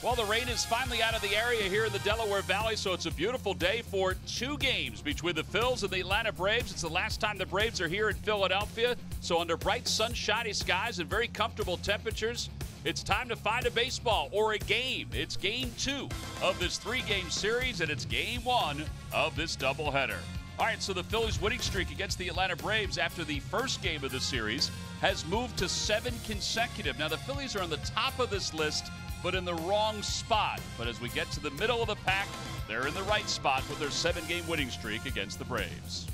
Well, the rain is finally out of the area here in the Delaware Valley, so it's a beautiful day for 2 games between the Phils and the Atlanta Braves. It's the last time the Braves are here in Philadelphia, so under bright, sunshiny skies and very comfortable temperatures, it's time to find a baseball or a game. It's game 2 of this 3-game series, and it's game 1 of this doubleheader. All right, so the Phillies' winning streak against the Atlanta Braves after the first game of the series has moved to 7 consecutive. Now, the Phillies are on the top of this list, but in the wrong spot. But as we get to the middle of the pack, they're in the right spot with their 7-game winning streak against the Braves.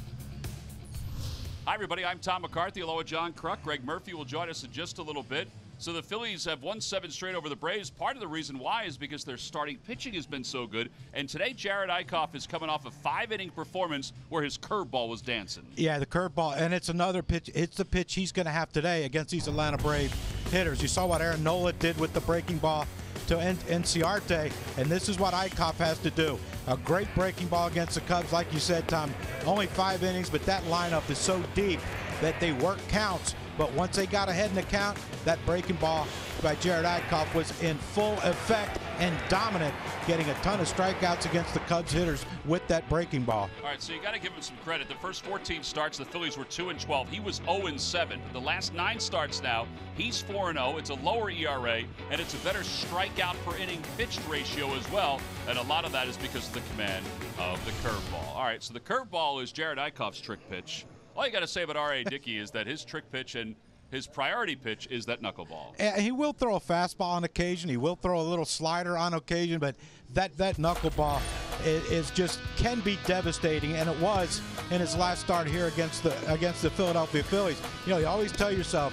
Hi, everybody. I'm Tom McCarthy, along with John Kruk. Greg Murphy will join us in just a little bit. So the Phillies have won 7 straight over the Braves. Part of the reason why is because their starting pitching has been so good. And today, Jared Eickhoff is coming off a 5-inning performance where his curveball was dancing. Yeah, the curveball, and it's another pitch. It's the pitch he's going to have today against these Atlanta Braves hitters. You saw what Aaron Nola did with the breaking ball to Enciarte, and this is what Eickhoff has to do. A great breaking ball against the Cubs, like you said, Tom. Only 5 innings, but that lineup is so deep that they work counts. But once they got ahead in the count, that breaking ball by Jared Eickhoff was in full effect and dominant, getting a ton of strikeouts against the Cubs hitters with that breaking ball. All right, so you got to give him some credit. The first 14 starts, the Phillies were 2-12. He was 0-7. The last 9 starts now, he's 4-0. It's a lower ERA, and it's a better strikeout per inning pitched ratio as well. And a lot of that is because of the command of the curveball. All right, so the curveball is Jared Eickhoff's trick pitch. All you got to say about R.A. Dickey is that his trick pitch and his priority pitch is that knuckleball. And he will throw a fastball on occasion. He will throw a little slider on occasion, but that knuckleball is just can be devastating, and it was in his last start here against the Philadelphia Phillies. You know, you always tell yourself,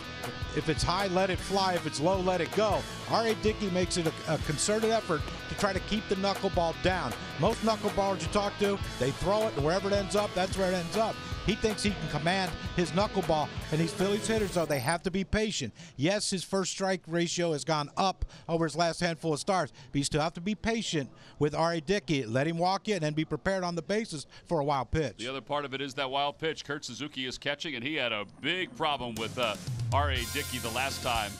if it's high, let it fly. If it's low, let it go. R.A. Dickey makes it a concerted effort to try to keep the knuckleball down. Most knuckleballers you talk to, they throw it, and wherever it ends up, that's where it ends up. He thinks he can command his knuckleball, and these Phillies hitters, though, they have to be patient. Yes, his first strike ratio has gone up over his last handful of starts, but you still have to be patient with R.A. Dickey. Let him walk in and be prepared on the bases for a wild pitch. The other part of it is that wild pitch. Kurt Suzuki is catching, and he had a big problem with R.A. Dickey the last time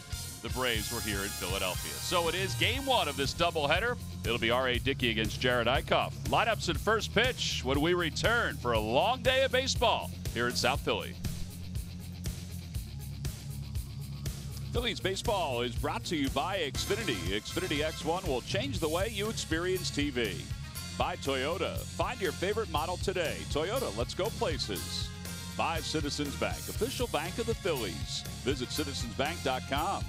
the Braves were here in Philadelphia. So it is game 1 of this doubleheader. It'll be R.A. Dickey against Jared Eickhoff. Lineups at first pitch when we return for a long day of baseball here in South Philly. Phillies baseball is brought to you by Xfinity. Xfinity X1 will change the way you experience TV. By Toyota. Find your favorite model today. Toyota, let's go places. By Citizens Bank, official bank of the Phillies. Visit citizensbank.com.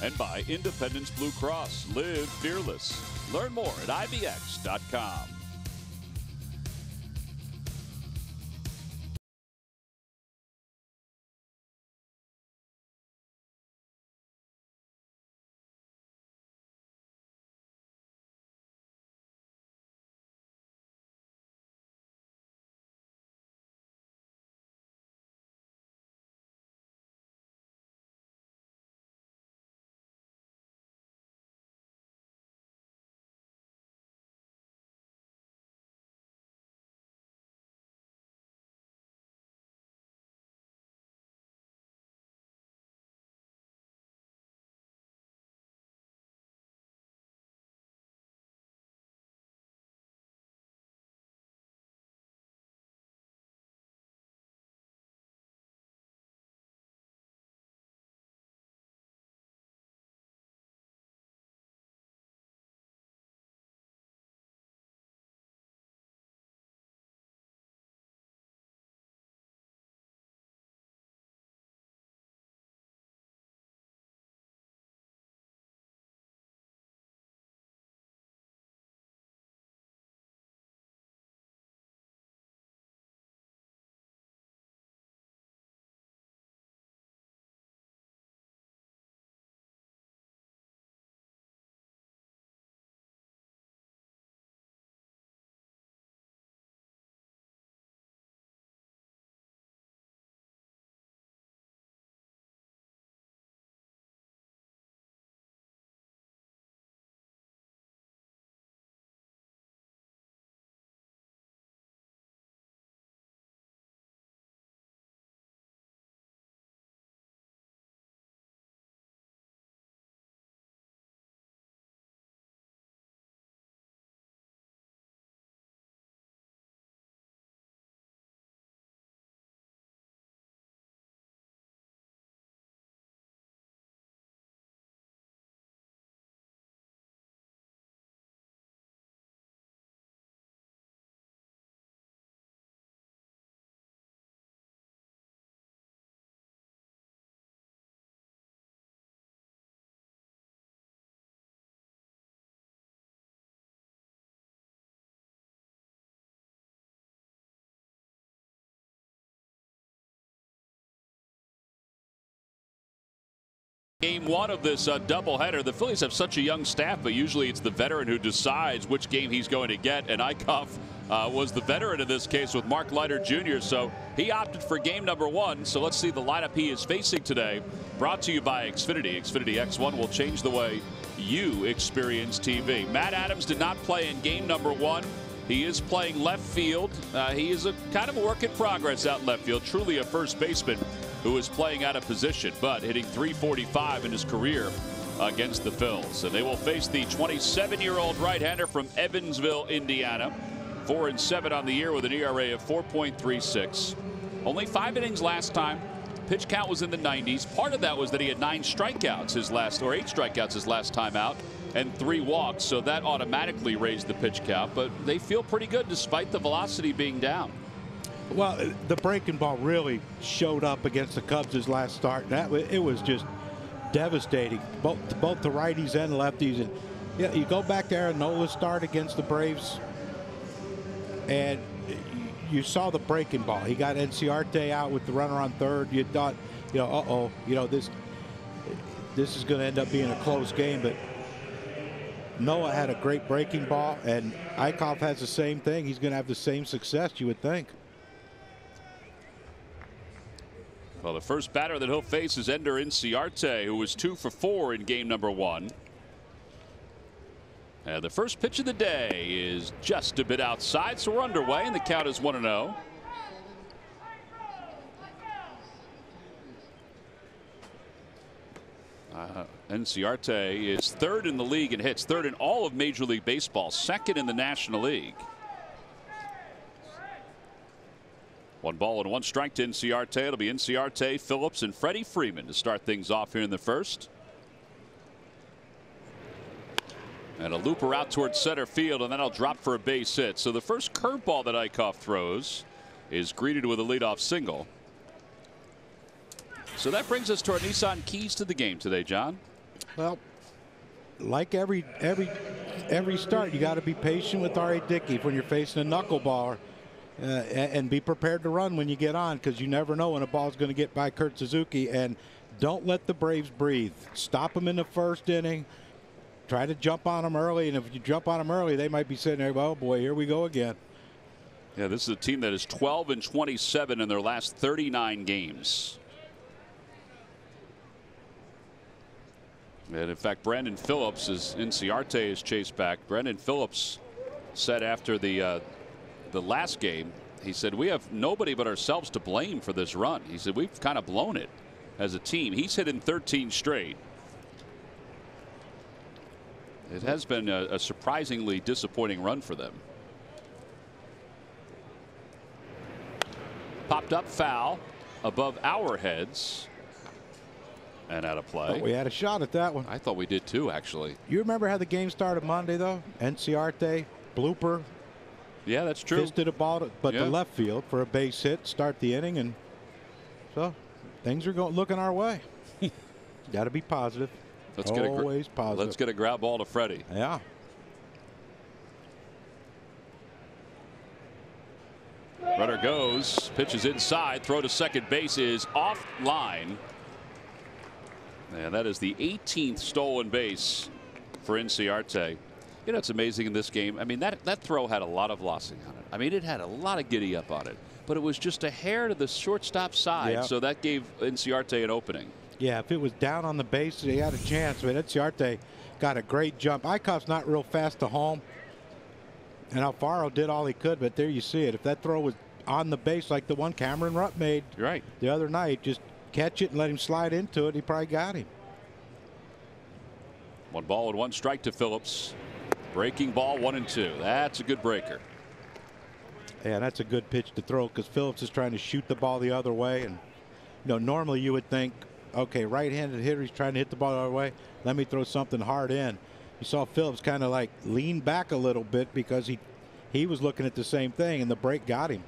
And by Independence Blue Cross. Live fearless. Learn more at IBX.com. Game one of this doubleheader. The Phillies have such a young staff, but usually it's the veteran who decides which game he's going to get. And Eichhoff was the veteran in this case with Mark Leiter Jr. So he opted for game number one. So let's see the lineup he is facing today. Brought to you by Xfinity. Xfinity X1 will change the way you experience TV. Matt Adams did not play in game number one. He is playing left field. He is a kind of a work in progress out in left field. Truly a first baseman who is playing out of position, but hitting .345 in his career against the Phillies. And they will face the 27-year-old right-hander from Evansville, Indiana. 4-7 on the year with an ERA of 4.36. Only 5 innings last time. Pitch count was in the 90s. Part of that was that he had 8 strikeouts his last time out, and 3 walks. So that automatically raised the pitch count. But they feel pretty good despite the velocity being down. Well, the breaking ball really showed up against the Cubs his last start. It was just devastating, both the righties and lefties. And yeah, you go back there and Nola's start against the Braves, and you saw the breaking ball. He got Enciarte out with the runner on third. You thought, this is going to end up being a close game. But Nola had a great breaking ball, and Eichhoff has the same thing. He's going to have the same success, you would think. Well, the first batter that he'll face is Ender Inciarte, who was 2 for 4 in game number one. And the first pitch of the day is just a bit outside, so we're underway, and the count is 1-0. Inciarte is 3rd in the league in hits, 3rd in all of Major League Baseball, 2nd in the National League. 1 ball and 1 strike to Inciarte. It'll be Inciarte, Phillips, and Freddie Freeman to start things off here in the first. And a looper out towards center field, and then I'll drop for a base hit. So the first curveball that Eichhoff throws is greeted with a leadoff single. So that brings us to our Nissan keys to the game today, John. Well, like every start, you got to be patient with R.A. Dickey when you're facing a knuckleballer. And be prepared to run when you get on, because you never know when a ball's going to get by Kurt Suzuki. And don't let the Braves breathe. Stop them in the first inning. Try to jump on them early, and if you jump on them early, they might be sitting there, oh boy, here we go again. Yeah, this is a team that is 12-27 in their last 39 games. And in fact, Brandon Phillips, as Inciarte is chased back. Brandon Phillips said after the last game, he said, we have nobody but ourselves to blame for this run. He said, we've kind of blown it as a team. He's hit in 13 straight. It has been a surprisingly disappointing run for them. Popped up foul above our heads and out of play. We had a shot at that one. I thought we did too, actually. You remember how the game started Monday, though? Enciarte, blooper. Yeah, that's true. Fisted a ball to the left field for a base hit, start the inning, and so things are looking our way. Got to be positive. Always positive. Let's get a ground ball to Freddie. Yeah. Runner goes, pitches inside, throw to second base is offline. And that is the 18th stolen base for Inciarte. You know, it's amazing in this game. I mean, that throw had a lot of velocity on it. I mean, it had a lot of giddy up on it, but it was just a hair to the shortstop side. So that gave Inciarte an opening. Yeah, if it was down on the base, they had a chance. But Inciarte got a great jump. Eichhoff's not real fast to home, and Alfaro did all he could. But there you see it. If that throw was on the base like the one Cameron Rupp made the other night, just catch it and let him slide into it, he probably got him. 1 ball and 1 strike to Phillips. Breaking ball, 1-2. That's a good breaker. Yeah, that's a good pitch to throw, because Phillips is trying to shoot the ball the other way. And normally you would think, okay, right-handed hitter, he's trying to hit the ball the other way. Let me throw something hard in. You saw Phillips kind of like lean back a little bit because he was looking at the same thing, and the break got him.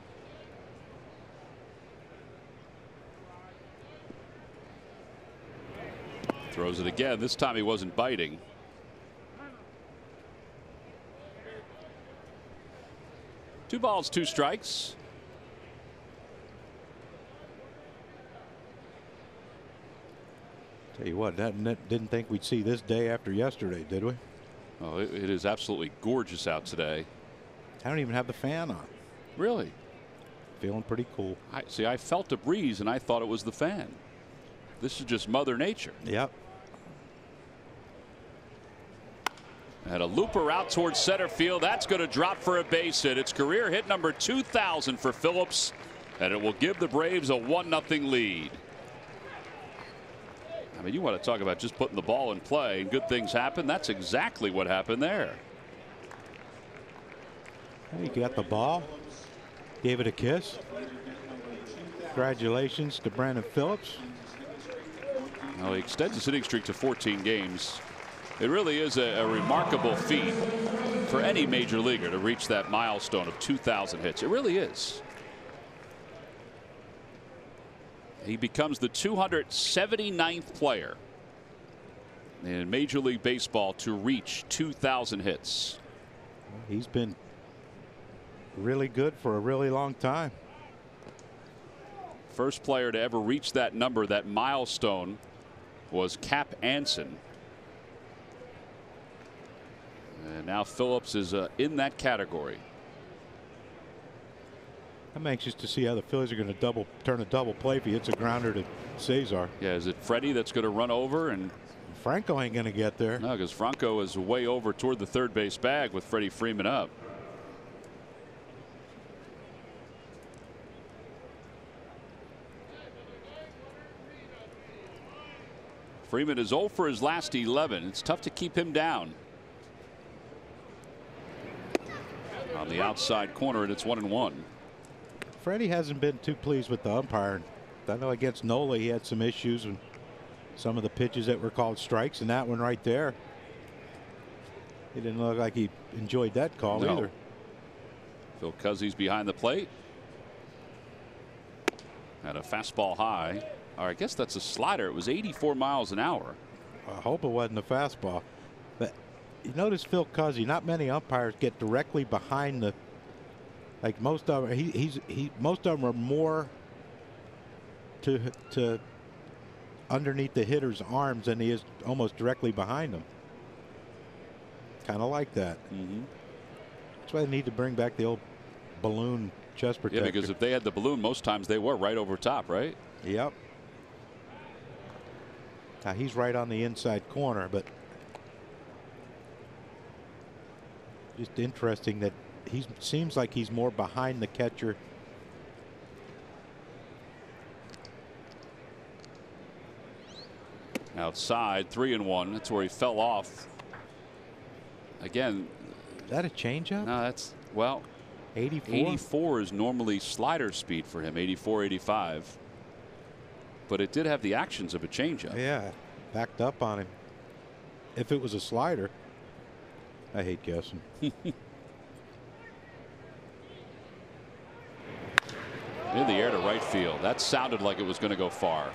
Throws it again. This time he wasn't biting. 2 balls, 2 strikes. Tell you what, didn't think we'd see this day after yesterday, did we? Oh, it is absolutely gorgeous out today. I don't even have the fan on. Really? Feeling pretty cool. I felt a breeze and I thought it was the fan. This is just Mother Nature. Yep. And a looper out towards center field. That's going to drop for a base hit. It's career hit number 2,000 for Phillips, and it will give the Braves a 1-0 lead. I mean, you want to talk about just putting the ball in play and good things happen. That's exactly what happened there. He got the ball, gave it a kiss. Congratulations to Brandon Phillips. Well, he extends his hitting streak to 14 games. It really is a remarkable feat for any major leaguer to reach that milestone of 2,000 hits. It really is. He becomes the 279th player in Major League Baseball to reach 2,000 hits. He's been really good for a really long time. First player to ever reach that number, that milestone, was Cap Anson. And now Phillips is in that category. I'm anxious to see how the Phillies are going to turn a double play if he hits a grounder to Cesar. Yeah, is it Freddie that's going to run over? And Franco ain't going to get there. No, because Franco is way over toward the third base bag with Freddie Freeman up. Freeman is 0 for his last 11. It's tough to keep him down. On the outside corner, and it's 1-1. Freddie hasn't been too pleased with the umpire. I know against Nola he had some issues with some of the pitches that were called strikes, and that one right there, he didn't look like he enjoyed that call either. Phil Cuzzi's behind the plate. And a fastball high. Or I guess that's a slider. It was 84 miles an hour. I hope it wasn't a fastball. But you notice Phil Cuzzi, not many umpires get directly behind the, like most of them. Most of them are more to underneath the hitter's arms than he is almost directly behind them. Kind of like that. That's why they need to bring back the old balloon chest protector. Yeah, because if they had the balloon, most times they were right over top, right? Yep. Now he's right on the inside corner, but just interesting that he seems like he's more behind the catcher. Outside, 3-1. That's where he fell off. Again. Is that a changeup? No, that's, well, 84. 84 is normally slider speed for him. 84, 85. But it did have the actions of a changeup. Yeah, backed up on him. If it was a slider, I hate guessing. In the air to right field. That sounded like it was going to go far.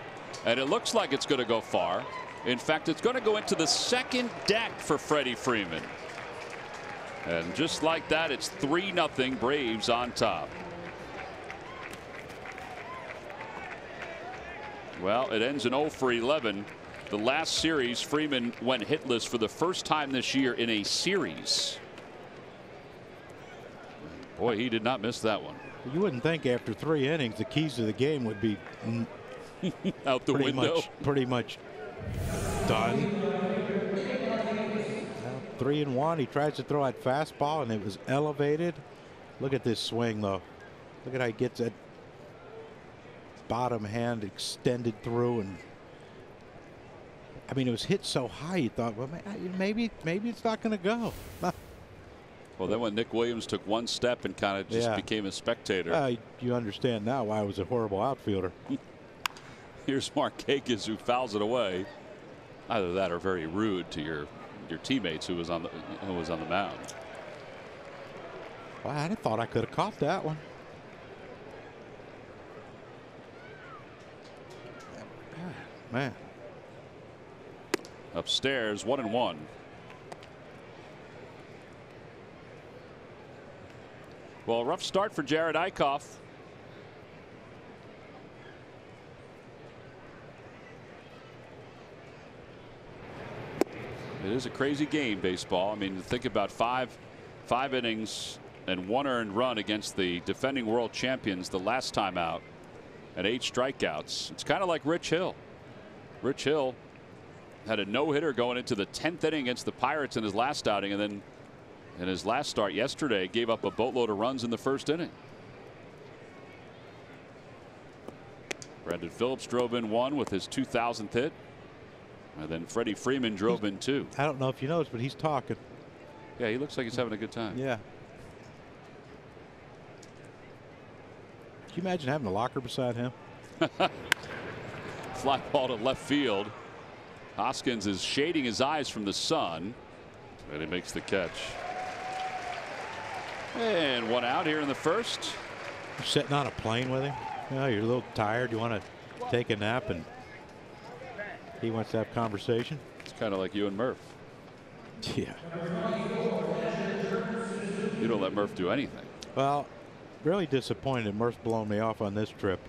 And it looks like it's going to go far. In fact, it's going to go into the second deck for Freddie Freeman. And just like that, it's 3-0 Braves on top. Well, it ends in 0 for 11. The last series, Freeman went hitless for the first time this year in a series. Boy, he did not miss that one. You wouldn't think after 3 innings the keys to the game would be out the window. Pretty much done. Now 3-1. He tries to throw that fastball and it was elevated. Look at this swing though. Look at how he gets that bottom hand extended through, and I mean it was hit so high you thought, well, maybe it's not going to go. Well, then when Nick Williams took one step and kind of just became a spectator. You understand now why I was a horrible outfielder. Here's Markakis, who fouls it away. Either that or very rude to your teammates who was on the mound. Well, I thought I could have caught that one. Man. Upstairs, 1-1. Well, a rough start for Jared Eichhoff. It is a crazy game, baseball. I mean, think about five innings and 1 earned run against the defending world champions the last time out, and 8 strikeouts. It's kind of like Rich Hill. Rich Hill had a no-hitter going into the 10th inning against the Pirates in his last outing, and then in his last start yesterday gave up a boatload of runs in the first inning. Brandon Phillips drove in 1 with his 2000th hit, and then Freddie Freeman drove in 2. I don't know if you noticed, but he's talking. Yeah, he looks like he's having a good time. Yeah. Can you imagine having a locker beside him? Fly ball to left field. Hoskins is shading his eyes from the sun, and he makes the catch. And 1 out here in the first. You're sitting on a plane with him. You know, you're a little tired. You want to take a nap, and he wants to have conversation. It's kind of like you and Murph. Yeah. You don't let Murph do anything. Well, really disappointed Murph's blown me off on this trip.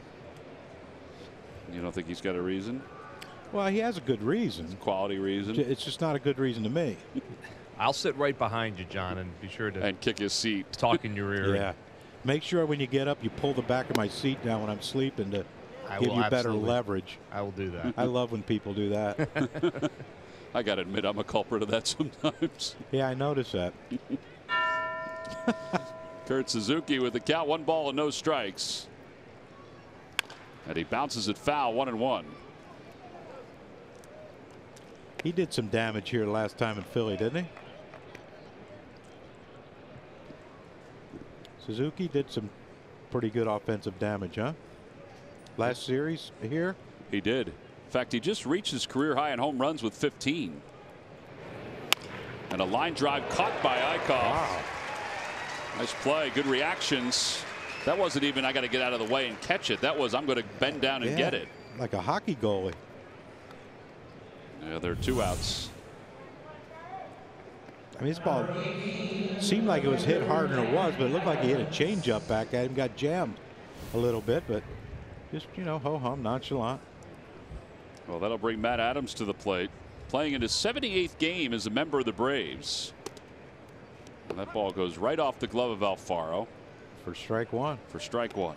You don't think he's got a reason? Well, he has a good reason. It's a quality reason. It's just not a good reason to me. I'll sit right behind you, John, and be sure to and kick his seat. Talk in your ear. Yeah. Make sure when you get up, you pull the back of my seat down when I'm sleeping to give you better leverage. I will do that. I love when people do that. I got to admit, I'm a culprit of that sometimes. Yeah, I noticed that. Kurt Suzuki with the count, 1 ball and no strikes. And he bounces it foul, 1-1. He did some damage here last time in Philly, didn't he? Suzuki did some pretty good offensive damage, huh? Last series here? He did. In fact, he just reached his career high in home runs with 15. And a line drive caught by Eichhoff. Wow. Nice play, good reactions. That wasn't even I got to get out of the way and catch it. That was I'm going to bend down and get it. Like a hockey goalie. Yeah, there are 2 outs. I mean, this ball seemed like it was hit harder than it was, but it looked like he hit a changeup back at him, got jammed a little bit, but just, you know, ho-hum, nonchalant. Well, that'll bring Matt Adams to the plate, playing in his 78th game as a member of the Braves. And that ball goes right off the glove of Alfaro. For strike 1. For strike 1.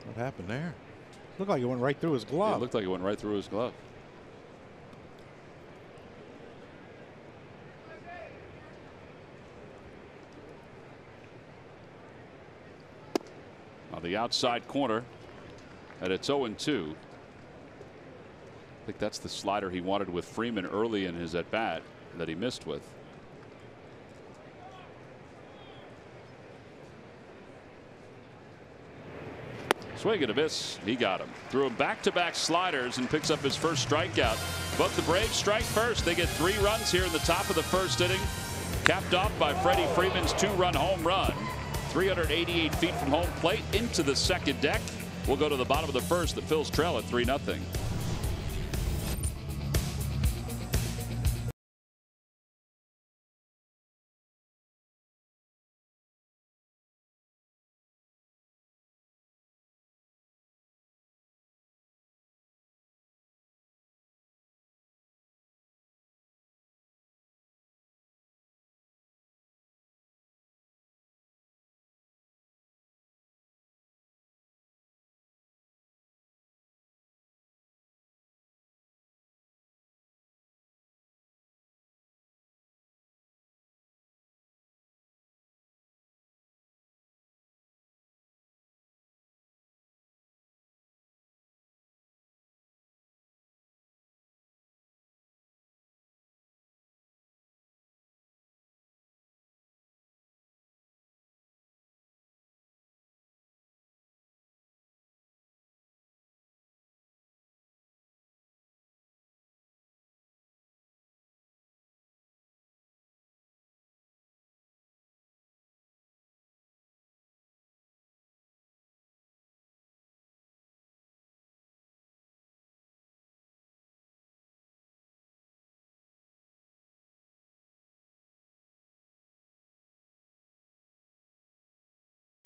What happened there? Looked like it went right through his glove. It looked like it went right through his glove. On the outside corner, and it's 0-2. I think that's the slider he wanted with Freeman early in his at bat that he missed with. Swing and a miss. He got him. Threw him back-to-back sliders and picks up his first strikeout. But the Braves strike first. They get 3 runs here in the top of the first inning. Capped off by Freddie Freeman's 2-run home run. 388 feet from home plate into the second deck. We'll go to the bottom of the first. The Phils trail at 3-0.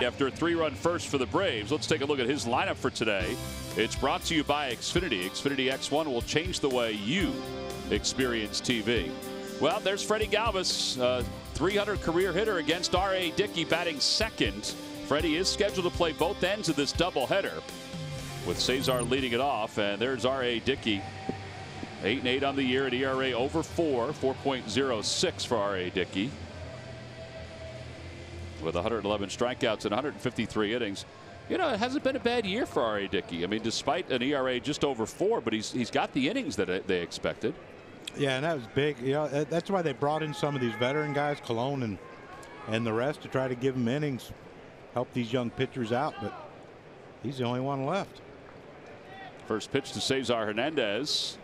After a 3-run first for the Braves, let's take a look at his lineup for today. It's brought to you by Xfinity. Xfinity X1 will change the way you Experience TV. Well, there's Freddie Galvis, 300 career hitter against R.A. Dickey, batting second. Freddie is scheduled to play both ends of this doubleheader, with Cesar leading it off. And there's R.A. Dickey, 8-8 on the year at ERA over 4.06 for R.A. Dickey, with 111 strikeouts and 153 innings. You know, it hasn't been a bad year for R.A. Dickey. I mean, despite an ERA just over 4, but he's got the innings that they expected. Yeah, and that was big. You know, that's why they brought in some of these veteran guys, Colon and the rest, to try to give them innings, help these young pitchers out. But he's the only one left. First pitch to Cesar Hernandez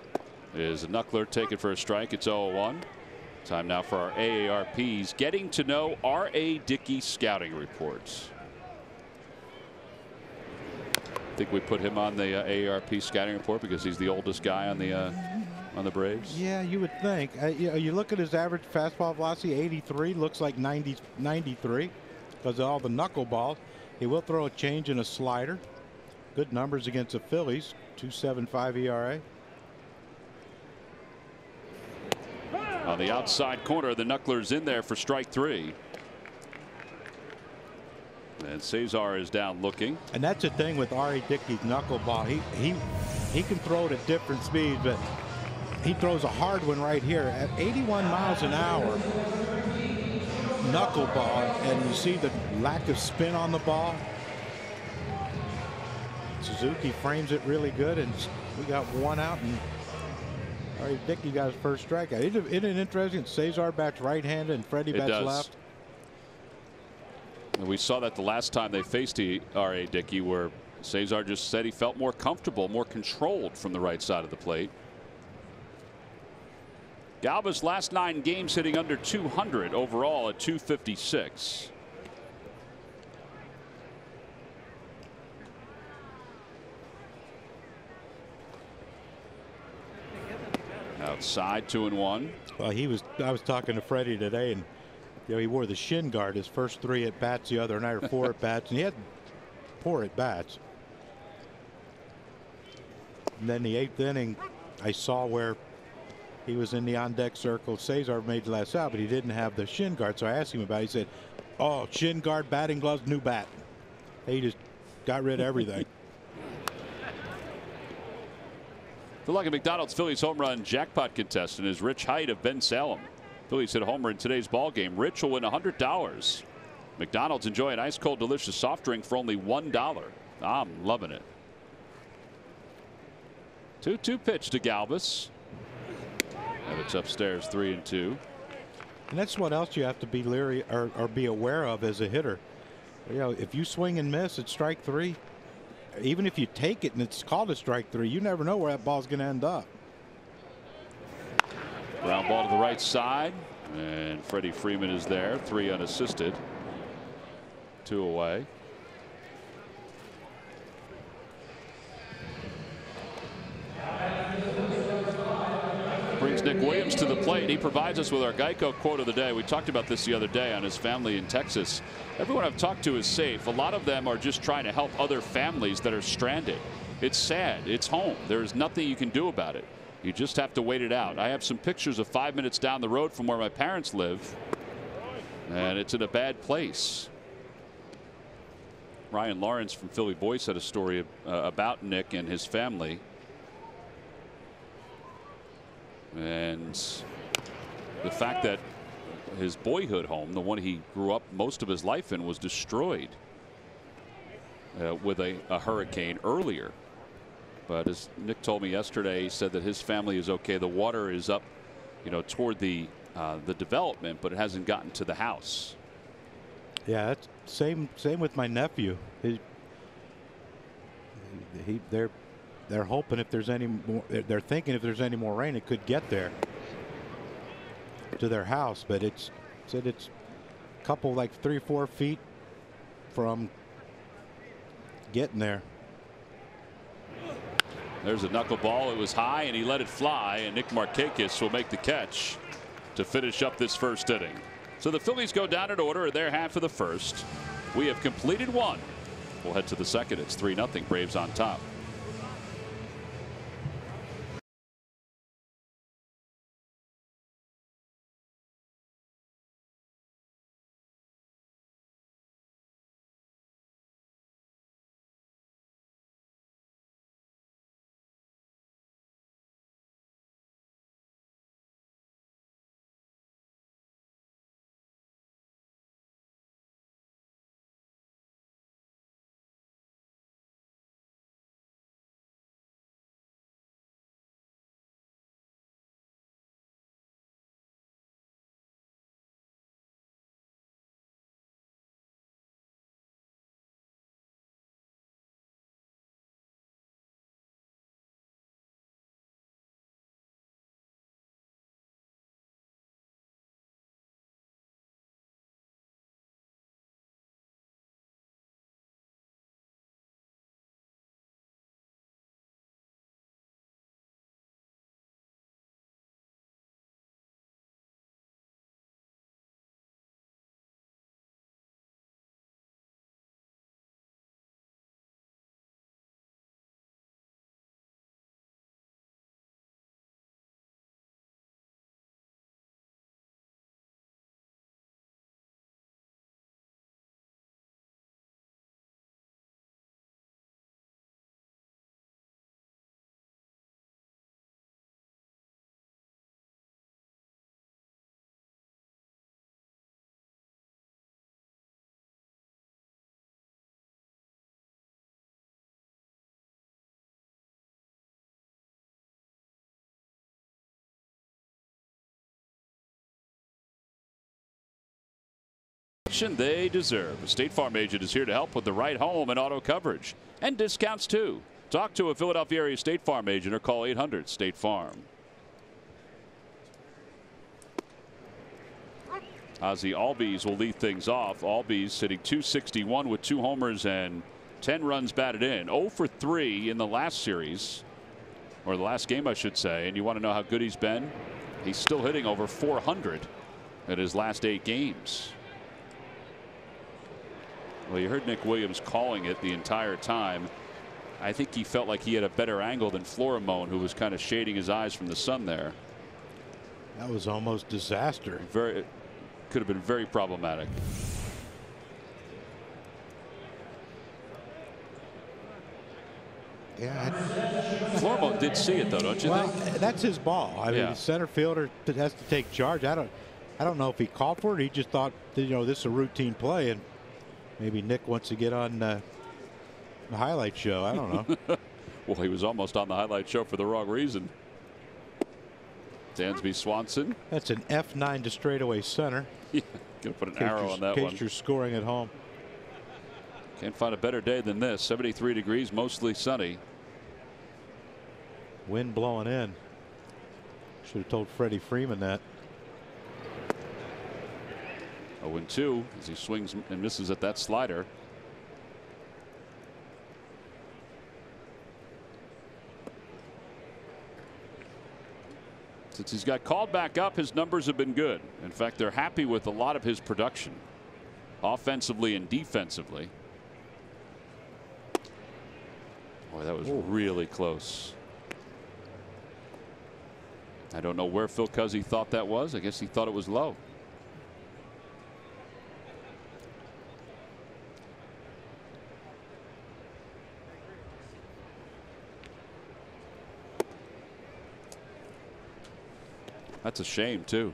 is a knuckler taken for a strike. It's 0-1. Time now for our AARP's Getting to Know R.A. Dickey scouting reports. I think we put him on the AARP scouting report because he's the oldest guy on the Braves. Yeah, you would think. You look at his average fastball velocity, 83, looks like 93 because of all the knuckleballs. He will throw a change and a slider. Good numbers against the Phillies, 2.75 ERA. On the outside corner, the knuckler's in there for strike 3. And Cesar is down looking. And that's the thing with R.A. Dickey's knuckleball. He can throw it at different speeds, but he throws a hard one right here at 81 miles an hour. Knuckleball, and you see the lack of spin on the ball. Suzuki frames it really good, and we got one out, and R.A. Dickey got his first strikeout. Isn't it interesting? Cesar bats right-handed and Freddie bats left. And we saw that the last time they faced R.A. Dickey, where Cesar just said he felt more comfortable, more controlled from the right side of the plate. Galvis last 9 games hitting under 200, overall at 256. Outside, 2-1. Well, I was talking to Freddie today, and you know, he wore the shin guard his first 3 at bats the other night, or 4 at bats, and he had 4 at bats. And then the 8th inning, I saw where he was in the on-deck circle. Cesar made the last out, but he didn't have the shin guard. So I asked him about it. He said, "Oh, shin guard, batting gloves, new bat." He just got rid of everything. The Lucky McDonald's Phillies home run jackpot contestant is Rich Height of Ben Salem. Phillies hit a homer in today's ball game. Rich will win $100. McDonald's, enjoy an ice cold delicious soft drink for only $1. I'm loving it. 2-2 pitch to Galvis. And it's upstairs, 3-2. And that's what else you have to be leery or be aware of as a hitter. You know, if you swing and miss at strike 3, even if you take it and it's called a strike 3, you never know where that ball's going to end up. Ground ball to the right side, and Freddie Freeman is there, 3 unassisted, 2 away. Brings Nick Williams to the plate. He provides us with our Geico quote of the day. We talked about this the other day on his family in Texas. Everyone I've talked to is safe. A lot of them are just trying to help other families that are stranded. It's sad. It's home. There is nothing you can do about it. You just have to wait it out. I have some pictures of 5 minutes down the road from where my parents live, and it's in a bad place. Ryan Lawrence from Philly Voice had a story about Nick and his family. And the fact that his boyhood home, the one he grew up most of his life in, was destroyed with a hurricane earlier. But as Nick told me yesterday, he said that his family is okay. The water is up, you know, toward the development, but it hasn't gotten to the house. Yeah, that's same with my nephew. They're hoping if there's any more, they're thinking if there's any more rain, it could get there to their house. But it's a couple, like 3 or 4 feet from getting there. There's a knuckleball. It was high, and he let it fly, and Nick Markakis will make the catch to finish up this first inning. So the Phillies go down in order in their half of the first. We have completed 1. We'll head to the second. It's 3-0. Braves on top. protection they deserve. A State Farm agent is here to help with the right home and auto coverage and discounts too. Talk to a Philadelphia area State Farm agent or call 800 State Farm. Ozzie Albies will lead things off. Albies hitting .261 with 2 homers and 10 runs batted in. 0 for 3 in the last series, or the last game I should say. And you want to know how good he's been? He's still hitting over 400 in his last 8 games. Well, you heard Nick Williams calling it the entire time. I think he felt like he had a better angle than Florimone, who was kind of shading his eyes from the sun there. That was almost disaster. Could have been very problematic. Yeah, Florimone did see it though, don't you think? That's his ball. I mean, the center fielder that has to take charge. I don't know if he called for it. He just thought that, this is a routine play, and maybe Nick wants to get on the highlight show. I don't know. Well, he was almost on the highlight show for the wrong reason. Dansby Swanson. That's an F9 to straightaway center. Yeah, gonna put an arrow on that one. In case you're scoring at home. Can't find a better day than this. 73 degrees, mostly sunny. Wind blowing in. Should have told Freddie Freeman that. 0-2 as he swings and misses at that slider. Since he's got called back up, his numbers have been good. In fact, they're happy with a lot of his production, offensively and defensively. Boy, that was really close. I don't know where Phil Cuzzy thought that was. I guess he thought it was low. That's a shame too.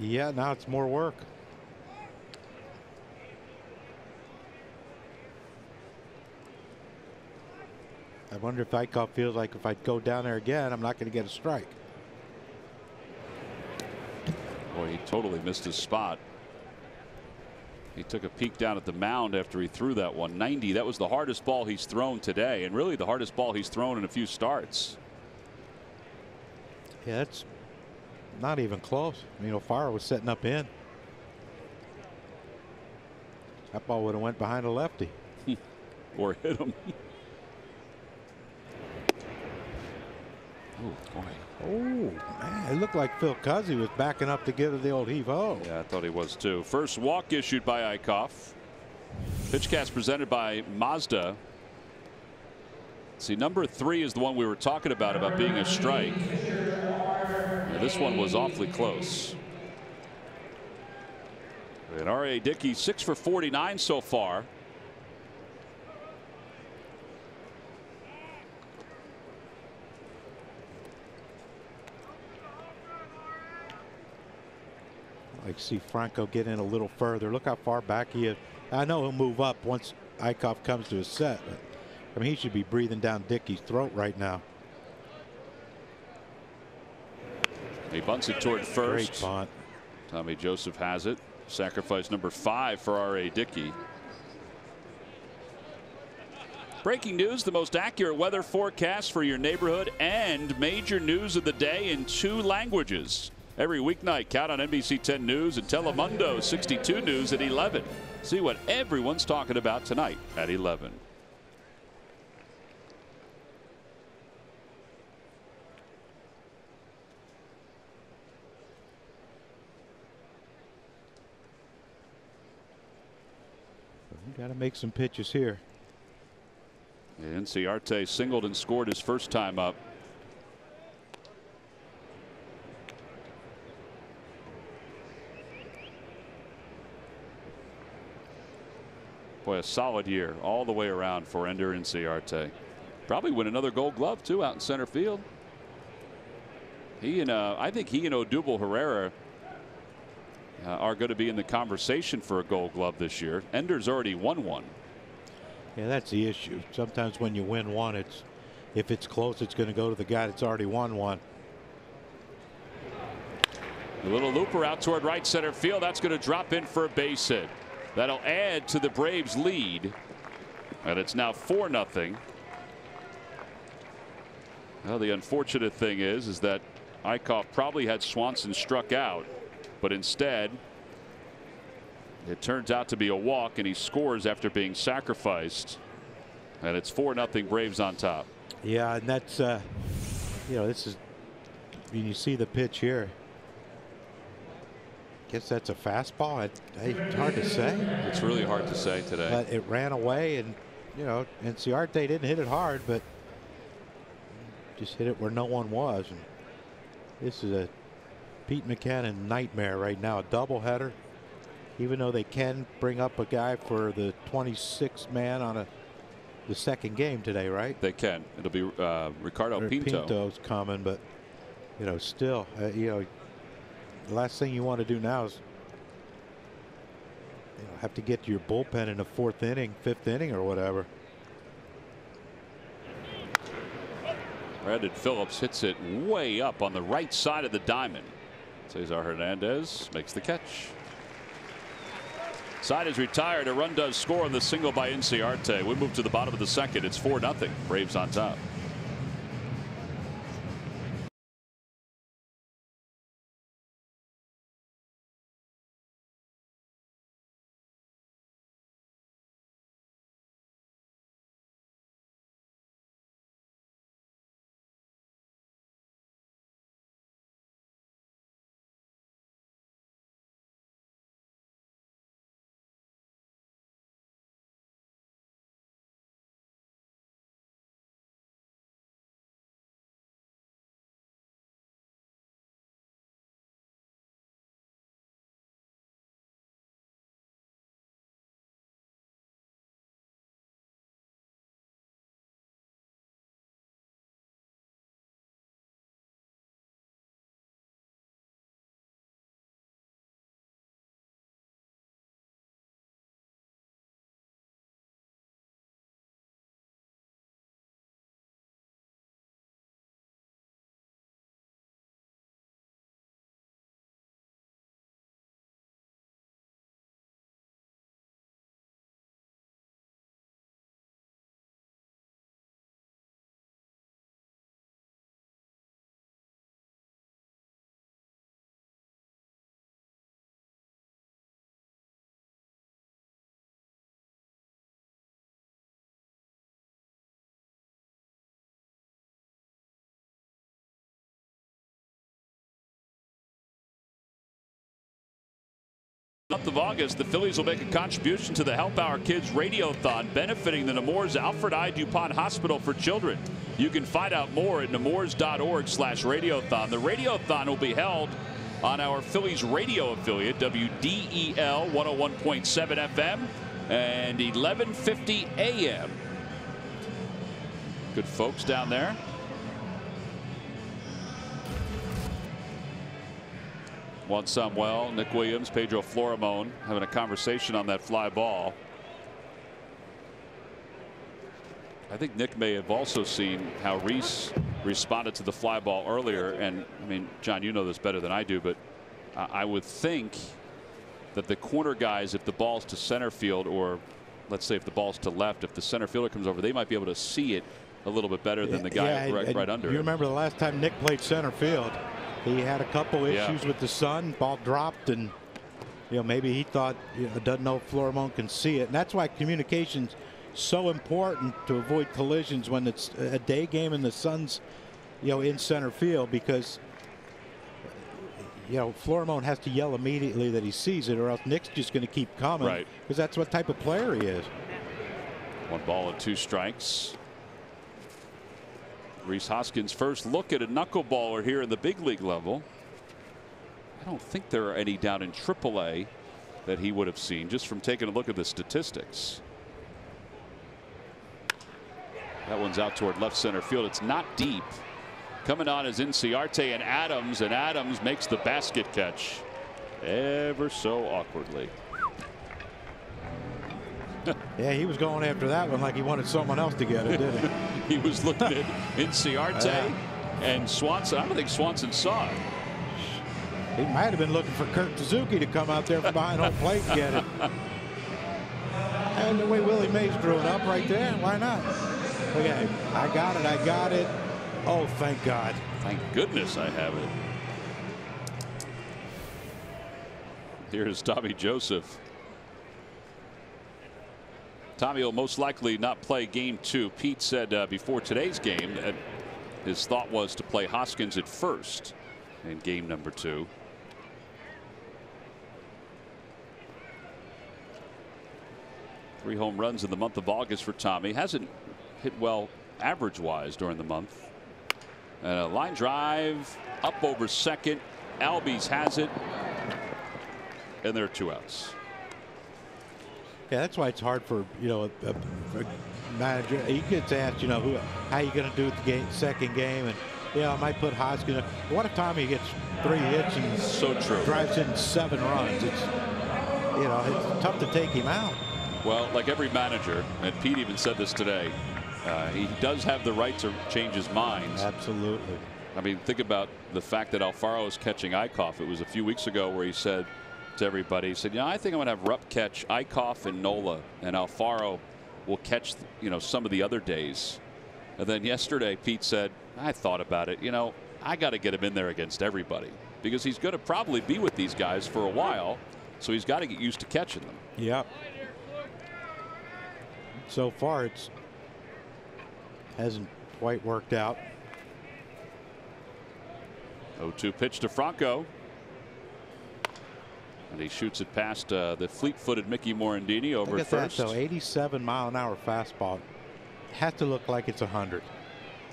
Yeah, now it's more work. I wonder if Eichhoff feels like if I go down there again, I'm not going to get a strike. Boy, he totally missed his spot. He took a peek down at the mound after he threw that 190. That was the hardest ball he's thrown today, and really the hardest ball he's thrown in a few starts. Yeah, that's not even close. Farr was setting up in. That ball would have went behind a lefty. Or hit him. Oh, boy. Oh, man. It looked like Phil Cuzzy was backing up to give it the old heave-ho. Yeah, I thought he was too. First walk issued by Eichhoff. Pitchcast presented by Mazda. See, number 3 is the one we were talking about being a strike. Yeah, this one was awfully close. And R.A. Dickey 6 for 49 so far. I see Franco get in a little further. Look how far back he is. I know he'll move up once Eichhoff comes to his set, but I mean, he should be breathing down Dickey's throat right now. He bunts it toward first. Great bunt. Tommy Joseph has it. Sacrifice number 5 for R.A. Dickey. Breaking news, the most accurate weather forecast for your neighborhood and major news of the day in 2 languages. Every weeknight, count on NBC 10 News and Telemundo 62 News at 11. See what everyone's talking about tonight at 11. We got to make some pitches here. And Inciarte singled and scored his first time up. Boy, a solid year all the way around for Ender Inciarte. Probably win another Gold Glove too out in center field. I think he and Odubel Herrera are going to be in the conversation for a Gold Glove this year. Ender's already won one. Yeah, that's the issue. Sometimes when you win one, if it's close, it's going to go to the guy that's already won one. A little looper out toward right center field. That's going to drop in for a base hit. That'll add to the Braves lead. And it's now 4-0. Well, the unfortunate thing is that Eichhoff probably had Swanson struck out, but instead it turns out to be a walk, and he scores after being sacrificed. And it's 4-0 Braves on top. Yeah, and that's this is, when you see the pitch here, guess that's a fastball. It's hard to say. It's really hard to say today. But it ran away, and Inciarte didn't hit it hard, but just hit it where no one was. And this is a Pete Mackanin nightmare right now. A doubleheader. Even though they can bring up a guy for the 26th man on the second game today, right? They can. It'll be Ricardo Pinto. Pinto's coming, but still, the last thing you want to do now is have to get to your bullpen in the 4th inning, 5th inning, or whatever. Brandon Phillips hits it way up on the right side of the diamond. Cesar Hernandez makes the catch. Side is retired. A run does score on the single by Inciarte. We move to the bottom of the second. It's 4-0. Braves on top. Month of August, the Phillies will make a contribution to the Help Our Kids Radiothon, benefiting the Nemours Alfred I. DuPont Hospital for Children. You can find out more at nemours.org/radiothon. The radiothon will be held on our Phillies radio affiliate, WDEL 101.7 FM and 1150 AM. Good folks down there. Juan Samuel, Nick Williams, Pedro Florimon having a conversation on that fly ball. I think Nick may have also seen how Reese responded to the fly ball earlier. And I mean, John, you know this better than I do, but I would think that the corner guys, if the ball's to center field, or let's say if the ball's to left, if the center fielder comes over, they might be able to see it a little bit better than the guy right under. You remember the last time Nick played center field? He had a couple issues with the sun. Ball dropped, and maybe he thought, doesn't know if Florimon can see it. And that's why communication's so important to avoid collisions when it's a day game and the sun's in center field, because Florimon has to yell immediately that he sees it, or else Nick's just going to keep coming, right? Because that's what type of player he is. 1 ball and 2 strikes. Rhys Hoskins' first look at a knuckleballer here in the big league level. I don't think there are any down in AAA that he would have seen just from taking a look at the statistics. That one's out toward left center field. It's not deep. Coming on is Inciarte and Adams makes the basket catch ever so awkwardly. Yeah, he was going after that one like he wanted someone else to get it, didn't he? He was looking at Inciarte and Swanson. I don't think Swanson saw it. He might have been looking for Kurt Suzuki to come out there from behind home plate and get it. And the way Willie Mays drew it up right there, why not? Okay, I got it, I got it. Oh, thank God. Thank goodness I have it. Here's Tommy Joseph. Tommy will most likely not play game 2. Pete said before today's game that his thought was to play Hoskins at first in game number 2. Three home runs in the month of August for Tommy. Hasn't hit well average-wise during the month. And a line drive up over second. Albies has it. And there are 2 outs. Yeah, that's why it's hard for, you know, a manager. He gets asked, you know, how you going to do the game, second game, and I might put Hoskins. What if Tommy gets 3 hits and so true drives in 7 runs? It's, you know, it's tough to take him out. Well, like every manager, and Pete even said this today, he does have the right to change his mind. Absolutely. I mean, think about the fact that Alfaro is catching Eichhoff. It was a few weeks ago where he said to everybody, he said, I think I'm going to have Rupp catch Eichhoff and Nola, and Alfaro will catch, some of the other days. And then yesterday, Pete said, I thought about it. I got to get him in there against everybody because he's going to probably be with these guys for a while, so he's got to get used to catching them. Yep. So far, it's hasn't quite worked out. 0-2 pitch to Franco. And he shoots it past the fleet-footed Mickey Morandini over Look at at first. that, though. 87-mile-an-hour fastball. Has to look like it's 100.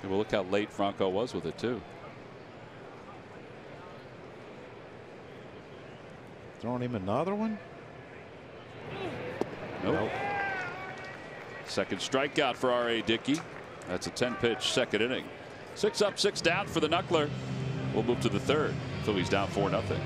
And well, look how late Franco was with it, too. Throwing him another one? Nope. Second strikeout for R.A. Dickey. That's a 10-pitch second inning. 6 up, 6 down for the Knuckler. We'll move to the third. Phillies down 4-0.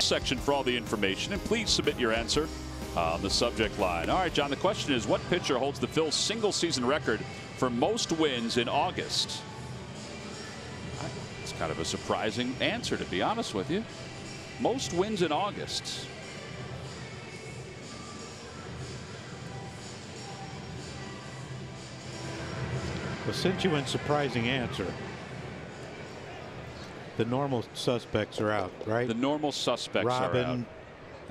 Section for all the information, and please submit your answer on the subject line. All right, John, the question is, what pitcher holds the Phil's single season record for most wins in August? It's kind of a surprising answer, to be honest with you. Most wins in August. Well, since you went surprising answer, the normal suspects are out, right? The normal suspects Robin,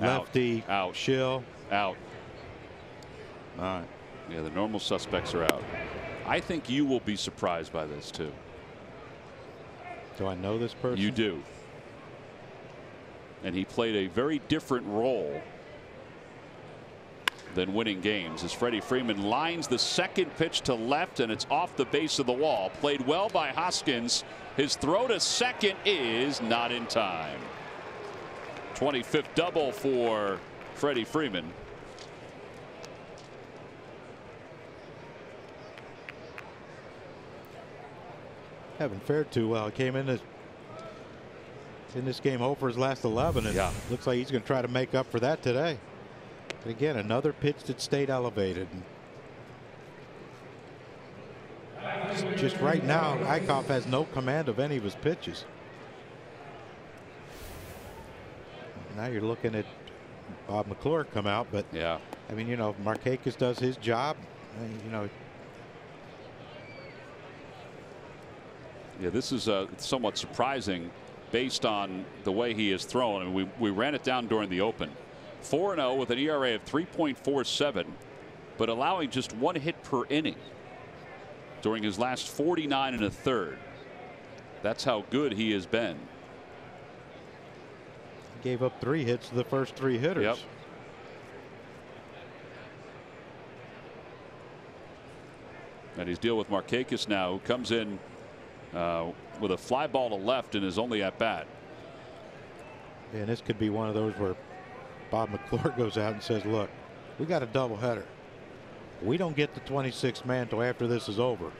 are out. Lefty, out. Schill. Out. All right. Yeah, the normal suspects are out. I think you will be surprised by this, too. Do I know this person? You do. And he played a very different role than winning games as Freddie Freeman lines the second pitch to left, and it's off the base of the wall. Played well by Hoskins. His throw to second is not in time. 25th double for Freddie Freeman. haven't fared too well. He came in this game 0 for his last 11, and looks like he's going to try to make up for that today. But again, another pitch that stayed elevated. Just right now, Eickhoff has no command of any of his pitches. Now you're looking at Bob McClure come out, but yeah, I mean, you know, Markakis does his job. You know. Yeah, this is somewhat surprising based on the way he has thrown. I mean, we ran it down during the open. 4-0 with an ERA of 3.47, but allowing just 1 hit per inning during his last 49 1/3. That's how good he has been. He gave up 3 hits to the first 3 hitters. Yep. And he's dealing with Markakis now, who comes in with a fly ball to left in his only at bat. And this could be one of those where Bob McClure goes out and says, look, we got a doubleheader. We don't get the 26th man until after this is over.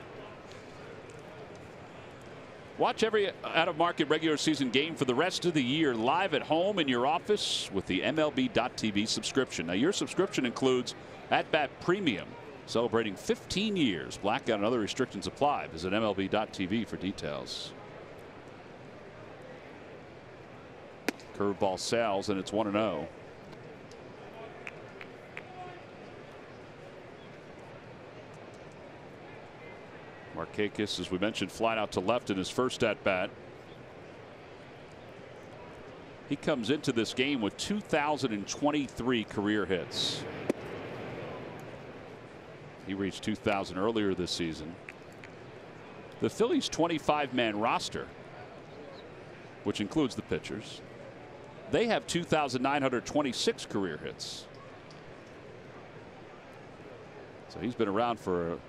Watch every out-of-market regular season game for the rest of the year live at home in your office with the MLB.TV subscription. Now, your subscription includes At-Bat Premium, celebrating 15 years. Blackout and other restrictions apply. Visit MLB.TV for details. Curveball sails, and it's 1-0. Markakis, as we mentioned, flying out to left in his first at bat. He comes into this game with 2,023 career hits. He reached 2,000 earlier this season. The Phillies' 25-man roster, which includes the pitchers, they have 2,926 career hits. So he's been around for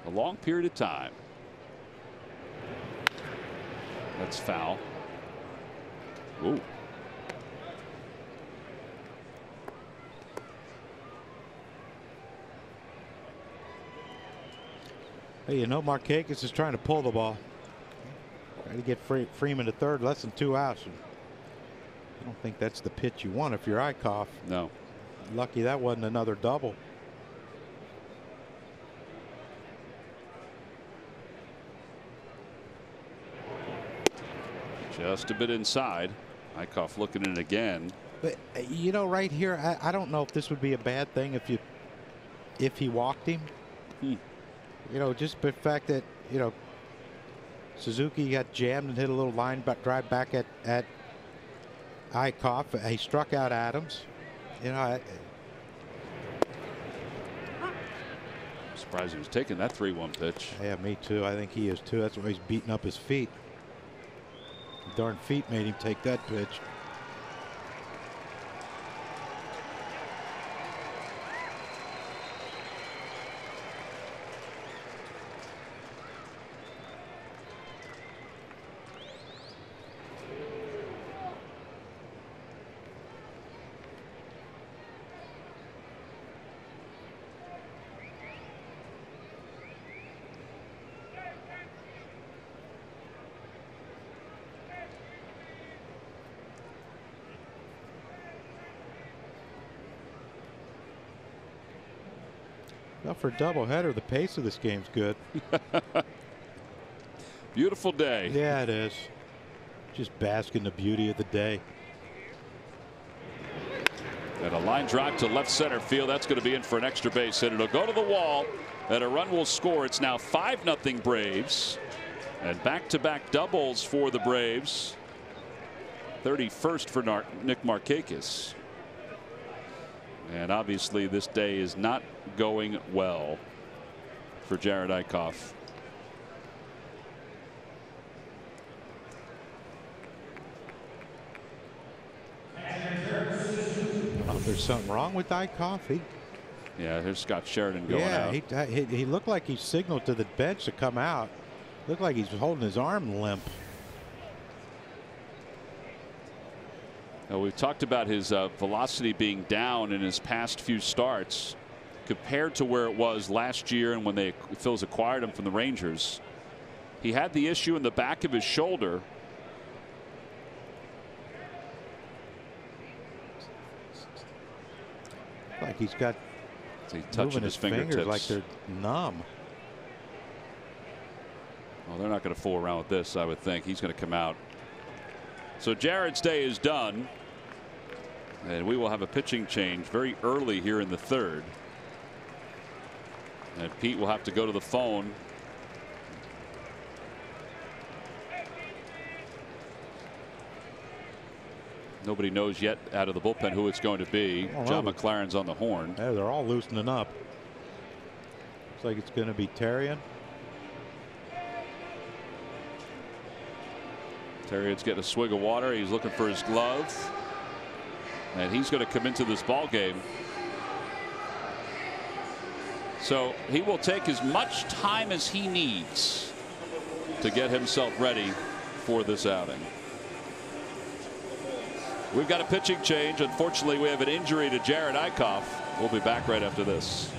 a long period of time. That's foul. Ooh. Hey, you know, Markakis is trying to pull the ball. Trying to get Freeman to third, less than 2 outs. I don't think that's the pitch you want if you're Eickhoff. No. Lucky that wasn't another double. Just a bit inside. Eickhoff looking in again. But you know, right here, I don't know if this would be a bad thing if he walked him. You know, just the fact that, you know, Suzuki got jammed and hit a little line drive back at Eickhoff. He struck out Adams. You know, I'm surprised he was taking that 3-1 pitch. Yeah, me too. I think he is too. That's why he's beating up his feet. Darn feet made him take that pitch. Well, for a doubleheader, the pace of this game's good. Beautiful day. Yeah, it is. Just bask in the beauty of the day. And a line drive to left center field. That's going to be in for an extra base hit. It'll go to the wall, and a run will score. It's now 5-0 Braves. And back-to-back doubles for the Braves. 31st for Nick Markakis. And obviously this day is not going well for Jared Eickhoff. Oh, there's something wrong with Eickhoff. Yeah, here's Scott Sheridan going out. Yeah, he looked like he signaled to the bench to come out. Looked like he's holding his arm limp. Now, we've talked about his velocity being down in his past few starts compared to where it was last year and when the Phillies acquired him from the Rangers. He had the issue in the back of his shoulder. Like he's got touching his fingertips like they're numb. Well, they're not going to fool around with this, I would think. He's going to come out. So Jared's day is done. And we will have a pitching change very early here in the third. And Pete will have to go to the phone. Nobody knows yet out of the bullpen who it's going to be. John McLaren's on the horn. Yeah, they're all loosening up. Looks like it's going to be Terrian. Terrian's getting a swig of water. He's looking for his glove. And he's going to come into this ball game. So he will take as much time as he needs to get himself ready for this outing. We've got a pitching change. Unfortunately, we have an injury to Jared Eichhoff. We'll be back right after this.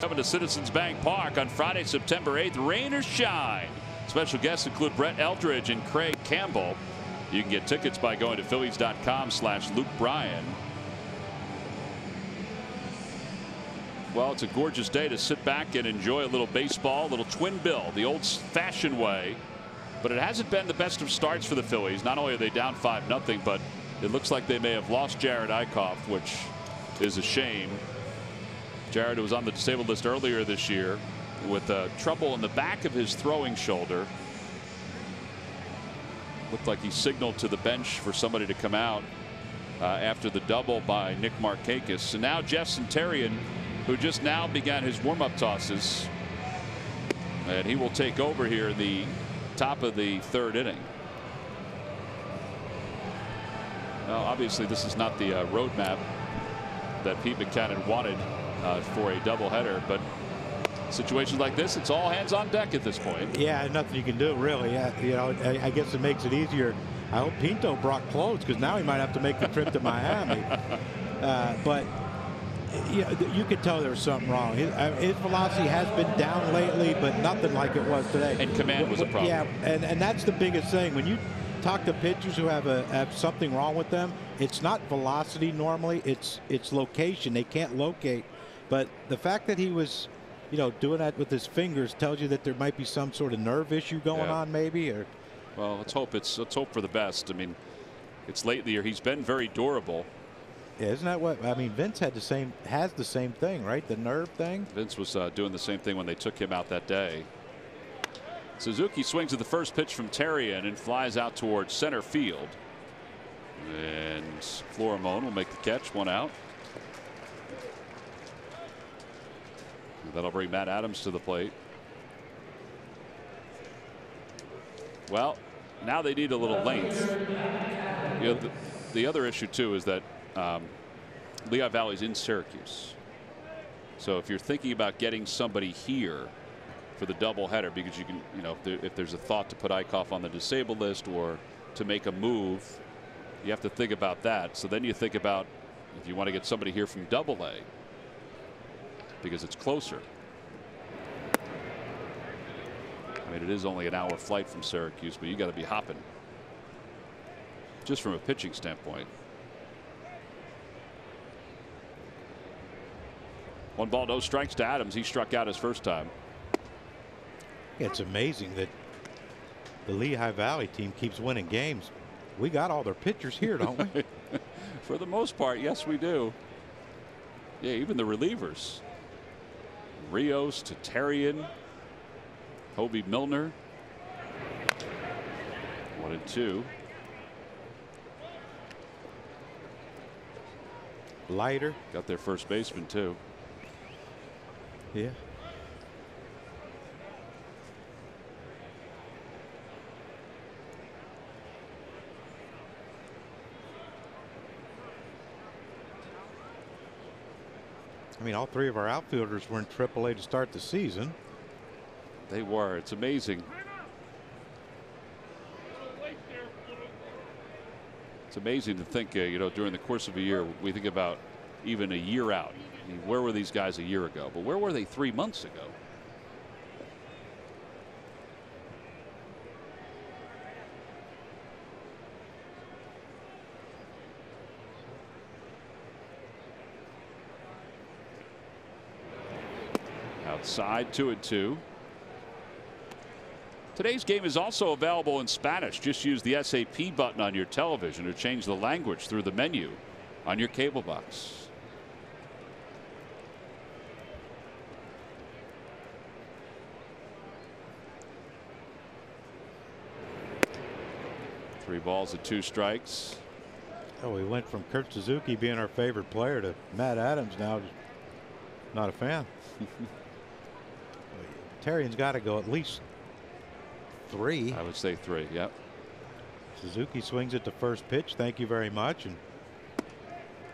Coming to Citizens Bank Park on Friday, September 8th, rain or shine. Special guests include Brett Eldridge and Craig Campbell. You can get tickets by going to Phillies.com/Luke Bryan. Well, it's a gorgeous day to sit back and enjoy a little baseball, a little twin bill, the old-fashioned way. But it hasn't been the best of starts for the Phillies. Not only are they down 5-0, but it looks like they may have lost Jared Eichhoff, which is a shame. Jared was on the disabled list earlier this year with trouble in the back of his throwing shoulder. Looked like he signaled to the bench for somebody to come out. after the double by Nick Markakis. And now Jeff Centurion, who just now began his warm-up tosses, and he will take over here in the top of the third inning. Well, obviously this is not the roadmap that Pete Buchanan wanted for a doubleheader, but situations like this, it's all hands on deck at this point. Yeah, nothing you can do really. You know, I guess it makes it easier. I hope Pinto brought clothes, because now he might have to make the trip to Miami. But you could tell there was something wrong. His velocity has been down lately, but nothing like it was today. And command was a problem. Yeah, and that's the biggest thing. When you talk to pitchers who have something wrong with them, it's not velocity normally. It's location. They can't locate. But the fact that he was, doing that with his fingers tells you that there might be some sort of nerve issue going on, maybe. Or well, let's hope for the best. I mean, it's late in the year. He's been very durable. Yeah, isn't that what I mean? Vince has the same thing, right? The nerve thing. Vince was doing the same thing when they took him out that day. Suzuki swings at the first pitch from Terrian and flies out towards center field. And Florimone will make the catch, one out. That'll bring Matt Adams to the plate. Well, now they need a little length. The other issue too is that Lehigh Valley's in Syracuse. So if you're thinking about getting somebody here for the doubleheader, because you can, if there's a thought to put Eichhoff on the disabled list or to make a move, you have to think about that. So then you think about if you want to get somebody here from Double-A, because it's closer. I mean, it is only an hour flight from Syracuse, but you got to be hopping just from a pitching standpoint. 1 ball, no strikes to Adams. He struck out his first time. It's amazing that the Lehigh Valley team keeps winning games. We got all their pitchers here, don't we? For the most part, yes, we do. Yeah, even the relievers. Rios to Terrian, Hobie Milner. 1-2. Leiter got their first baseman too. Yeah. I mean, all three of our outfielders were in AAA to start the season. They were. It's amazing. It's amazing to think, during the course of a year, we think about even a year out. I mean, where were these guys a year ago? But where were they 3 months ago? Outside, 2-2. Today's game is also available in Spanish. Just use the SAP button on your television or change the language through the menu on your cable box. Three balls and 2 strikes. Oh, we went from Kurt Suzuki being our favorite player to Matt Adams now. Not a fan. Terrian's got to go at least 3. I would say 3. Yep. Suzuki swings at the first pitch. Thank you very much. And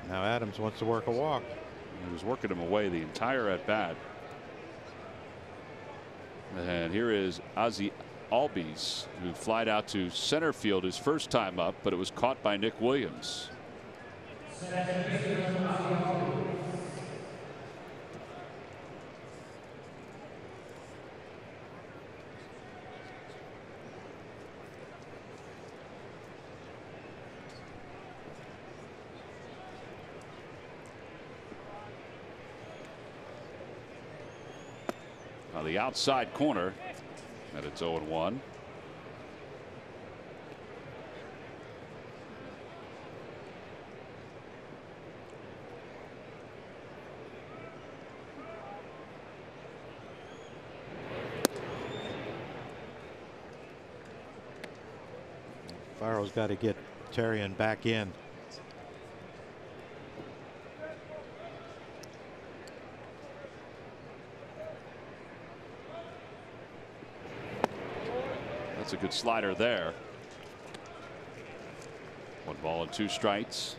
now Adams wants to work a walk. He was working him away the entire at bat. And here is Ozzie Albies, who flied out to center field his first time up, but it was caught by Nick Williams. On the outside corner, and it's 0-1. Faro's got to get Terrian back in. That's a good slider there. 1 ball and 2 strikes.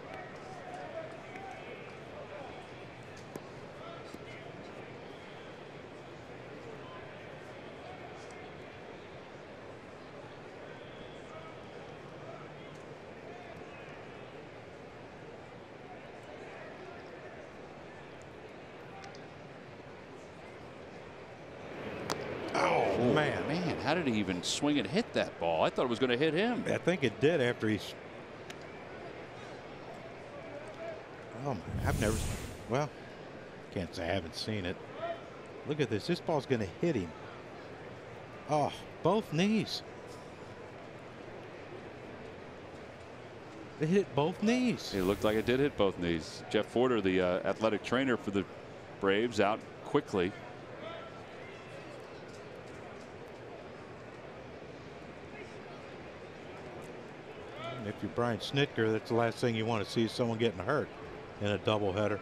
Man, how did he even swing and hit that ball? I thought it was going to hit him. I think it did after he's. Oh, I've never. Well, can't say I haven't seen it. Look at this. This ball's going to hit him. Oh, both knees. It hit both knees. It looked like it did hit both knees. Jeff Forder, the athletic trainer for the Braves, out quickly. If you're Brian Snitker, that's the last thing you want to see is someone getting hurt in a doubleheader.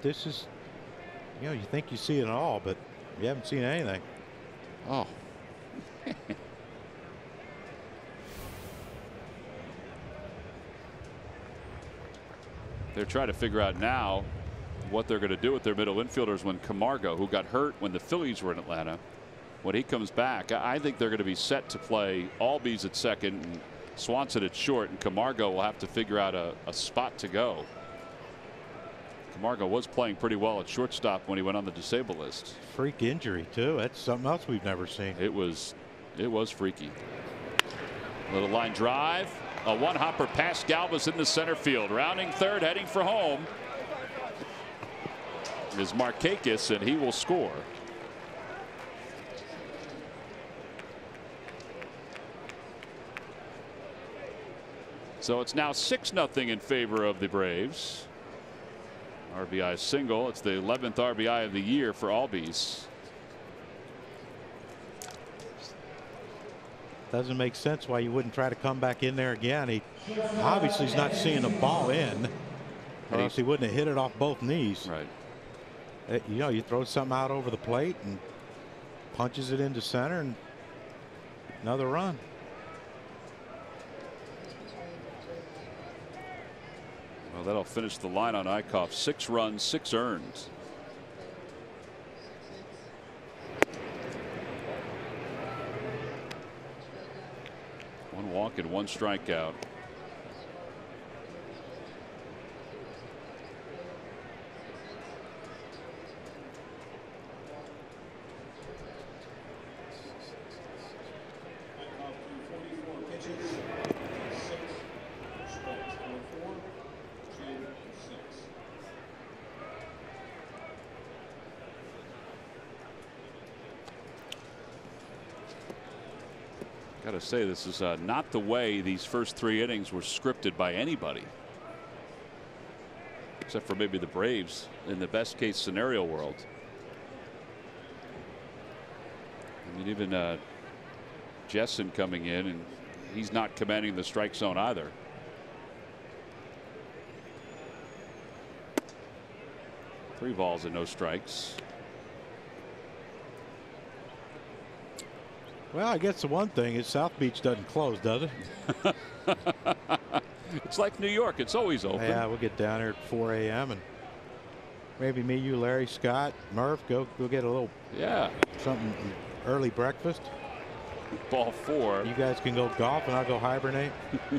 This is, you know, you think you see it all, but you haven't seen anything. Oh. They're trying to figure out now what they're going to do with their middle infielders when Camargo, who got hurt when the Phillies were in Atlanta, when he comes back. I think they're going to be set to play Albies at second and Swanson at short, and Camargo will have to figure out a spot to go. Camargo was playing pretty well at shortstop when he went on the disabled list. Freak injury too. That's something else we've never seen. It was freaky. Little line drive, a one-hopper past Galvis in the center field, rounding third, heading for home is Markakis, and he will score. So it's now 6-0 in favor of the Braves. RBI single. It's the 11th RBI of the year for Albies. Doesn't make sense why you wouldn't try to come back in there again. He obviously is not seeing the ball in, or else he wouldn't have hit it off both knees. Right. You know, you throw something out over the plate and punches it into center, and another run. Well, that'll finish the line on Eichhoff. 6 runs, 6 earned. One walk and 1 strikeout. Got to say, this is not the way these first 3 innings were scripted by anybody, except for maybe the Braves in the best case scenario world. I mean, even Jessen coming in, and he's not commanding the strike zone either. Three balls and no strikes. Well, I guess the one thing is South Beach doesn't close, does it? It's like New York. It's always open. Yeah, we'll get down here at 4 a.m. and maybe me, you, Larry, Scott, Murph, go get a little something early breakfast. Ball 4. You guys can go golf and I'll go hibernate. You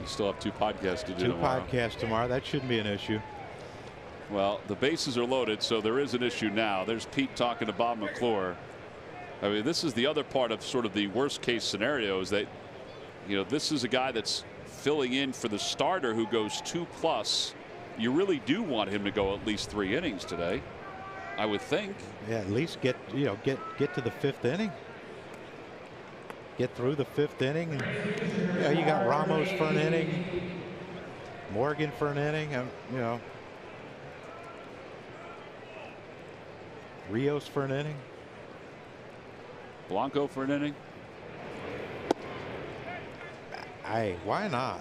still have 2 podcasts to do tomorrow. 2 podcasts tomorrow. That shouldn't be an issue. Well, the bases are loaded, so there is an issue now. There's Pete talking to Bob McClure. I mean, this is the other part of sort of the worst case scenario, is that, you know, this is a guy that's filling in for the starter who goes 2+. You really do want him to go at least 3 innings today, I would think. Yeah, at least get to the 5th inning. Get through the 5th inning. And, you know, you got Ramos for an inning, Morgan for an inning, you know. Rios for an inning. Blanco for an inning. Hey, why not?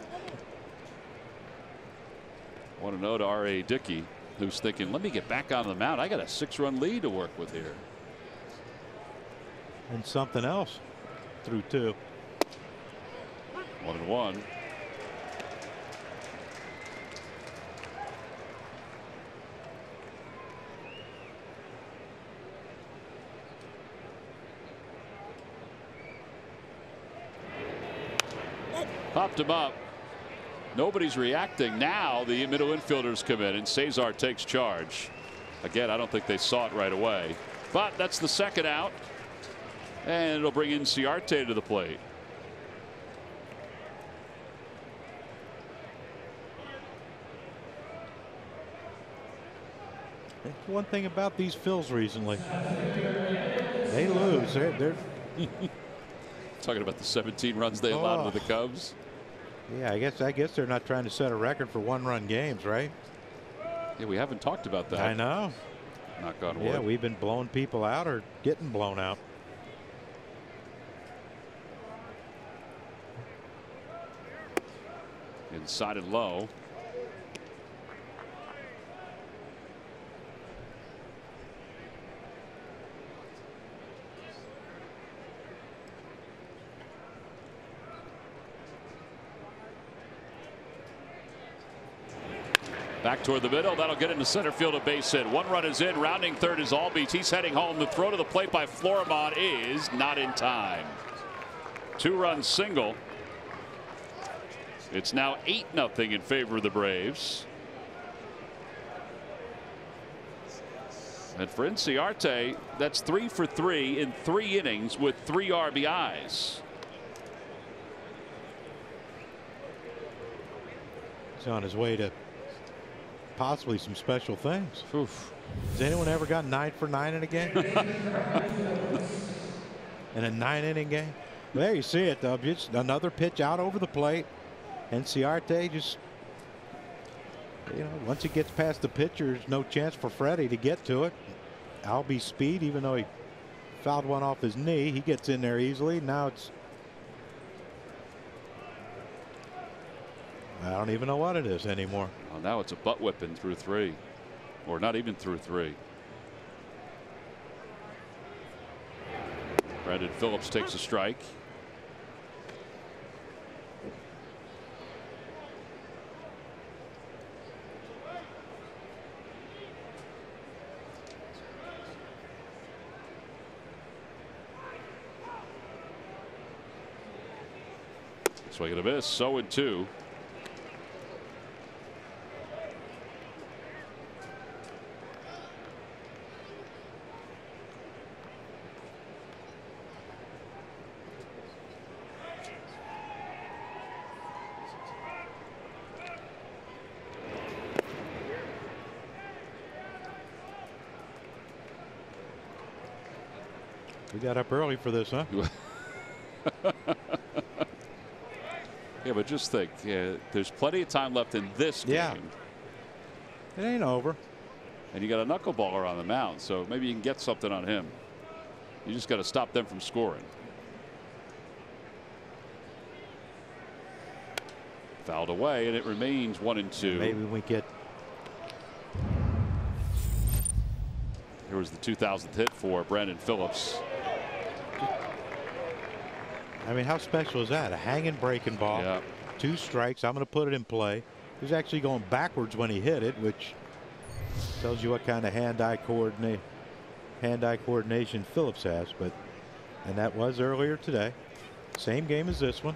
Want to know to R.A. Dickey, who's thinking, let me get back on the mound. I got a 6-run lead to work with here. And something else through 2. 1-1. Popped him up. Nobody's reacting. Now the middle infielders come in and Cesar takes charge. Again, I don't think they saw it right away, but that's the second out, and it'll bring in Ciarte to the plate. One thing about these Phils recently, they lose. They're talking about the 17 runs they allowed to the Cubs. Yeah, I guess they're not trying to set a record for 1-run games, right? Yeah, we haven't talked about that. I know. Knock on wood. Yeah, we've been blowing people out or getting blown out. Inside and low. Back toward the middle. That'll get into center field, a base hit. 1 run is in. Rounding third is Albies. He's heading home. The throw to the plate by Florimon is not in time. 2-run single. It's now 8-0 in favor of the Braves. And for Inciarte, that's 3 for 3 in 3 innings with 3 RBIs. He's on his way to possibly some special things. Oof. Has anyone ever got 9 for 9 in a game? In a 9-inning game? There you see it, though. Just another pitch out over the plate. And Ciarte just, you know, once it gets past the pitcher, there's no chance for Freddie to get to it. Albie's speed, even though he fouled one off his knee, he gets in there easily. Now it's, I don't even know what it is anymore. Well, now it's a butt whipping through 3, or not even through 3. Brandon Phillips takes a strike. Swing and a miss. 0-2. We got up early for this, huh? Yeah, but just think, there's plenty of time left in this game. Yeah. It ain't over. And you got a knuckleballer on the mound, so maybe you can get something on him. You just got to stop them from scoring. Fouled away, and it remains 1-2. Maybe we get. Here was the 2000th hit for Brandon Phillips. I mean, how special is that? A hanging breaking ball. Yeah. 2 strikes. I'm going to put it in play. He was actually going backwards when he hit it, which tells you what kind of hand-eye coordination Phillips has. And that was earlier today. Same game as this one.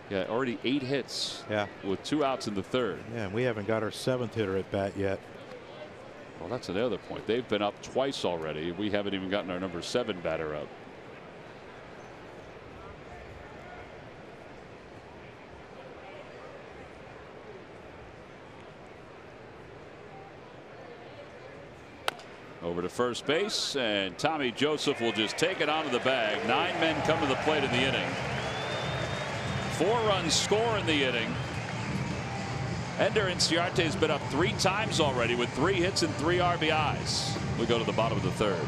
Yeah, already 8 hits. Yeah. With 2 outs in the 3rd. Yeah, and we haven't got our 7th hitter at bat yet. Well, that's another point. They've been up twice already. We haven't even gotten our number 7 batter up. Over to first base, and Tommy Joseph will just take it onto the bag. 9 men come to the plate in the inning. 4 runs score in the inning. Ender Inciarte has been up 3 times already with 3 hits and 3 RBIs. We go to the bottom of the 3rd.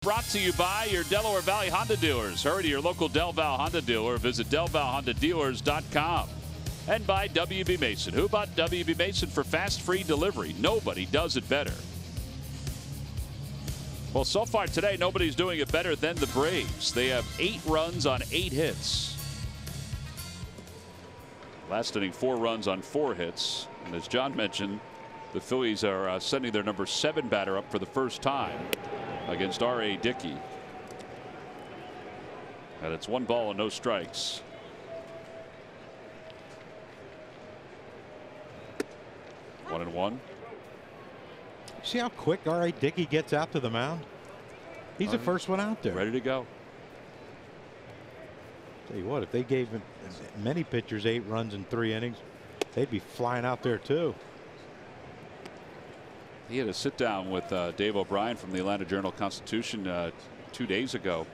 Brought to you by your Delaware Valley Honda dealers. Hurry to your local Del Val Honda dealer. Visit DelValHondaDealers.com. And by W.B. Mason. Who bought W.B. Mason for fast, free delivery? Nobody does it better. Well, so far today, nobody's doing it better than the Braves. They have 8 runs on 8 hits. Last inning, 4 runs on 4 hits. And as John mentioned, the Phillies are sending their number 7 batter up for the first time against R.A. Dickey. And it's 1 ball and no strikes. 1-1. See how quick R.A. Dickey gets out to the mound? He's the first one out there. Ready to go. Tell you what, if they gave many pitchers 8 runs in 3 innings, they'd be flying out there too. He had a sit down with Dave O'Brien from the Atlanta Journal-Constitution 2 days ago,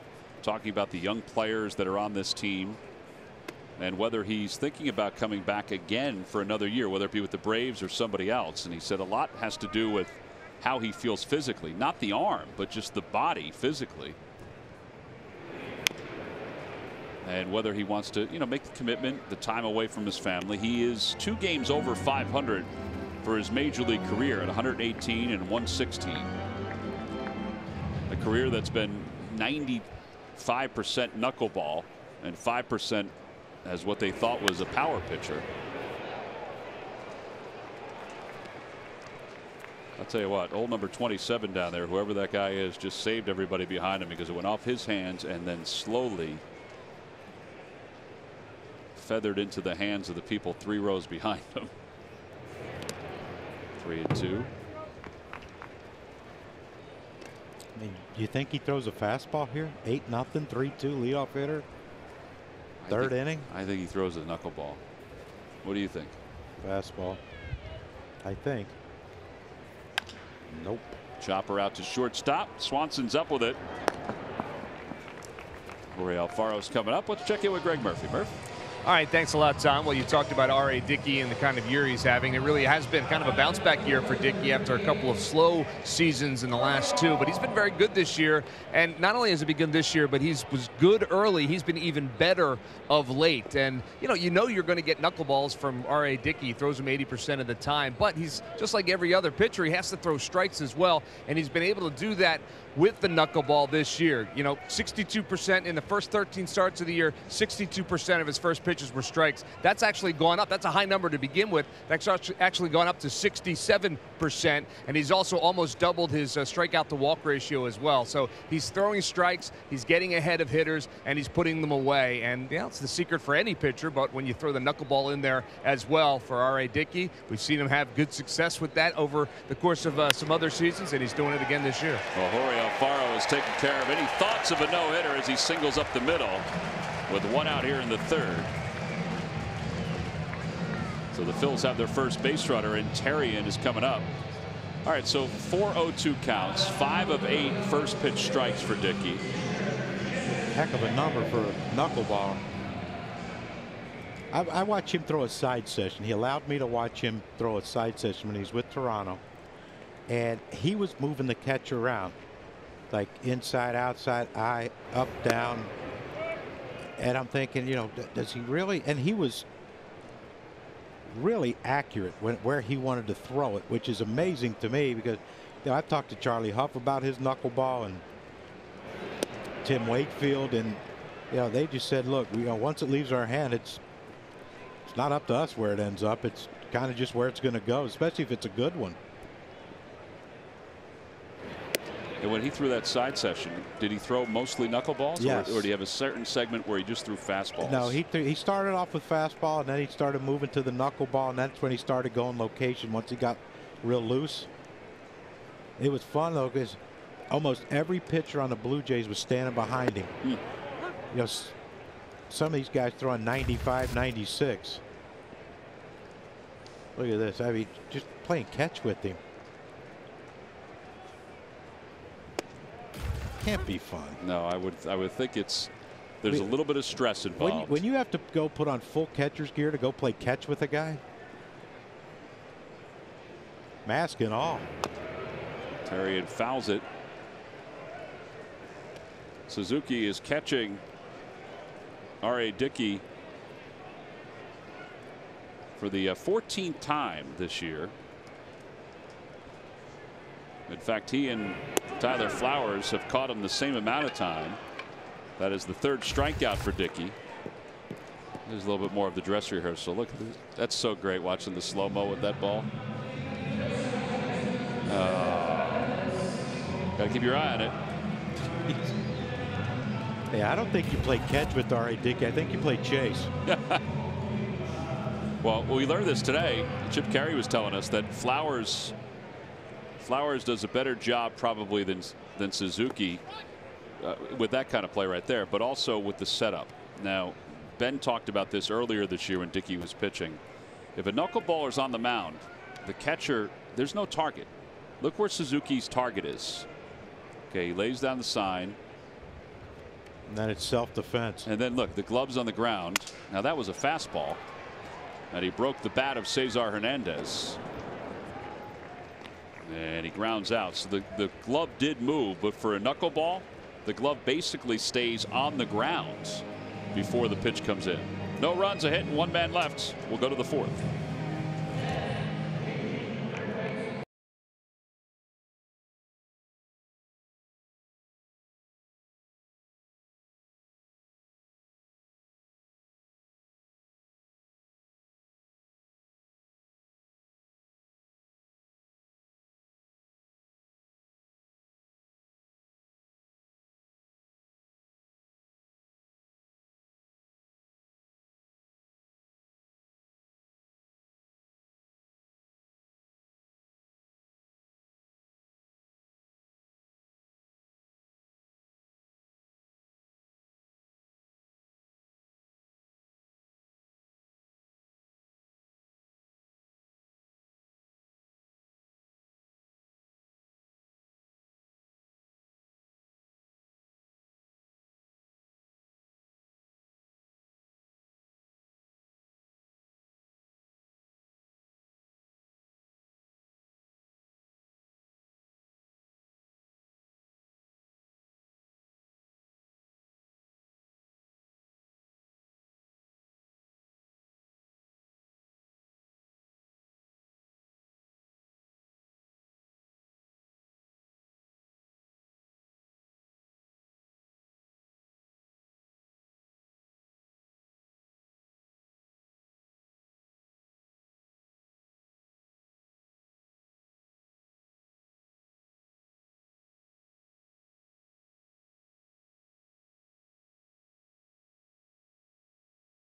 talking about the young players that are on this team and whether he's thinking about coming back again for another year, whether it be with the Braves or somebody else. And he said a lot has to do with how he feels physically, not the arm, but just the body physically. And whether he wants to, make the commitment, the time away from his family. He is 2 games over 500 for his major league career at 118 and 116. A career that's been 95% knuckleball and 5% as what they thought was a power pitcher. I'll tell you what, old number 27 down there, whoever that guy is, just saved everybody behind him because it went off his hands and then slowly feathered into the hands of the people 3 rows behind him. 3-2. I mean, do you think he throws a fastball here? 8-0, 3-2 leadoff hitter. Third inning. I think he throws a knuckleball. What do you think? Fastball. I think. Nope. Chopper out to shortstop. Swanson's up with it. Jorge Alfaro's coming up. Let's check in with Greg Murphy. Murph. All right, thanks a lot, Tom. Well, you talked about R.A. Dickey and the kind of year he's having. It really has been kind of a bounce-back year for Dickey after a couple of slow seasons in the last 2. But he's been very good this year. And not only has he been good this year, but he was good early. He's been even better of late. And, you know you're going to get knuckleballs from R.A. Dickey. He throws them 80% of the time. But he's just like every other pitcher. He has to throw strikes as well. And he's been able to do that with the knuckleball this year. 62% in the first 13 starts of the year, 62% of his first pitches were strikes. That's actually gone up. That's a high number to begin with. That's actually gone up to 67%, and he's also almost doubled his strikeout to walk ratio as well. So he's throwing strikes, he's getting ahead of hitters, and he's putting them away. And it's the secret for any pitcher, but when you throw the knuckleball in there as well for R.A. Dickey, we've seen him have good success with that over the course of some other seasons, and he's doing it again this year. Well, Jorge Alfaro is taking care of any thoughts of a no-hitter as he singles up the middle with 1 out here in the 3rd. So the Phils have their first base runner, and Terrian is coming up. All right, so 4-0-2 counts, 5 of 8 first pitch strikes for Dickey. Heck of a number for a knuckleball. I watched him throw a side session. He allowed me to watch him throw a side session when he's with Toronto, and he was moving the catch around, like inside, outside, eye, up, down. And I'm thinking, does he really? And he was really accurate where he wanted to throw it, which is amazing to me because I've talked to Charlie Huff about his knuckleball and Tim Wakefield, and they just said, look, once it leaves our hand, it's not up to us where it ends up. It's kind of just where it's going to go, especially if it's a good one. And when he threw that side session, did he throw mostly knuckleballs? Yes. Or did he have a certain segment where he just threw fastballs? No, he started off with fastball, and then he started moving to the knuckleball, and that's when he started going location once he got real loose. It was fun, though, because almost every pitcher on the Blue Jays was standing behind him. Some of these guys throwing 95, 96. Look at this. I mean, just playing catch with him. Can't be fun. No, I would think there's a little bit of stress involved. When you have to go put on full catcher's gear to go play catch with a guy, mask and all. Terrian fouls it. Suzuki is catching R.A. Dickey for the 14th time this year. In fact, he and Tyler Flowers have caught him the same amount of time. That is the 3rd strikeout for Dickey. There's a little bit more of the dress rehearsal. Look, that's so great watching the slow-mo with that ball. Got to keep your eye on it. Yeah, I don't think you play catch with R.A. Dickey. I think you play chase. Well, we learned this today. Chip Carey was telling us that Flowers does a better job probably than Suzuki with that kind of play right there, but also with the setup. Now, Ben talked about this earlier this year when Dickey was pitching. If a knuckleballer's on the mound, the catcher, there's no target. Look where Suzuki's target is. Okay, he lays down the sign. And then it's self-defense. And then look, the glove's on the ground. Now that was a fastball. And he broke the bat of Cesar Hernandez. And he grounds out. So the glove did move, but for a knuckleball, the glove basically stays on the ground before the pitch comes in. No runs, a hit, and 1 man left. We'll go to the 4th.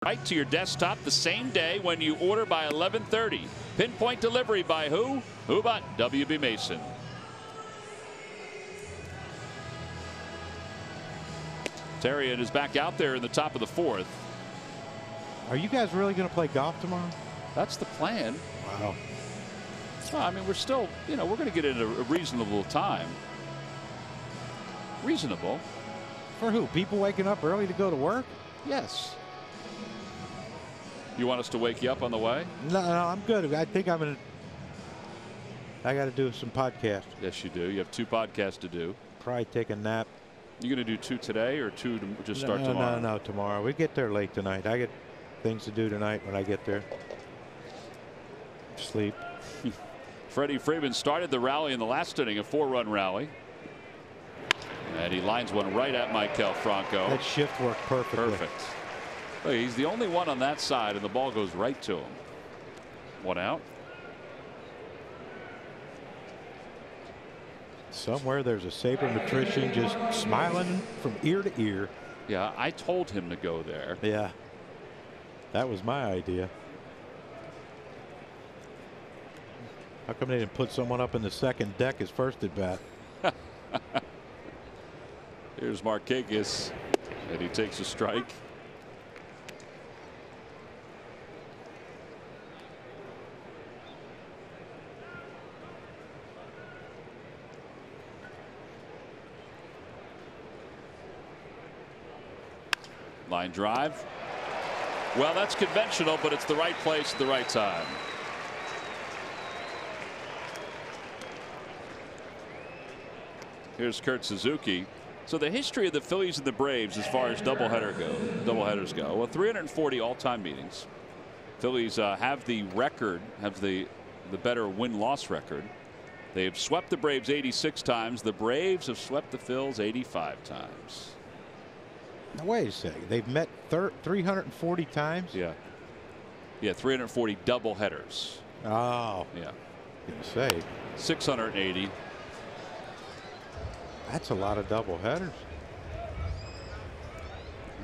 Right to your desktop the same day when you order by 11:30. Pinpoint delivery by who? Who but WB Mason. Therrien is back out there in the top of the 4th. Are you guys really going to play golf tomorrow? That's the plan. Wow. Well, I mean, we're still, we're going to get in a reasonable time. Reasonable. For who? People waking up early to go to work? Yes. You want us to wake you up on the way? No, I'm good. I think I got to do some podcasts. Yes, you do. You have 2 podcasts to do. Probably take a nap. You going to do 2 today or 2 to just start tomorrow? No, tomorrow. We get there late tonight. I get things to do tonight when I get there. Sleep. Freddie Freeman started the rally in the last inning, a 4-run rally. And he lines one right at Maikel Franco. That shift worked perfectly. Perfect. Look, he's the only one on that side, and the ball goes right to him. 1 out. Somewhere there's a sabermetrician just smiling from ear to ear. Yeah, I told him to go there. Yeah. That was my idea. How come they didn't put someone up in the second deck as first at bat? Here's Markakis, and he takes a strike. Line drive. Well, that's conventional, but it's the right place at the right time. Here's Kurt Suzuki. So the history of the Phillies and the Braves as far as doubleheaders go. Well, 340 all-time meetings. Phillies have the record, have the better win-loss record. They have swept the Braves 86 times. The Braves have swept the Phils 85 times. Now wait a second. They've met 340 times? Yeah. Yeah, 340 doubleheaders. Oh. Yeah. Gonna say 680. That's a lot of doubleheaders.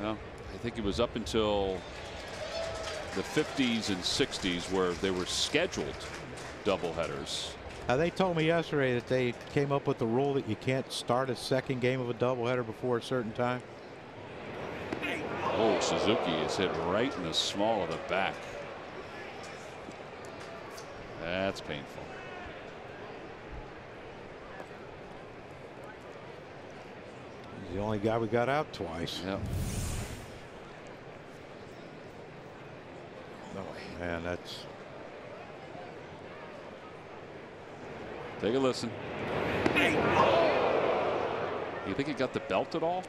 Well, I think it was up until the 50s and 60s where they were scheduled doubleheaders. They told me yesterday that they came up with the rule that you can't start a second game of a doubleheader before a certain time. Oh, Suzuki is hit right in the small of the back. That's painful. He's the only guy we got out twice. Yep. Oh, man, that's. Take a listen. You think he got the belt at all?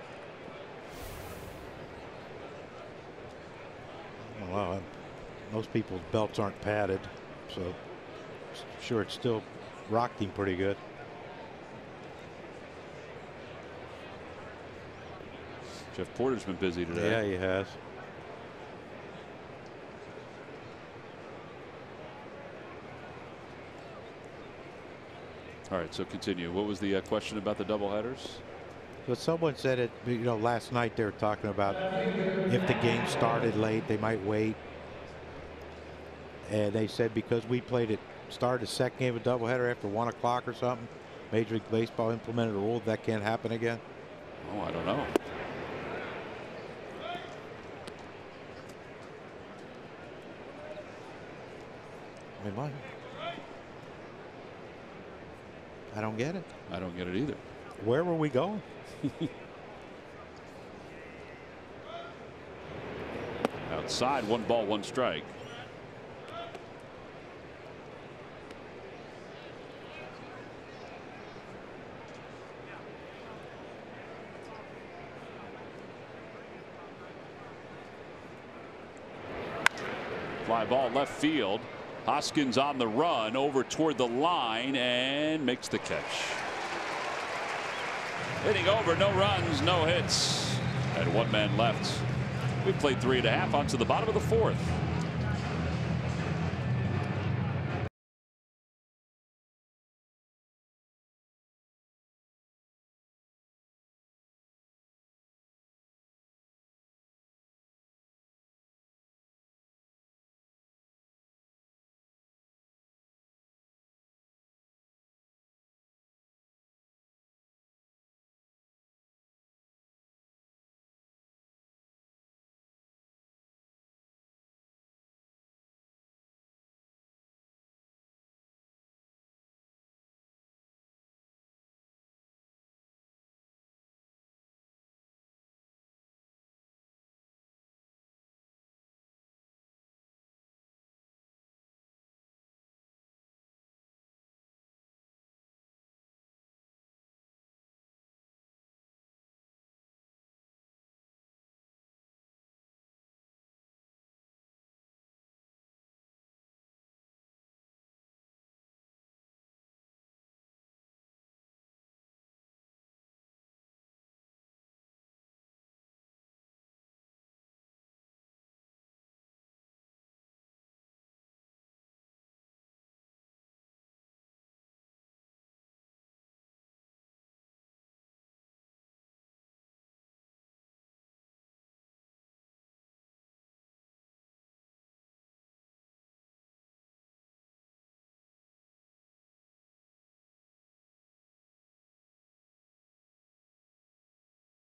Well, most people's belts aren't padded, so sure it's still rocked him pretty good. Jeff Porter's been busy today. Yeah, he has. All right, so continue. What was the question about the doubleheaders? So someone said it, you know, last night they were talking about if the game started late, they might wait. And they said because we started the second game of doubleheader after 1 o'clock or something, Major League Baseball implemented a rule that can't happen again. Oh, I don't know. I mean, what? I don't get it. I don't get it either. Where were we going? Outside, 1 ball, 1 strike. Fly ball left field. Hoskins on the run over toward the line and makes the catch. Hitting over, no runs, no hits, and 1 man left. We've played 3.5 on to the bottom of the 4th.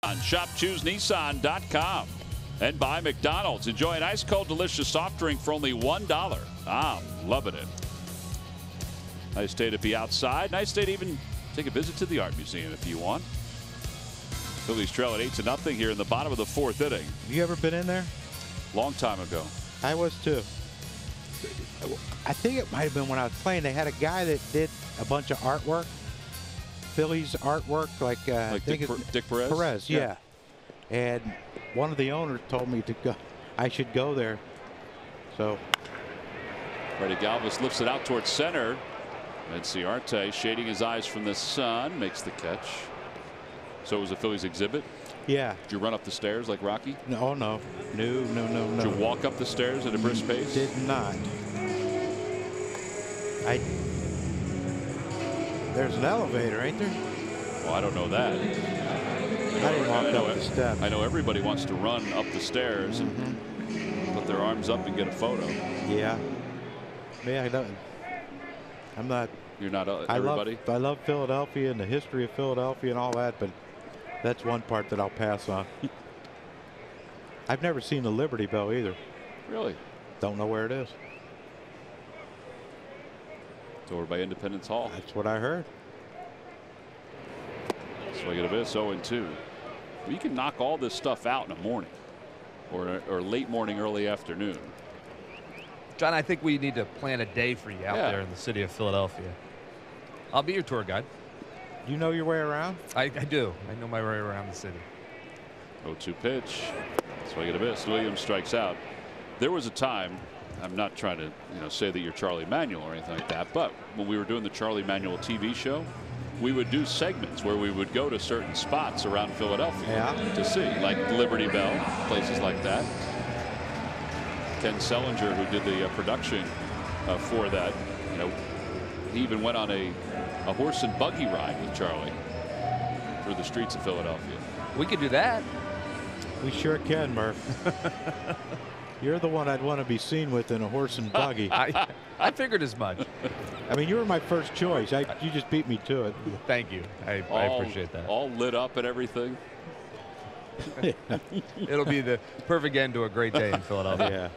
On shopchoosenissan.com and by McDonald's. Enjoy an ice cold delicious soft drink for only $1. I'm loving it. Nice day to be outside. Nice day to even take a visit to the art museum if you want. Phillies trail at 8-0 here in the bottom of the 4th inning. You ever been in there? Long time ago. I was too. I think it might have been when I was playing. They had a guy that did a bunch of artwork. Phillies artwork, like, I Like think Dick Perez? Perez, yeah. And one of the owners told me to go. I should go there. So Freddie Galvis lifts it out towards center. And Ciarte, shading his eyes from the sun, makes the catch. So it was a Phillies exhibit? yeah. Did you run up the stairs like Rocky? No, no. Did you walk up the stairs at a brisk pace? Did not. There's an elevator, ain't there? Well, I don't know that. I didn't walk up the steps. I know everybody wants to run up the stairs and put their arms up and get a photo. Yeah. Yeah, I don't. I'm not. You're not everybody? I love Philadelphia and the history of Philadelphia and all that, but that's one part that I'll pass on. I've never seen the Liberty Bell either. Really? Don't know where it is. It's over by Independence Hall. That's what I heard. Swing and a miss, 0-2. Well, you can knock all this stuff out in the morning or late morning, early afternoon. John, I think we need to plan a day for you out there in the city of Philadelphia. I'll be your tour guide. You know your way around? I do. I know my way around the city. 0-2 pitch. Swing and a miss. Williams strikes out. There was a time, I'm not trying to say that you're Charlie Manuel or anything like that, but when we were doing the Charlie Manuel TV show, we would do segments where we would go to certain spots around Philadelphia to see, like Liberty Bell, places like that. Ken Sellinger, who did the production for that, he even went on a horse and buggy ride with Charlie through the streets of Philadelphia. We could do that. We sure can, Murph. You're the one I'd want to be seen with in a horse and buggy. I figured as much. I mean, you were my first choice. You just beat me to it. Thank you. I appreciate that. All lit up and everything. It'll be the perfect end to a great day in Philadelphia.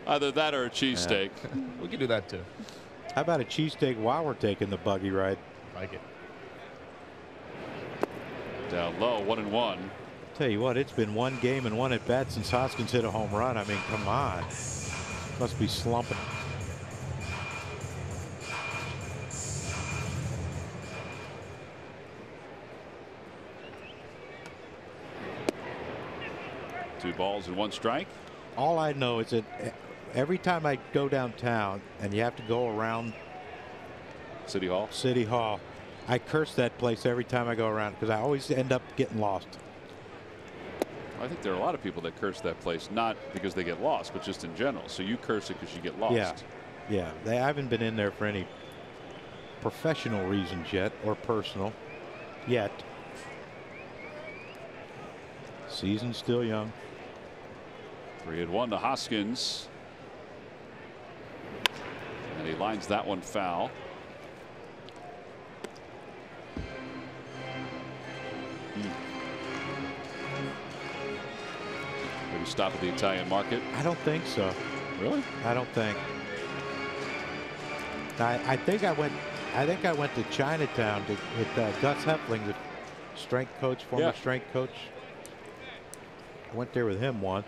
Either that or a cheesesteak. We could do that too. How about a cheesesteak while we're taking the buggy ride? Like it. Down low, 1-1. Tell you what, it's been one game and one at bat since Hoskins hit a home run. I mean, come on. Must be slumping. Two balls and one strike. All I know is that every time I go downtown and you have to go around City Hall, I curse that place every time I go around because I always end up getting lost. I think there are a lot of people that curse that place, not because they get lost, but just in general. So you curse it because you get lost. Yeah. I haven't been in there for any professional reasons yet, or personal yet. Season's still young. 3-1 to Hoskins. And he lines that one foul. Maybe stop at the Italian market. I don't think so. Really? I don't think. I think I went to Chinatown with Gus Heffling, the strength coach, former strength coach. I went there with him once.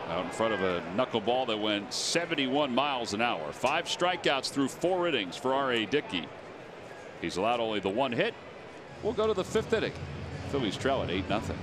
Out in front of a knuckleball that went 71 miles an hour. 5 strikeouts through 4 innings for R.A. Dickey. He's allowed only the 1 hit. We'll go to the 5th inning. Phillies trail at 8-0.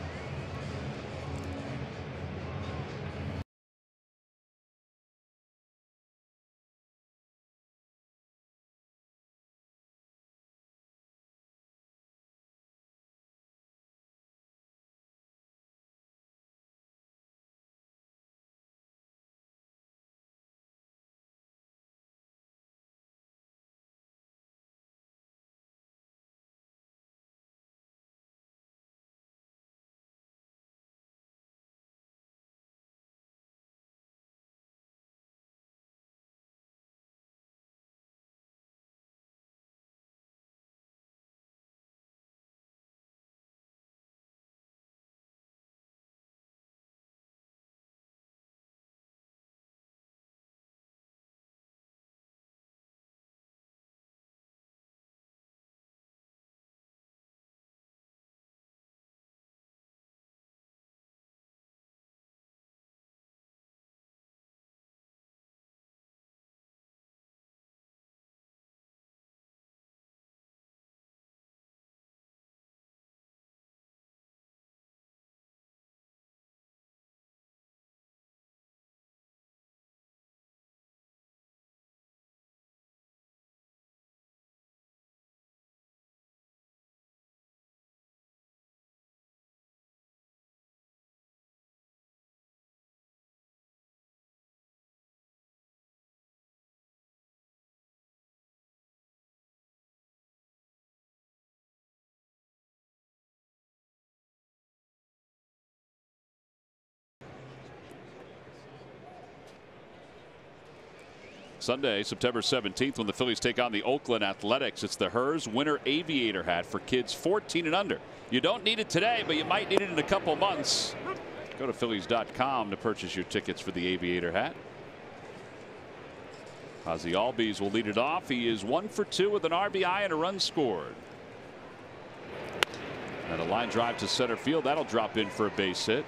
Sunday, September 17th, when the Phillies take on the Oakland Athletics. It's the Hers Winter Aviator hat for kids 14 and under. You don't need it today, but you might need it in a couple months. Go to Phillies.com to purchase your tickets for the Aviator hat. Ozzie Albies will lead it off. He is 1 for 2 with an RBI and a run scored. And a line drive to center field. That'll drop in for a base hit.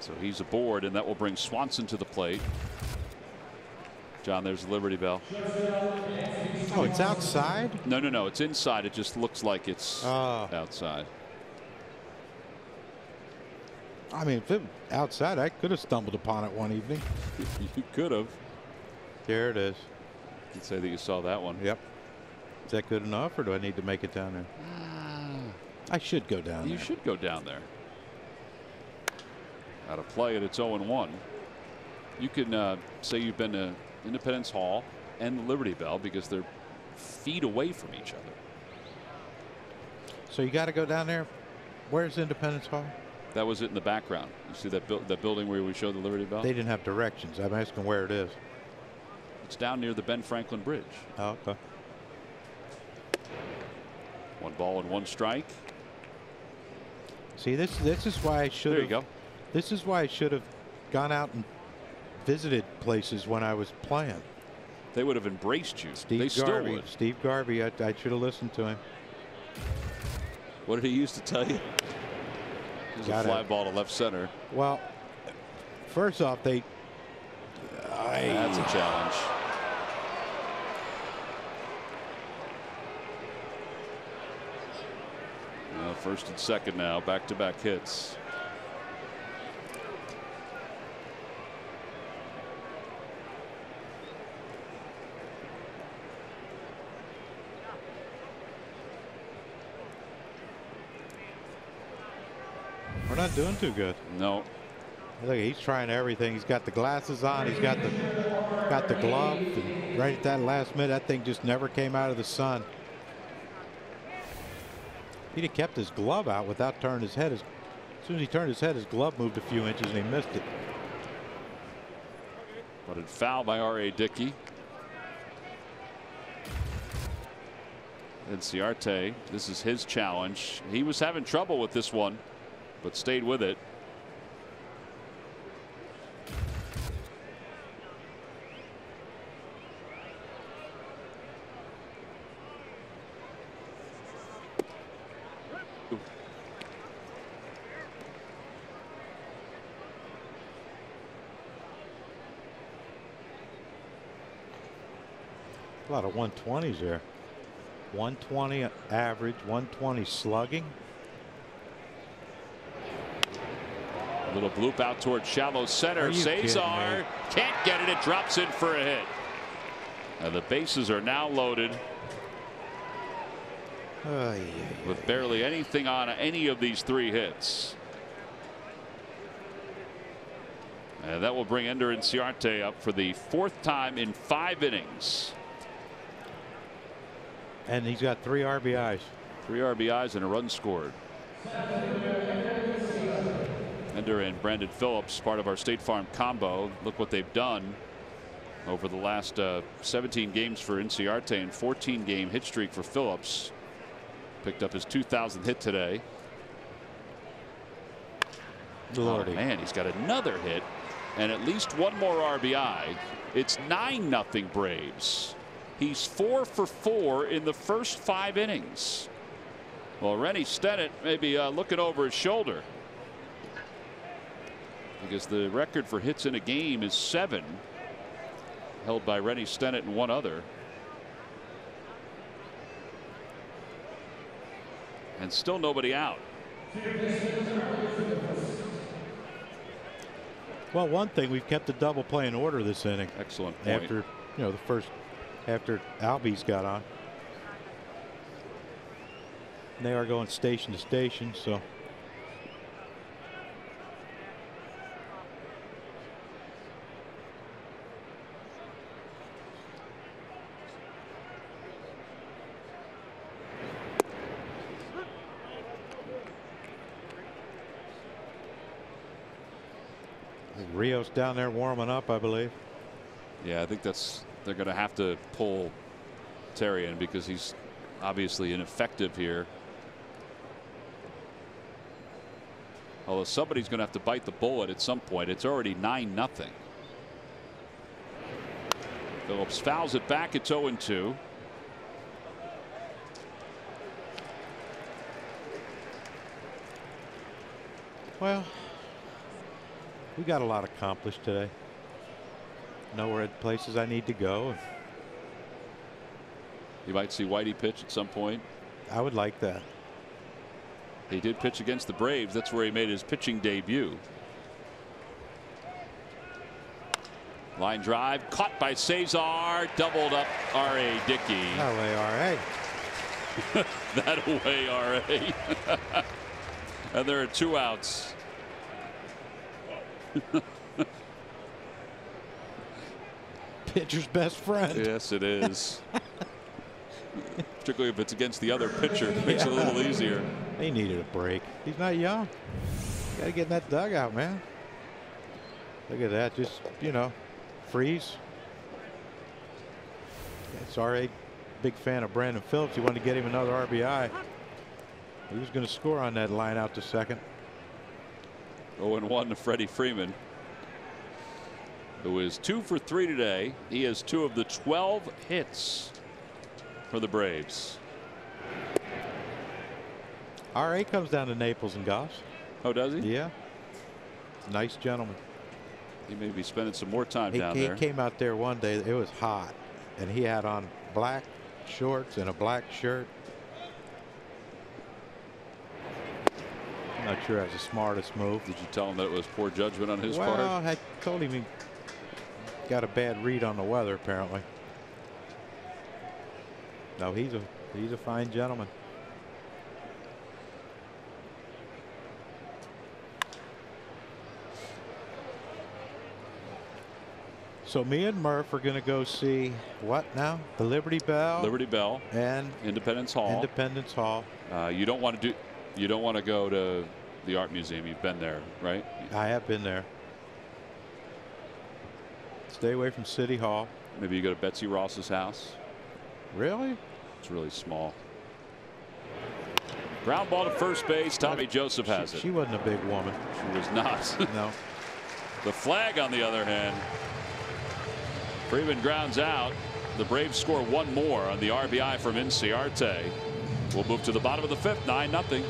So he's aboard, and that will bring Swanson to the plate. John, there's the Liberty Bell. Oh, it's outside? No, no, no. It's inside. It just looks like it's outside. I mean, if it was outside, I could have stumbled upon it one evening. You could have. There it is. You'd say that you saw that one. Yep. Is that good enough, or do I need to make it down there? I should go down there. You should go down there. Out of play, and it's 0-1. You can say you've been to Independence Hall and the Liberty Bell because they're feet away from each other. So you got to go down there. Where's Independence Hall? That was it in the background. You see that building where we showed the Liberty Bell? They didn't have directions. I'm asking where it is. It's down near the Ben Franklin Bridge. Oh, okay. 1 ball and 1 strike. See, this is why I should. There you go. This is why I should have gone out and visited places when I was playing. They would have embraced you. Steve they still Garvey. would. Steve Garvey. I should have listened to him. What did he used to tell you? There's a fly ball to left center. Well, first off, that's a challenge. First and second now, back-to-back hits. We're not doing too good. No. Look, he's trying everything. He's got the glasses on. He's got the glove. And right at that last minute, that thing just never came out of the sun. He'd have kept his glove out without turning his head. As soon as he turned his head, his glove moved a few inches and he missed it. But it foul by R.A. Dickey. Inciarte, this is his challenge. He was having trouble with this one, but stayed with it. A lot of 120s there. 120 average, 120 slugging. A little bloop out toward shallow center. Cesar can't get it. It drops in for a hit. Now the bases are now loaded. With barely anything on any of these 3 hits. And that will bring Ender Inciarte up for the 4th time in 5 innings. And he's got 3 RBIs. 3 RBIs and a run scored. Ender and Brandon Phillips, part of our State Farm combo. Look what they've done over the last 17 games for Inciarte and 14-game hit streak for Phillips. Picked up his 2,000th hit today. Lordy. Oh, man, he's got another hit and at least 1 more RBI. It's 9-0 Braves. He's 4 for 4 in the first 5 innings. Well, Rennie Stennett may be looking over his shoulder, because the record for hits in a game is 7, held by Rennie Stennett and 1 other. And still nobody out. Well, one thing, we've kept the double play in order this inning. Excellent point. After, after Albies got on. And they are going station to station, so. Rios down there warming up, I believe. Yeah, I think they're going to have to pull Terry in because he's obviously ineffective here. Although somebody's going to have to bite the bullet at some point. It's already 9-0. Phillips fouls it back. It's 0-2. Well, we got a lot accomplished today. Know where places I need to go. You might see Whitey pitch at some point. I would like that. He did pitch against the Braves. That's where he made his pitching debut. Line drive caught by Cesar, doubled up R.A. Dickey. That way, R.A. That away, R.A. And there are 2 outs. Pitcher's best friend. Yes, it is. Particularly if it's against the other pitcher. It makes it a little easier. He needed a break. He's not young. Got to get in that dugout, man. Look at that. Just, you know, freeze. It's R.A. big fan of Brandon Phillips. He wanted to get him another RBI. He was going to score on that line out to second. 0-1 to Freddie Freeman, who is 2 for 3 today. He has 2 of the 12 hits for the Braves. R.A. comes down to Naples and golfs. Oh, does he? Yeah. Nice gentleman. He may be spending some more time down there. He came out there one day. It was hot, and he had on black shorts and a black shirt. I'm not sure that's the smartest move. Did you tell him that it was poor judgment on his part? Well, I told him he got a bad read on the weather, apparently. No, he's a fine gentleman. So me and Murph are going to go see what now? The Liberty Bell. Liberty Bell and Independence Hall. Independence Hall. You don't want to go to the art museum. You've been there, right? I have been there. Stay away from City Hall. Maybe you go to Betsy Ross's house. Really? It's really small. Ground ball to first base. Tommy Joseph has it. She wasn't a big woman. She was not. No. The flag, on the other hand. Freeman grounds out. The Braves score 1 more on the RBI from Inciarte. We'll move to the bottom of the 5th, 9-0.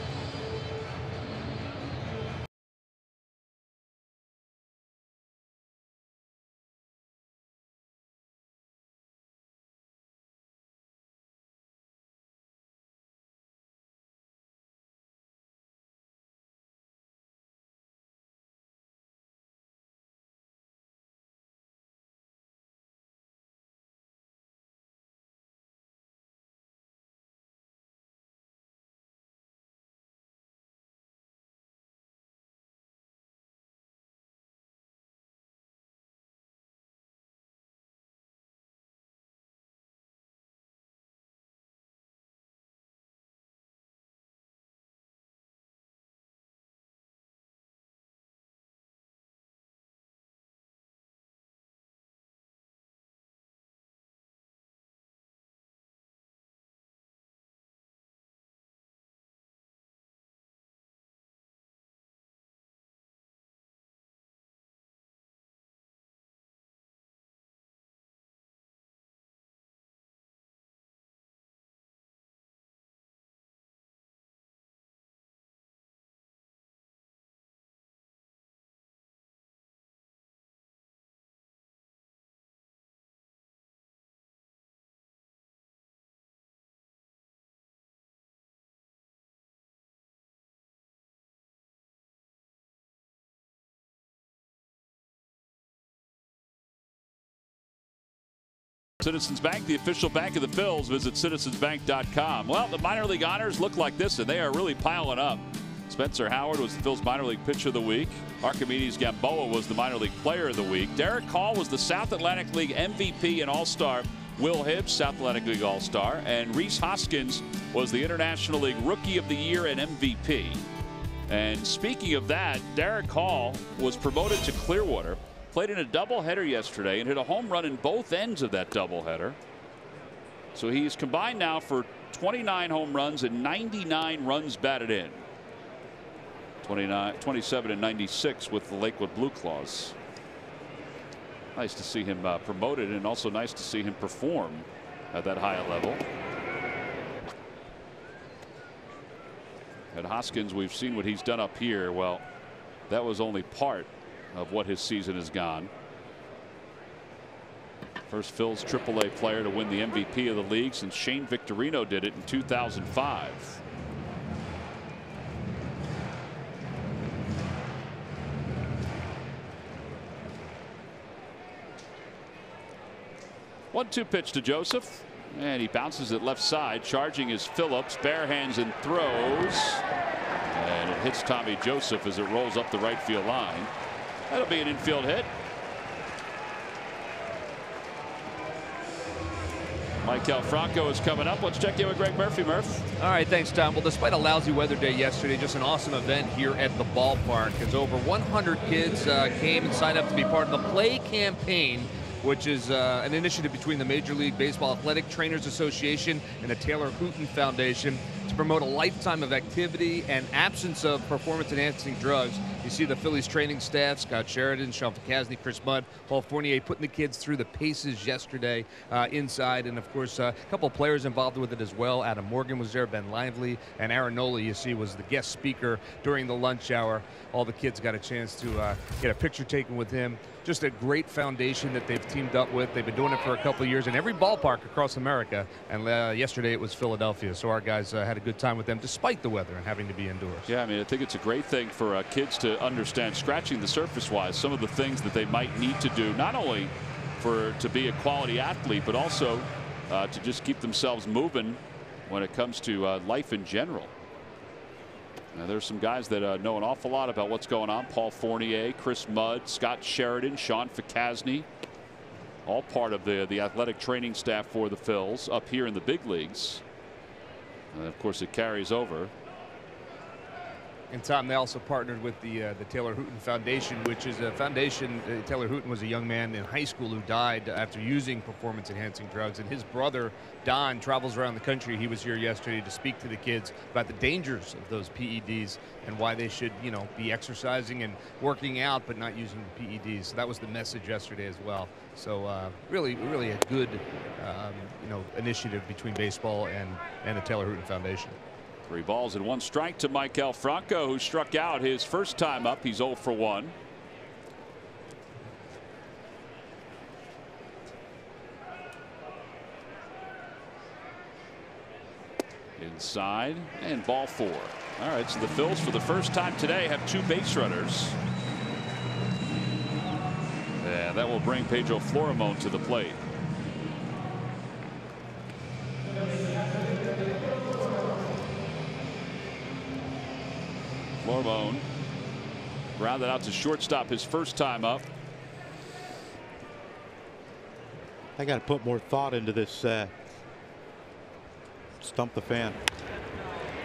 Citizens Bank, the official bank of the Phils. Visit citizensbank.com. Well, the minor league honors look like this, and they are really piling up. Spencer Howard was the Phils minor league pitcher of the week. Archimedes Gamboa was the minor league player of the week. Derek Hall was the South Atlantic League MVP and All-Star. Will Hibbs, South Atlantic League All-Star. And Rhys Hoskins was the International League Rookie of the Year and MVP. And speaking of that, Derek Hall was promoted to Clearwater, played in a doubleheader yesterday and hit a home run in both ends of that doubleheader. So he's combined now for 29 home runs and 99 runs batted in. 27 and 96 with the Lakewood Blue Claws. Nice to see him promoted, and also nice to see him perform at that high level. At Hoskins, we've seen what he's done up here. Well, that was only part of what his season has gone. First Phil's AAA player to win the MVP of the league since Shane Victorino did it in 2005. One-two pitch to Joseph, and he bounces it left side. Charging is Phillips, bare hands and throws, and it hits Tommy Joseph as it rolls up the right field line. That'll be an infield hit. Michael Franco is coming up. Let's check in with Greg Murphy. Murph. All right, thanks, Tom. Well, despite a lousy weather day yesterday, just an awesome event here at the ballpark, as over 100 kids came and signed up to be part of the Play campaign, which is an initiative between the Major League Baseball Athletic Trainers Association and the Taylor Hooten Foundation to promote a lifetime of activity and absence of performance-enhancing drugs. You see the Phillies training staff, Scott Sheridan, Sean Fakasny, Chris Mudd, Paul Fournier, putting the kids through the paces yesterday inside. And, of course, a couple of players involved with it as well. Adam Morgan was there, Ben Lively, and Aaron Nola, you see, was the guest speaker during the lunch hour. All the kids got a chance to get a picture taken with him. Just a great foundation that they've teamed up with. They've been doing it for a couple of years in every ballpark across America. And yesterday it was Philadelphia. So our guys had a good time with them despite the weather and having to be indoors. Yeah, I mean, I think it's a great thing for kids to understand, scratching the surface wise, some of the things that they might need to do, not only to be a quality athlete, but also to just keep themselves moving when it comes to life in general. Now, there's some guys that know an awful lot about what's going on. Paul Fournier, Chris Mudd, Scott Sheridan, Sean Fakasny, all part of the athletic training staff for the Phils up here in the big leagues. And of course, it carries over. And Tom, they also partnered with the Taylor Hooten Foundation, which is a foundation. Taylor Hooten was a young man in high school who died after using performance-enhancing drugs, and his brother Don travels around the country. He was here yesterday to speak to the kids about the dangers of those PEDs and why they should, you know, be exercising and working out, but not using the PEDs. So that was the message yesterday as well. So really a good, you know, initiative between baseball and the Taylor Hooten Foundation. 3 balls and 1 strike to Michael Franco, who struck out his first time up. He's 0 for 1. Inside and ball 4. All right, so the Phils for the first time today have 2 base runners. And that will bring Pedro Florimon to the plate. Florimon grounded out to shortstop his first time up. I got to put more thought into this. Stump the fan.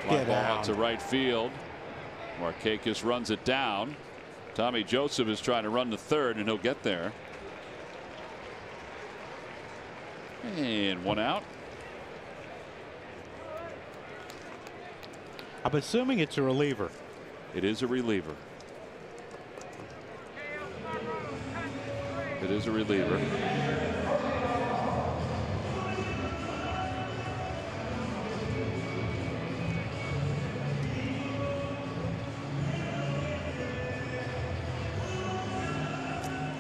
Fly ball out to right field. Markakis runs it down. Tommy Joseph is trying to run to third, and he'll get there. And 1 out. I'm assuming it's a reliever. It is a reliever. It is a reliever.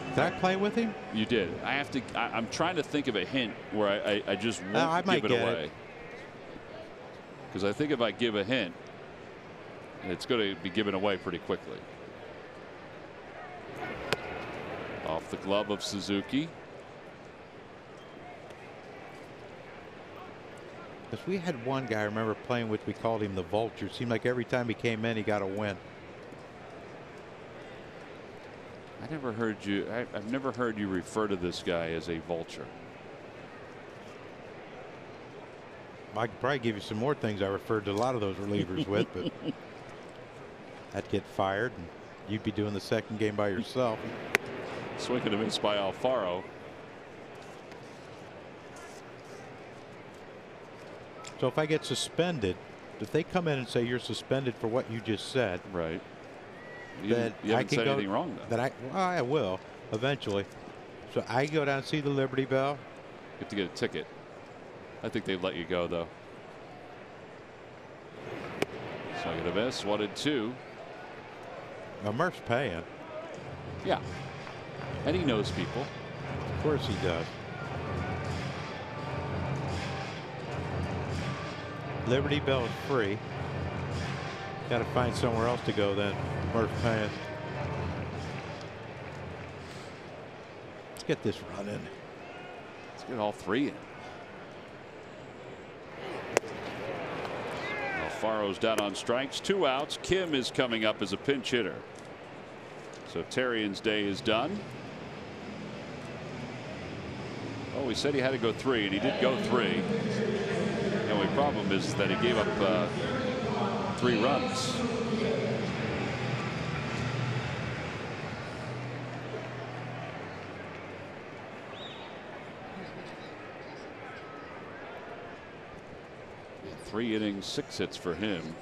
Did I play with him? You did. I have to. I'm trying to think of a hint where I just won't give it away. Because I think if I give a hint, it's going to be given away pretty quickly. Off the glove of Suzuki. Because we had one guy I remember playing with, we called him the Vulture. Seemed like every time he came in, he got a win. I never heard you. I've never heard you refer to this guy as a vulture. I could probably give you some more things I referred to a lot of those relievers with, but I'd get fired, and you'd be doing the second game by yourself. Swing and a miss by Alfaro. So if I get suspended, if they come in and say you're suspended for what you just said, Right. then You I haven't can said go. anything wrong, though. Well, I will eventually. So I go down and see the Liberty Bell. You have to get a ticket. I think they'd let you go, though. Swing and a miss. 1-2. Now Murph's paying. Yeah. And he knows people. Of course he does. Liberty Bell is free. Got to find somewhere else to go then. Murph's paying. Let's get this run in. Let's get all three in. Alfaro's down on strikes. 2 outs. Kim is coming up as a pinch hitter. So Terrian's day is done. Oh, he said he had to go 3, and he did go 3. The only problem is that he gave up 3 runs. Three innings, 6 hits for him.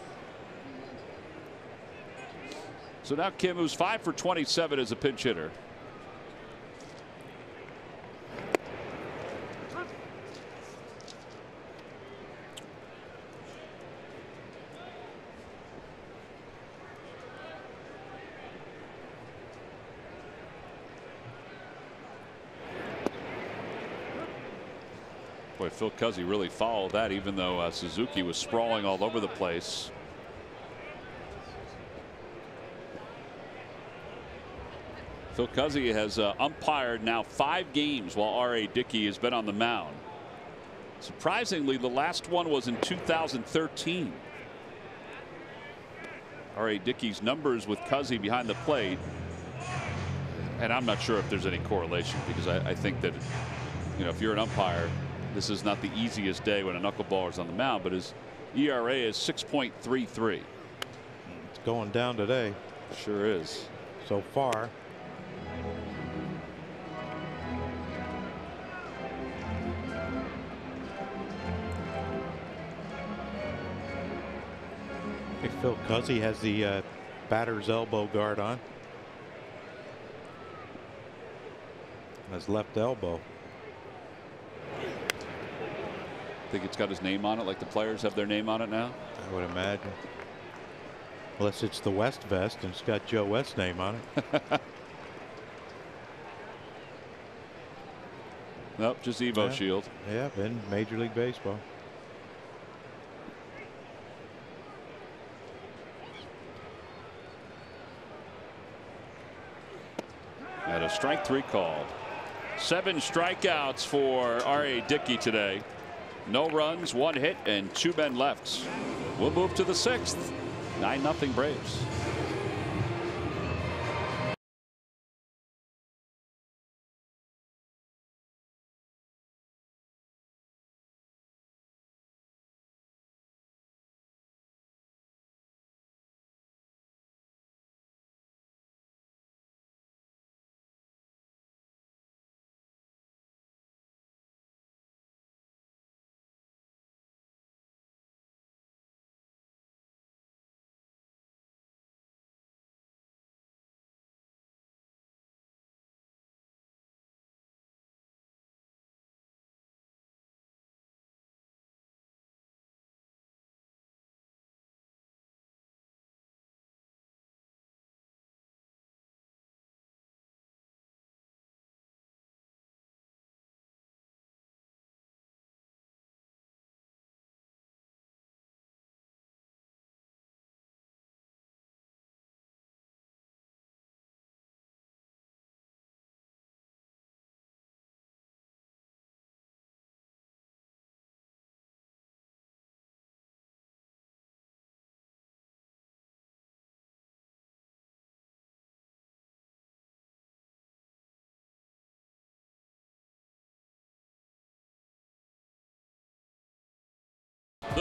So now Kim, who's 5 for 27 as a pinch hitter. Boy, Phil Cuzzy really followed that, even though Suzuki was sprawling all over the place. Phil Cuzzy has umpired now 5 games while R.A. Dickey has been on the mound. Surprisingly, the last one was in 2013. R.A. Dickey's numbers with Cuzzy behind the plate, and I'm not sure if there's any correlation, because I think that, you know, if you're an umpire, this is not the easiest day when a knuckleballer's on the mound, but his ERA is 6.33. It's going down today. Sure is. So far. I think Phil Cuzzy has the batter's elbow guard on. His left elbow. Think it's got his name on it, like the players have their name on it now? I would imagine. Unless it's the West vest and it's got Joe West's name on it. Nope, just Evo Shield. Yeah, in Major League Baseball. And a strike 3 called. 7 strikeouts for R.A. Dickey today. No runs, 1 hit, and 2 men left. We'll move to the 6th. 9-0 Braves.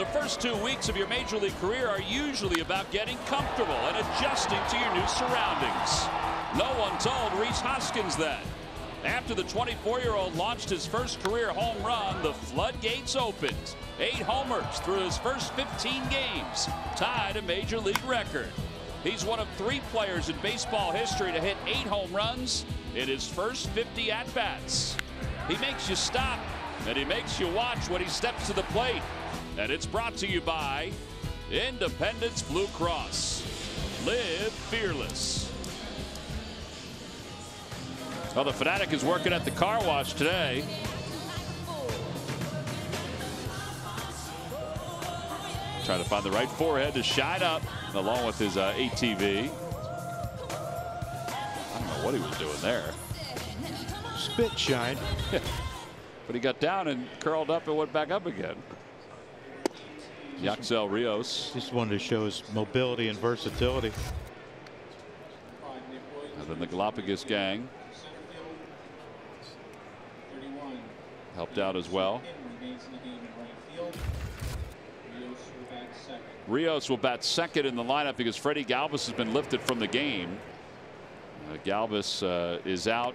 The first 2 weeks of your major league career are usually about getting comfortable and adjusting to your new surroundings. No one told Rhys Hoskins that. After the 24-year-old launched his first career home run, the floodgates opened. 8 homers through his first 15 games, tied a major league record. He's one of 3 players in baseball history to hit 8 home runs in his first 50 at-bats. He makes you stop, and he makes you watch when he steps to the plate. And it's brought to you by Independence Blue Cross. Live fearless. Well, the Fanatic is working at the car wash today. Trying to find the right forehead to shine up along with his ATV. I don't know what he was doing there. Spit shine. But he got down and curled up and went back up again. Yaxel Rios. Just wanted to show his mobility and versatility. And then the Galapagos gang helped out as well. Rios will bat second in the lineup because Freddie Galvis has been lifted from the game. Galvis is out.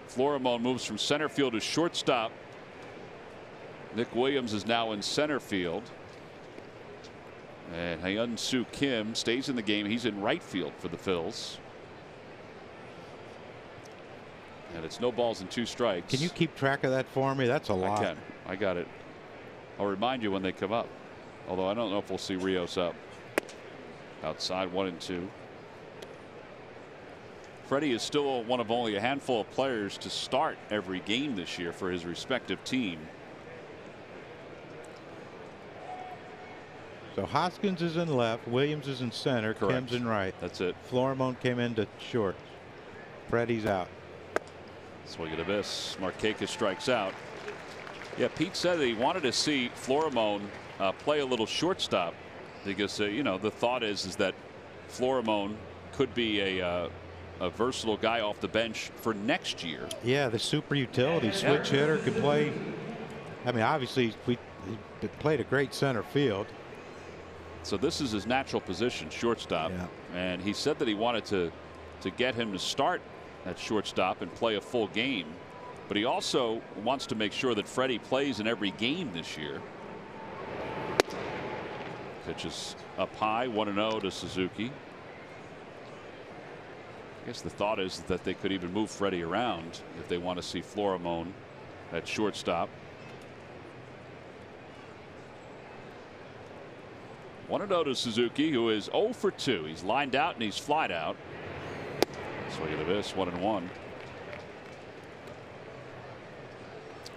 Florimon moves from center field to shortstop. Nick Williams is now in center field. And Hyun-Soo Kim stays in the game. He's in right field for the Phils. And it's no balls and 2 strikes. Can you keep track of that for me? That's a lot. I can. I got it. I'll remind you when they come up. Although I don't know if we'll see Rios up. Outside 1 and 2. Freddie is still one of only a handful of players to start every game this year for his respective team. So Hoskins is in left, Williams is in center, Correct. Kim's in right. That's it. Florimon came into short. Freddie's out. Swing and a miss. Markakis strikes out. Yeah, Pete said that he wanted to see Florimon play a little shortstop because you know, the thought is that Florimon could be a versatile guy off the bench for next year. Yeah, the super utility switch hitter could play. I mean, obviously he played a great center field. So this is his natural position, shortstop. Yeah. And he said that he wanted to get him to start at shortstop and play a full game. But he also wants to make sure that Freddie plays in every game this year. Pitches up high, 1-0 to Suzuki. I guess the thought is that they could even move Freddie around if they want to see Florimon at shortstop. 1-0 to Suzuki, who is 0 for 2. He's lined out and he's flied out. Swing and a miss, 1-1.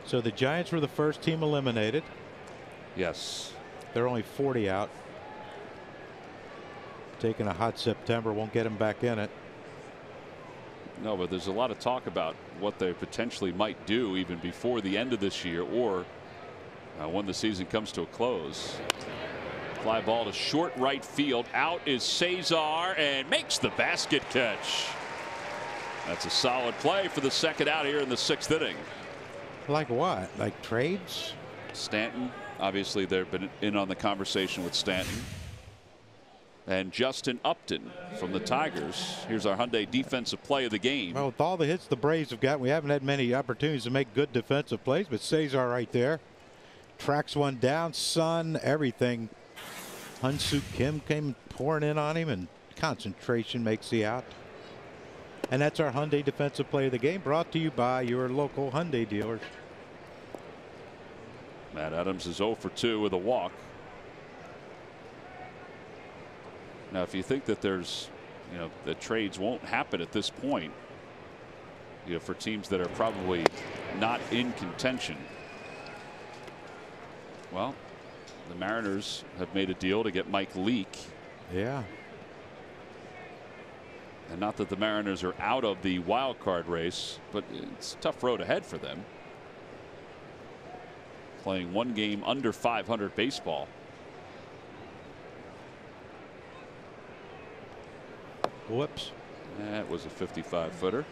So the Giants were the first team eliminated. Yes. They're only 40 out. Taking a hot September won't get them back in it. No, but there's a lot of talk about what they potentially might do even before the end of this year or when the season comes to a close. Fly ball to short right field. Out is Cesar and makes the basket catch. That's a solid play for the second out here in the 6th inning. Like what? Like trades? Stanton. Obviously, they've been in on the conversation with Stanton. And Justin Upton from the Tigers. Here's our Hyundai defensive play of the game. Well, with all the hits the Braves have got, we haven't had many opportunities to make good defensive plays, but Cesar right there tracks one down. Sun, everything. Hyun-Soo Kim came pouring in on him, and concentration makes the out. And that's our Hyundai defensive play of the game, brought to you by your local Hyundai dealers. Matt Adams is 0 for 2 with a walk. Now, if you think that there's, you know, the trades won't happen at this point, you know, for teams that are probably not in contention. Well, the Mariners have made a deal to get Mike Leake. Yeah. And not that the Mariners are out of the wild card race, but it's a tough road ahead for them. Playing one game under 500 baseball. Whoops. That was a 55-footer.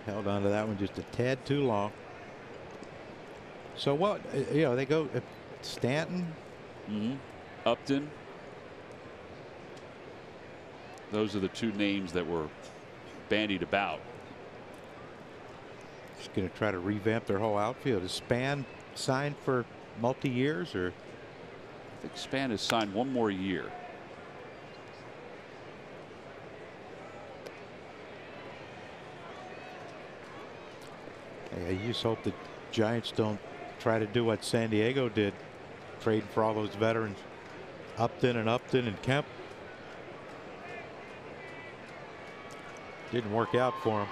Held on to that one just a tad too long. So what? You know, they go Stanton. Upton. Those are the two names that were bandied about. Just going to try to revamp their whole outfield. Is Span signed for multi-years, or? I think Span has signed one more year. I just hope the Giants don't try to do what San Diego did, trading for all those veterans, Upton and Kemp. Didn't work out for him.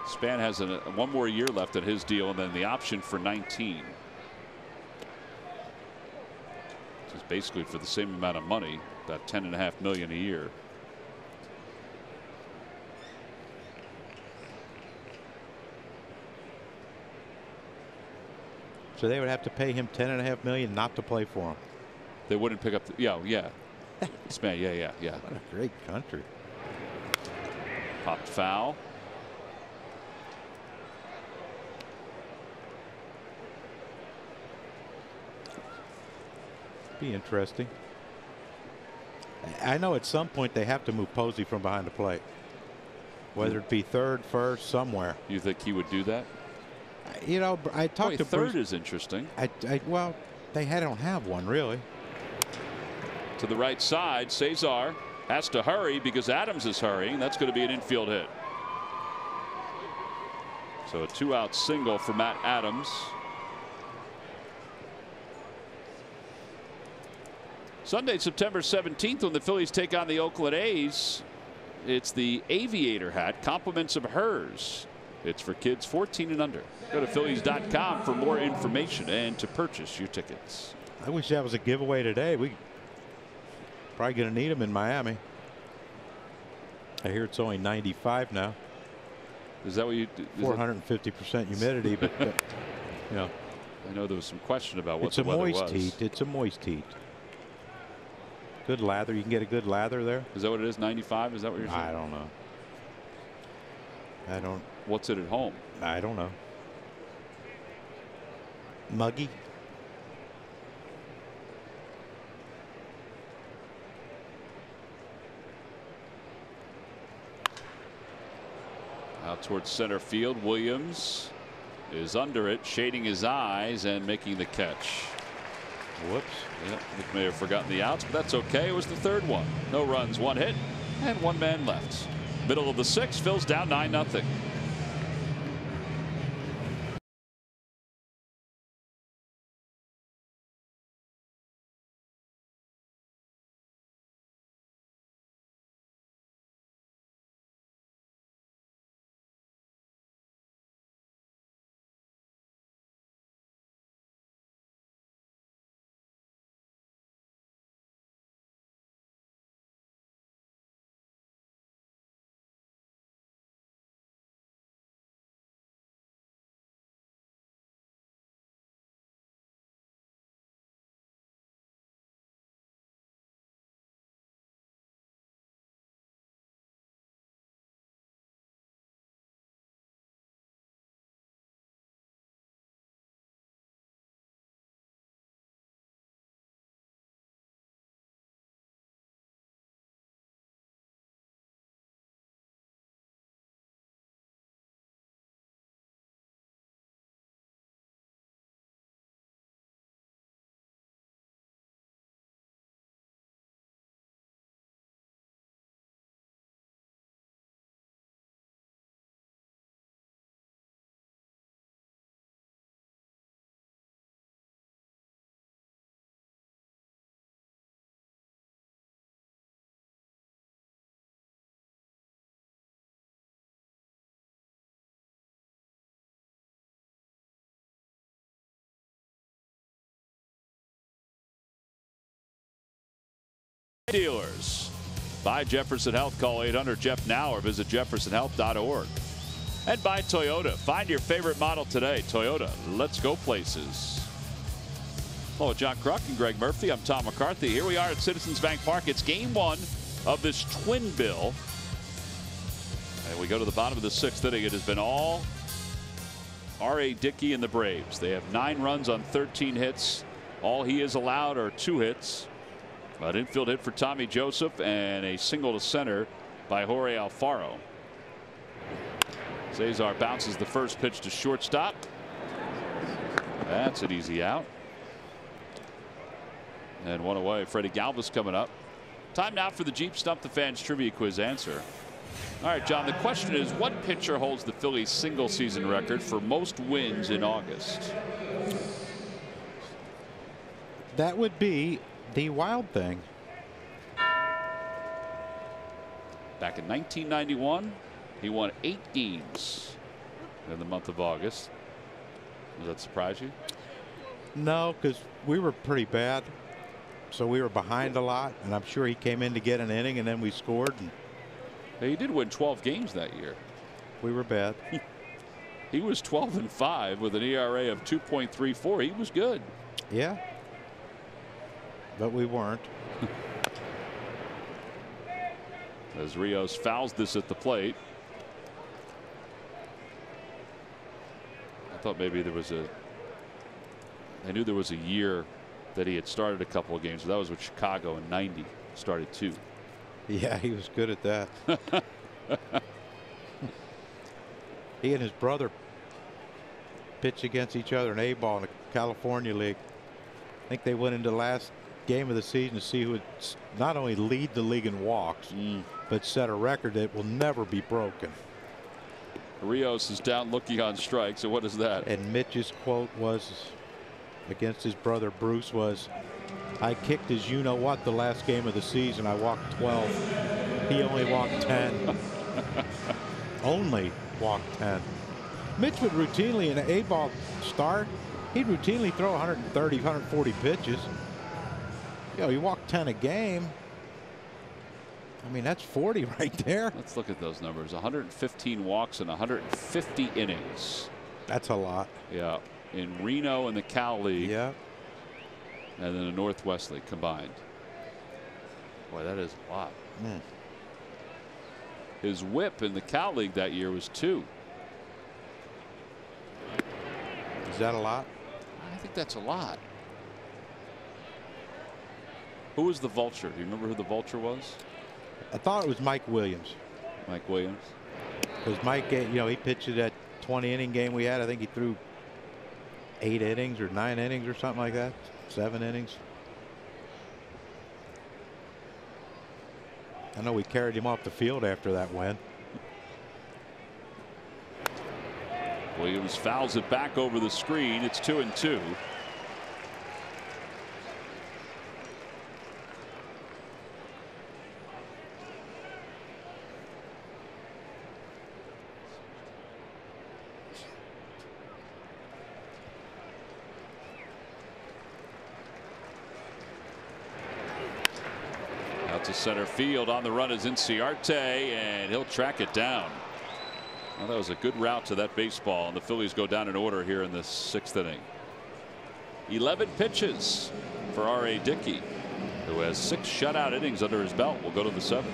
Span has one more year left in his deal, and then the option for 19. Which is basically for the same amount of money, about $10.5 million a year. So they would have to pay him $10.5 million not to play for him. They wouldn't pick up the, yeah. Span, yeah. What a great country. Popped foul. Be interesting. I know at some point they have to move Posey from behind the plate, whether it be third, first, somewhere. You think he would do that? You know, I talked to third Bruce. is interesting. Well, they don't have one really. To the right side, Cesar has to hurry because Adams is hurrying. That's going to be an infield hit. So a 2-out single for Matt Adams. Sunday, September 17th, when the Phillies take on the Oakland A's. It's the Aviator hat, compliments of hers. It's for kids 14 and under. Go to Phillies.com for more information and to purchase your tickets. I wish that was a giveaway today. We probably going to need them in Miami. I hear it's only 95 now. Is that what you? 450% humidity, but you know. I know there was some question about what the weather was. It's a moist heat. It's a moist heat. Good lather. You can get a good lather there. Is that what it is? 95? Is that what you're saying? I don't know. I don't. What's it at home? I don't know. Muggy. Out towards center field. Williams is under it, shading his eyes and making the catch. Whoops. Yeah, Nick may have forgotten the outs, but that's okay. It was the third one. No runs, one hit, and one man left. Middle of the sixth, Phil's down 9-0. Dealers. By Jefferson Health. Call 800-JEFF-NOW or visit jeffersonhealth.org. And by Toyota. Find your favorite model today. Toyota. Let's go places. Hello, John Kruk and Greg Murphy. I'm Tom McCarthy. Here we are at Citizens Bank Park. It's game one of this twin bill. And we go to the bottom of the sixth inning. It has been all R.A. Dickey and the Braves. They have 9 runs on 13 hits. All he has allowed are 2 hits. An infield hit for Tommy Joseph and a single to center by Jorge Alfaro. Cesar bounces the first pitch to shortstop. That's an easy out. And one away. Freddie Galvis coming up. Time now for the Jeep Stump the Fans Trivia Quiz answer. All right, John, the question is, what pitcher holds the Phillies single season record for most wins in August? That would be the Wild Thing. Back in 1991, he won 8 games in the month of August. Does that surprise you? No, because we were pretty bad. So we were behind a lot, and I'm sure he came in to get an inning, and then we scored. And he did win 12 games that year. We were bad. He was 12-5 with an ERA of 2.34. He was good. Yeah. But we weren't. As Rios fouls this at the plate. I thought maybe there was I knew there was a year that he had started a couple of games. That was with Chicago in '90. Started 2. Yeah, he was good at that. He and his brother pitched against each other in A-ball in the California League. I think they went into the last game of the season to see who would not only lead the league in walks, but set a record that will never be broken. Rios is down looking on strike. So what is that? And Mitch's quote was against his brother Bruce was, "I kicked his you-know-what the last game of the season. I walked 12. He only walked 10." Only walked 10. Mitch would routinely, in an A-ball start, he'd routinely throw 130, 140 pitches. You know, he walked 10 a game. I mean, that's 40 right there. Let's look at those numbers. 115 walks and 150 innings. That's a lot. Yeah. In Reno and the Cal League. Yeah. And then the Northwest League combined. Boy, that is a lot. His whip in the Cal League that year was 2. Is that a lot? I think that's a lot. Who was the Vulture? Do you remember who the Vulture was? I thought it was Mike Williams. Mike Williams. Because Mike, you know, he pitched that 20-inning game we had. I think he threw 8 innings or 9 innings or something like that. 7 innings. I know we carried him off the field after that win. Williams fouls it back over the screen. It's 2-2. Out to center field. On the run is Inciarte, and he'll track it down. Well, that was a good route to that baseball, and the Phillies go down in order here in the 6th inning. 11 pitches for R.A. Dickey, who has 6 shutout innings under his belt. We'll go to the 7th.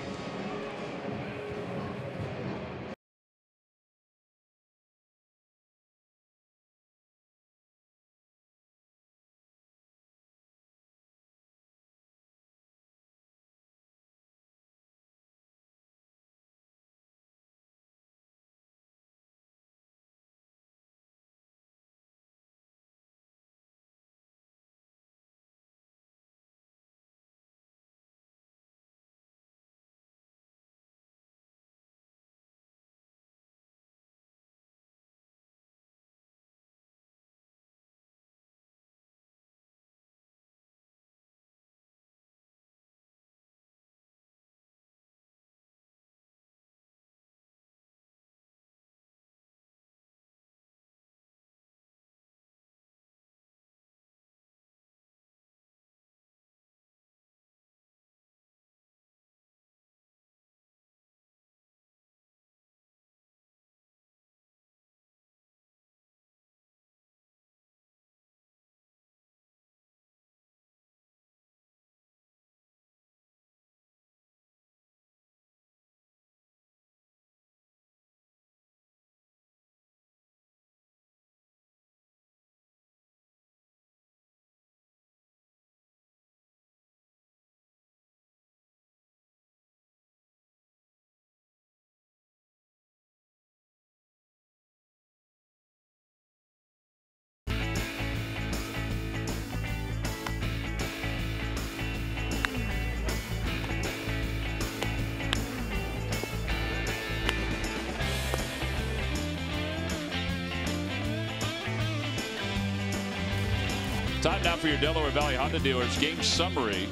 Time now for your Delaware Valley Honda dealers game summary.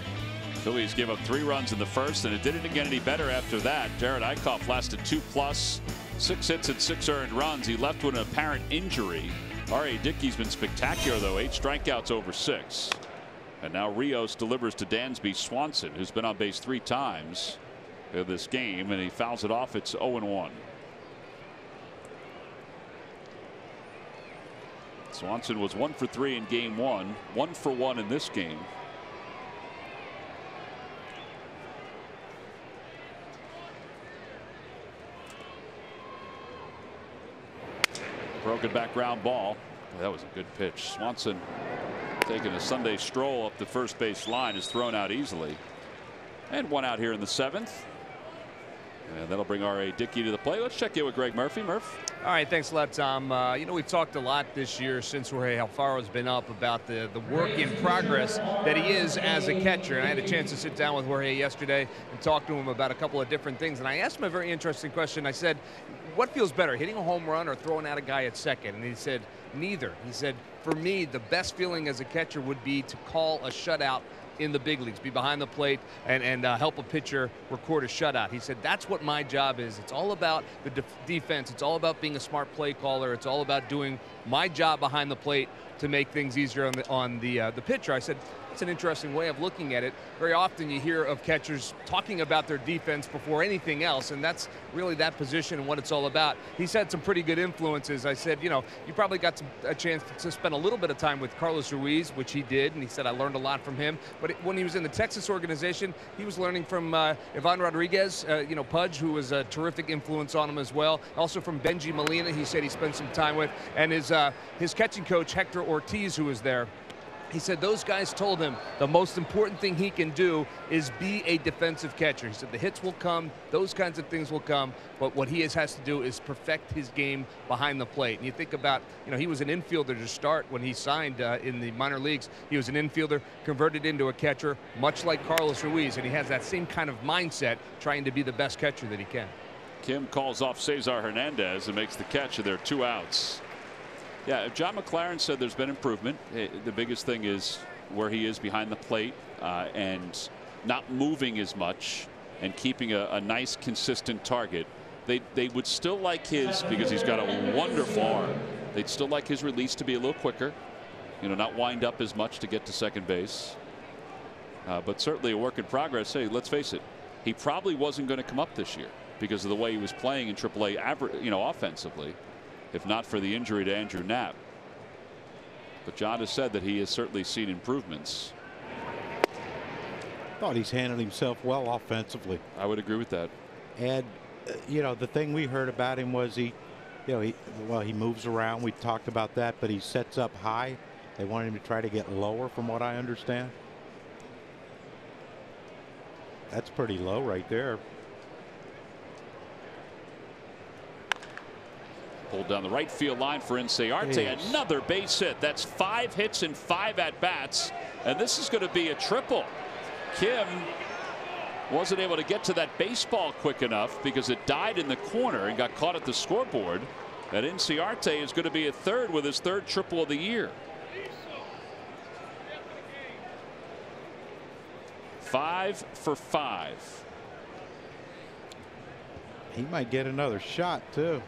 Phillies gave up 3 runs in the first, and it didn't get any better after that. Jared Eichhoff lasted 2+, 6 hits and 6 earned runs. He left with an apparent injury. R.A. Dickey's been spectacular, though. 8 strikeouts over 6. And now Rios delivers to Dansby Swanson, who's been on base 3 times in this game, and he fouls it off. It's 0-1. Swanson was 1 for 3 in game 1, 1 for 1 in this game. Broken back ground ball. That was a good pitch. Swanson taking a Sunday stroll up the first base line is thrown out easily. And 1 out here in the 7th. And that'll bring R.A. Dickey to the plate. Let's check in with Greg Murphy. Murph. All right, thanks a lot, Tom. You know, we've talked a lot this year since Jorge Alfaro's been up about the work in progress that he is as a catcher. And I had a chance to sit down with Jorge yesterday and talk to him about a couple of different things. And I asked him a very interesting question. I said, what feels better, hitting a home run or throwing out a guy at second? And he said, neither. He said, for me, the best feeling as a catcher would be to call a shutout in the big leagues, be behind the plate and help a pitcher record a shutout. He said, that's what my job is. It's all about the defense. It's all about being a smart play caller. It's all about doing my job behind the plate to make things easier on the pitcher. I said, it's an interesting way of looking at it. Very often you hear of catchers talking about their defense before anything else, and that's really that position and what it's all about. He's had some pretty good influences. I said, you know, you probably got a chance to spend a little bit of time with Carlos Ruiz, which he did, and he said, I learned a lot from him. But when he was in the Texas organization, he was learning from Ivan Rodriguez, you know, Pudge, who was a terrific influence on him as well. Also from Benji Molina, he said he spent some time with, and his catching coach, Hector Ortiz, who was there. He said those guys told him the most important thing he can do is be a defensive catcher. He said the hits will come, those kinds of things will come, but what he has to do is perfect his game behind the plate. And you think about, you know, he was an infielder to start when he signed in the minor leagues. He was an infielder, converted into a catcher, much like Carlos Ruiz, and he has that same kind of mindset, trying to be the best catcher that he can. Kim calls off Cesar Hernandez and makes the catch, and there are 2 outs. Yeah, John McLaren said there's been improvement. The biggest thing is where he is behind the plate and not moving as much and keeping a nice, consistent target. They would still like his, because he's got a wonderful arm, they'd still like his release to be a little quicker, you know, not wind up as much to get to second base. But certainly a work in progress. Hey, let's face it, he probably wasn't going to come up this year because of the way he was playing in AAA, you know, offensively, if not for the injury to Andrew Knapp. But John has said that he has certainly seen improvements. Thought he's handled himself well offensively. I would agree with that. And you know, the thing we heard about him was he moves around. We talked about that, but he sets up high. They wanted him to try to get lower, from what I understand. That's pretty low right there. Pulled down the right field line for Inciarte. Another base hit. That's 5 hits and 5 at bats, and this is going to be a triple. Kim wasn't able to get to that baseball quick enough because it died in the corner and got caught at the scoreboard. And Inciarte is going to be a third with his 3rd triple of the year. 5 for 5. He might get another shot too.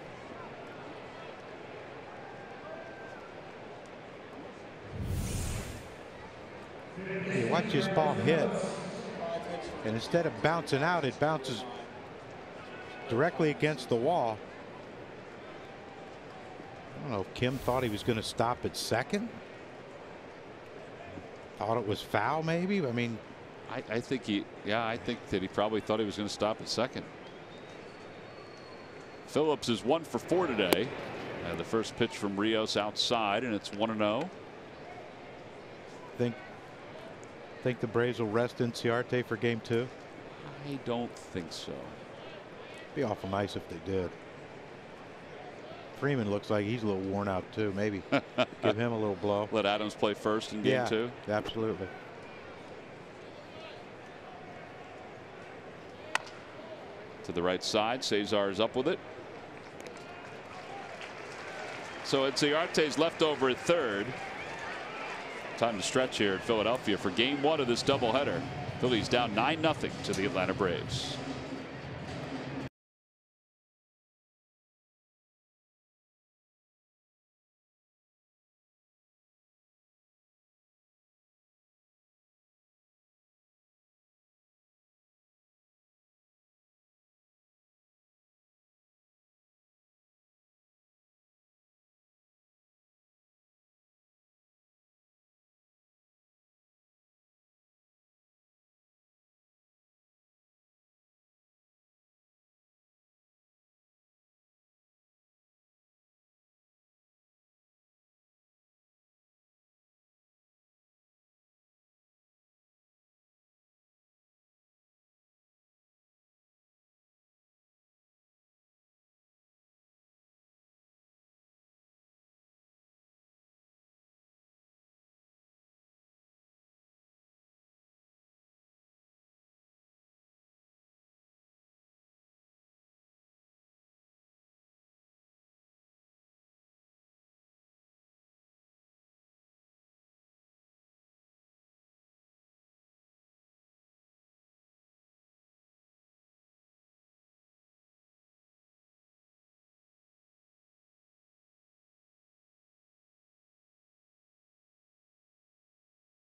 You watch this ball hit, and instead of bouncing out, it bounces directly against the wall. I don't know if Kim thought he was going to stop at second. Thought it was foul, maybe. I mean, I think that he probably thought he was going to stop at second. Phillips is 1 for 4 today. The first pitch from Rios outside, and it's 1-0. Think the Braves will rest Inciarte for game 2? I don't think so. Be awful nice if they did. Freeman looks like he's a little worn out too. Maybe give him a little blow. Let Adams play first in game 2. Absolutely. To the right side, Cesar's up with it. So Inciarte's left over at third. Time to stretch here in Philadelphia for game 1 of this doubleheader. Phillies down 9-0 to the Atlanta Braves.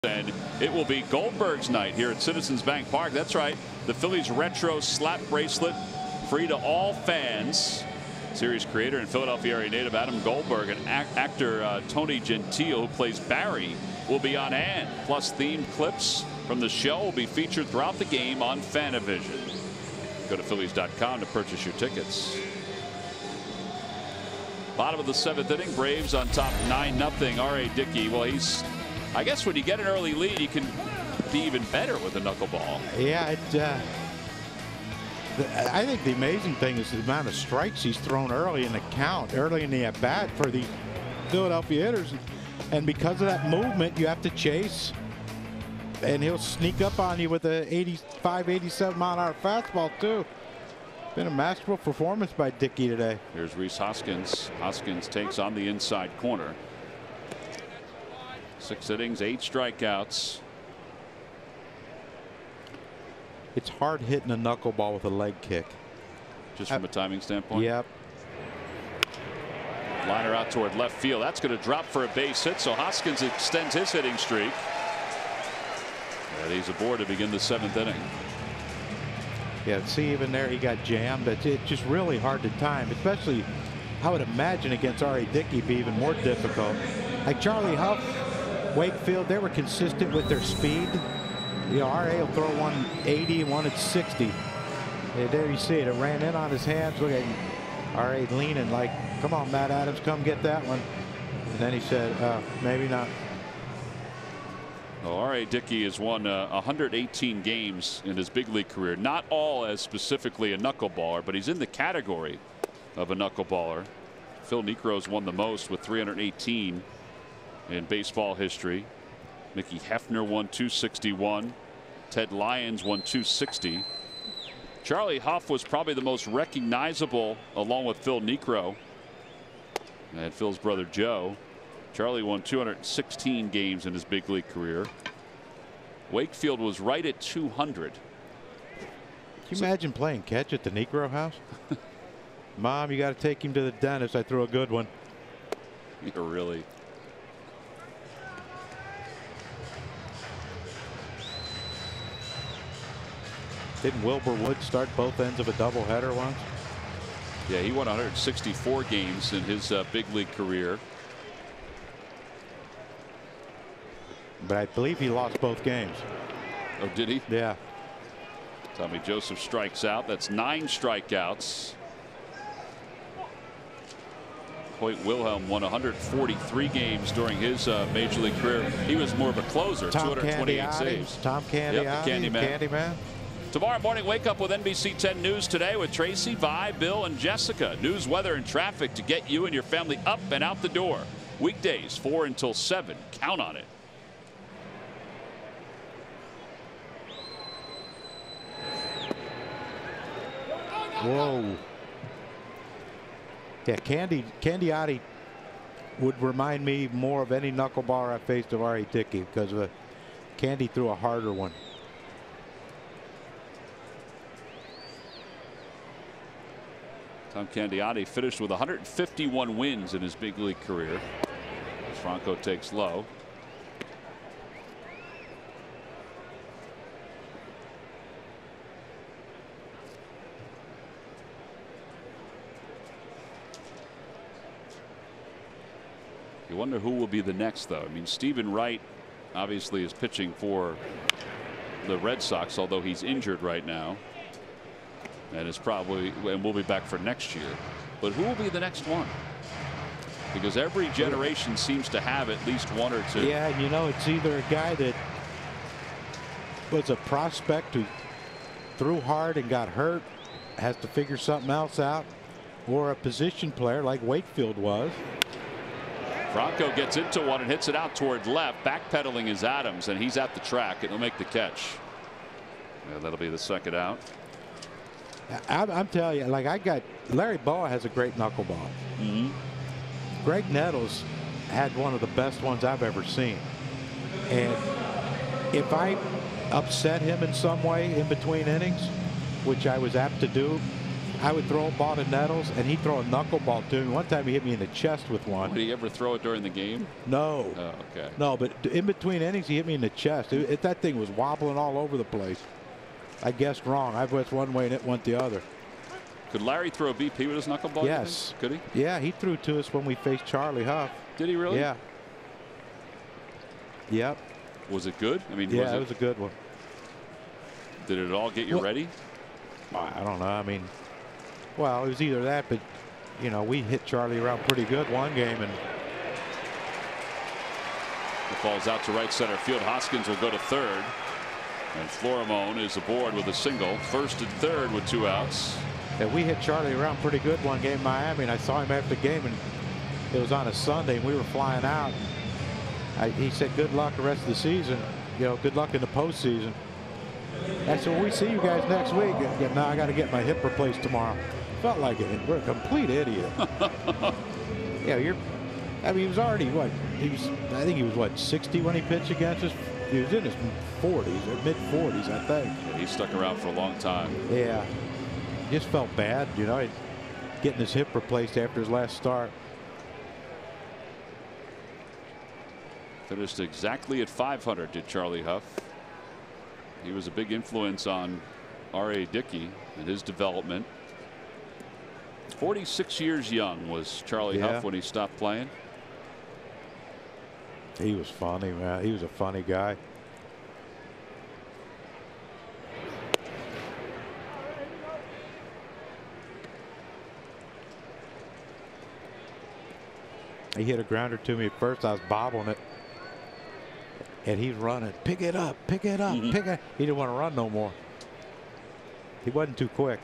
And it will be Goldberg's night here at Citizens Bank Park. That's right. The Phillies retro slap bracelet, free to all fans. Series creator and Philadelphia area native Adam Goldberg and actor Tony Gentile, who plays Barry, will be on hand. Plus, themed clips from the show will be featured throughout the game on Fanavision. Go to Phillies.com to purchase your tickets. Bottom of the 7th inning, Braves on top 9-0. R.A. Dickey, well, I guess when you get an early lead, you can be even better with the knuckleball. Yeah, I think the amazing thing is the amount of strikes he's thrown early in the count, early in the at-bat for the Philadelphia hitters. And because of that movement, you have to chase. And he'll sneak up on you with a 85, 87 mile-an-hour fastball, too. Been a masterful performance by Dickey today. Here's Rhys Hoskins. Hoskins takes on the inside corner. 6 innings, 8 strikeouts. It's hard hitting a knuckleball with a leg kick. Just from a timing standpoint? Yep. Liner out toward left field. That's going to drop for a base hit, so Hoskins extends his hitting streak. And he's aboard to begin the 7th inning. Yeah, see, even there he got jammed. It's just really hard to time, especially I would imagine against R.A. Dickey be even more difficult. Like Charlie Huff, Wakefield, they were consistent with their speed. You know, R.A. will throw 180, 160. And there you see it. It ran in on his hands. Look at R.A. leaning like, come on, Matt Adams, come get that one. And then he said, maybe not. Well, R.A. Dickey has won 118 games in his big league career. Not all as specifically a knuckleballer, but he's in the category of a knuckleballer. Phil Niekro's won the most with 318 in baseball history. Mickey Hefner won 261. Ted Lyons won 260. Charlie Huff was probably the most recognizable along with Phil Niekro and Phil's brother Joe. Charlie won 216 games in his big league career. Wakefield was right at 200. Can you imagine playing catch at the Niekro house? Mom, you got to take him to the dentist. I threw a good one. You're really. Didn't Wilbur Wood start both ends of a doubleheader once? Yeah, he won 164 games in his big league career. But I believe he lost both games. Oh, did he? Yeah. Tommy Joseph strikes out. That's 9 strikeouts. Hoyt Wilhelm won 143 games during his major league career. He was more of a closer. Tom 228 saves. Tom Candiotti. Yep, the Candyman. Tomorrow morning, wake up with NBC 10 News Today with Tracy, Vi, Bill, and Jessica. News, weather, and traffic to get you and your family up and out the door. Weekdays 4 until 7. Count on it. Whoa. Yeah, Candiotti would remind me more of any knuckleballer I faced of R.A. Dickey, because Candy threw a harder one. Tom Candiotti finished with 151 wins in his big league career. Franco takes low. You wonder who will be the next, though. I mean, Stephen Wright obviously is pitching for the Red Sox, although he's injured right now, and will be back for next year. But who will be the next one? Because every generation seems to have at least one or two. Yeah, and you know, it's either a guy that was a prospect who threw hard and got hurt, has to figure something else out, or a position player like Wakefield was. Franco gets into one and hits it out toward left. Backpedaling is Adams, and he's at the track, and he'll make the catch. Yeah, that'll be the second out. I'm telling you, like, Larry Boa has a great knuckleball. Mm-hmm. Greg Nettles had one of the best ones I've ever seen. And if I upset him in some way in between innings, which I was apt to do, I would throw a ball to Nettles, and he'd throw a knuckleball to me. One time he hit me in the chest with one. Did he ever throw it during the game? No. Oh, okay. No, but in between innings, he hit me in the chest. That thing was wobbling all over the place. I guessed wrong. I went one way and it went the other. Could Larry throw a BP with his knuckleball? Yes. Could he? Yeah, he threw to us when we faced Charlie Huff. Did he really? Yeah. Yep. Was it good? I mean, yeah, it was a good one. Did it all get you ready? I don't know. I mean, well, it was either that, but you know, we hit Charlie around pretty good one game, and it falls out to right center field. Hoskins will go to third, and Florimone is aboard with a single. First and third with 2 outs. Yeah, we hit Charlie around pretty good one game in Miami, and I saw him after the game, and it was on a Sunday, and we were flying out. He said, "Good luck the rest of the season. You know, good luck in the postseason." I said, "Well, we see you guys next week." Now I got to get my hip replaced tomorrow. Felt like it. We're a complete idiot. Yeah, I mean, he was already what? I think he was what, 60 when he pitched against us. He was in his 40s or mid 40s, I think. Yeah, he stuck around for a long time. Yeah, just felt bad, you know, getting his hip replaced after his last start. Finished exactly at 500, did Charlie Huff. He was a big influence on R.A. Dickey and his development. 46 years young was Charlie Huff when he stopped playing. He was funny, man. He was a funny guy. He hit a grounder to me at first. I was bobbling it, and he's running. Pick it up, pick it up, pick it. He didn't want to run no more. He wasn't too quick.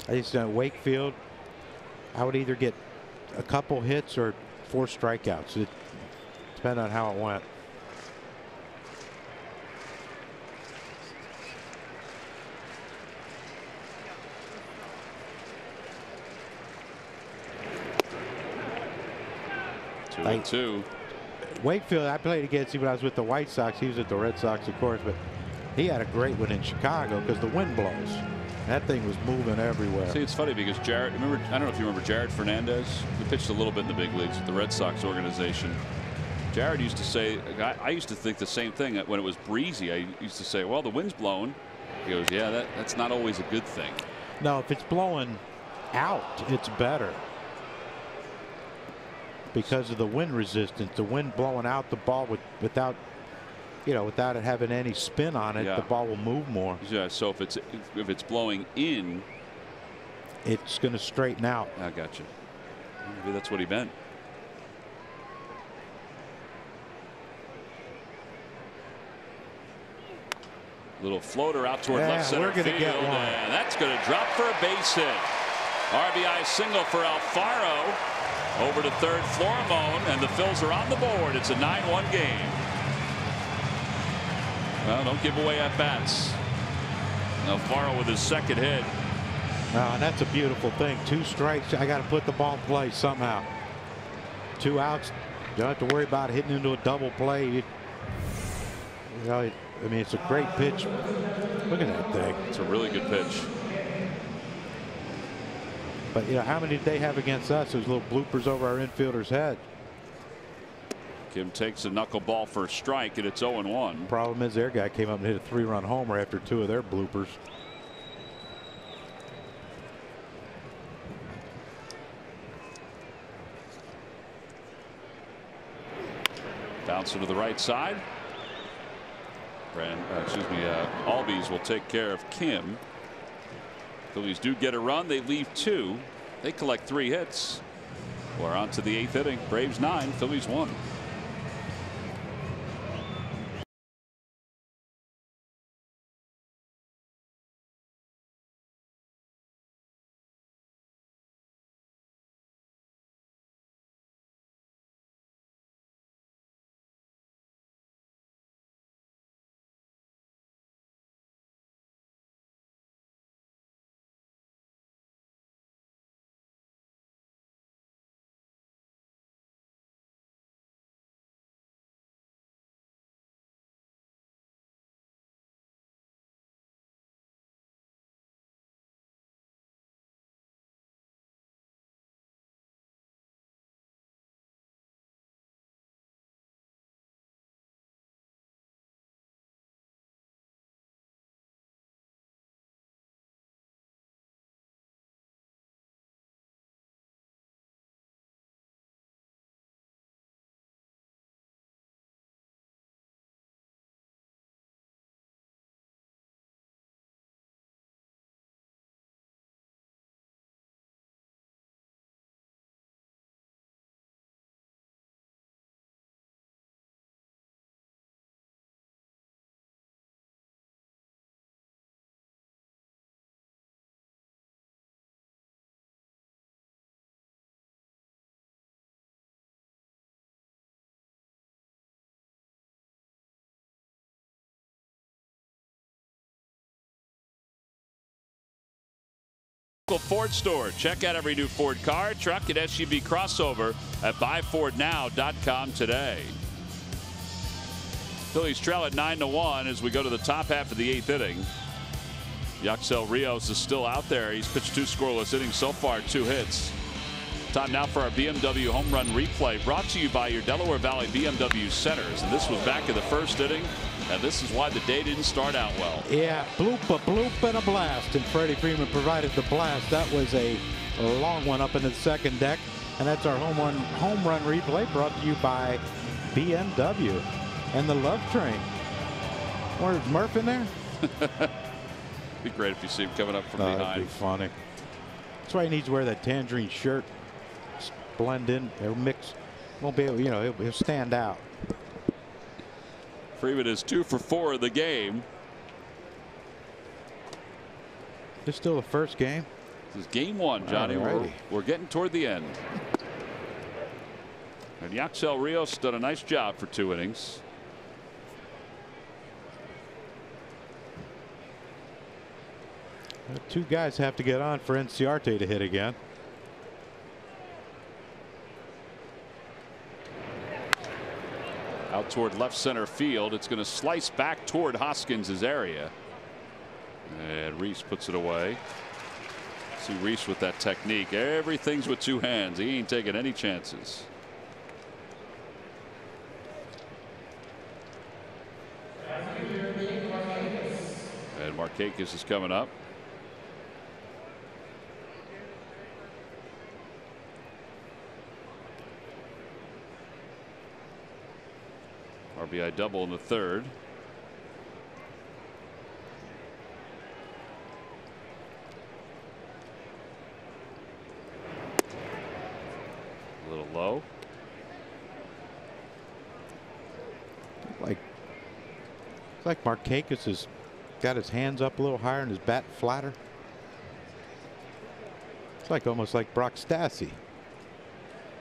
I used to Wakefield, I would either get a couple hits or 4 strikeouts. It depended on how it went. Two. Wakefield, I played against him when I was with the White Sox. He was at the Red Sox, of course, but he had a great one in Chicago because the wind blows. That thing was moving everywhere. See, it's funny because Jared, I don't know if you remember Jared Fernandez. He pitched a little bit in the big leagues with the Red Sox organization. Jared used to say, I used to think the same thing when it was breezy. I used to say, well, the wind's blowing. He goes, yeah, that's not always a good thing. No, if it's blowing out, it's better. Because of the wind resistance, the wind blowing out the ball without it having any spin on it, the ball will move more. Yeah, so if it's blowing in, it's going to straighten out. I got you. Maybe that's what he meant. Little floater out toward left center field. Get one. And that's going to drop for a base hit. RBI single for Alfaro. Over to third, Florimone, and the Phils are on the board. It's a 9-1 game. Well, don't give away at bats. Alfaro with his second hit. And that's a beautiful thing. 2 strikes. I got to put the ball in play somehow. 2 outs. Don't have to worry about hitting into a double play. You know, I mean, it's a great pitch. Look at that thing. It's a really good pitch. But you know, how many did they have against us? Those little bloopers over our infielder's head. Kim takes a knuckleball for a strike, and it's 0-1. Problem is, their guy came up and hit a 3-run homer after 2 of their bloopers. Bouncer to the right side. Albies will take care of Kim. Phillies do get a run. They leave 2. They collect 3 hits. We're on to the 8th inning. Braves 9, Phillies 1. Ford store. Check out every new Ford car, truck, and SUV crossover at buyfordnow.com today. Phillies trail at 9-1 as we go to the top half of the 8th inning. Yaxel Rios is still out there. He's pitched 2 scoreless innings so far, 2 hits. Time now for our BMW home run replay, brought to you by your Delaware Valley BMW centers. And this was back in the 1st inning, and this is why the day didn't start out well. Yeah, bloop, and a blast. And Freddie Freeman provided the blast. That was a long one up in the 2nd deck. And that's our home run replay, brought to you by BMW and the Love Train. Where's Murph in there? Be great if you see him coming up from behind. That'd be funny. That's why he needs to wear that tangerine shirt. Blend in, he'll mix. Won't be able, you know, he'll stand out. Freeman is 2 for 4 in the game. This still the first game. This is game 1, Johnny. We're getting toward the end. And Yaxel Rios done a nice job for 2 innings. The 2 guys have to get on for Enciarte to hit again. Out toward left center field. It's going to slice back toward Hoskins' area. And Reese puts it away. See Reese with that technique. Everything's with 2 hands. He ain't taking any chances. And Markakis is coming up. RBI double in the 3rd. A little low. It's like Markakis has got his hands up a little higher and his bat flatter. It's like almost like Brock Stassi.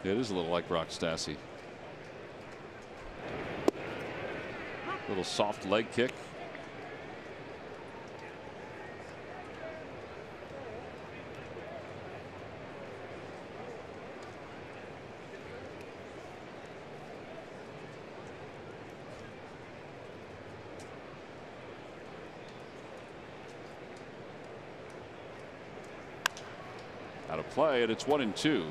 It is a little like Brock Stassi. Little soft leg kick. Out of play, and it's 1-2.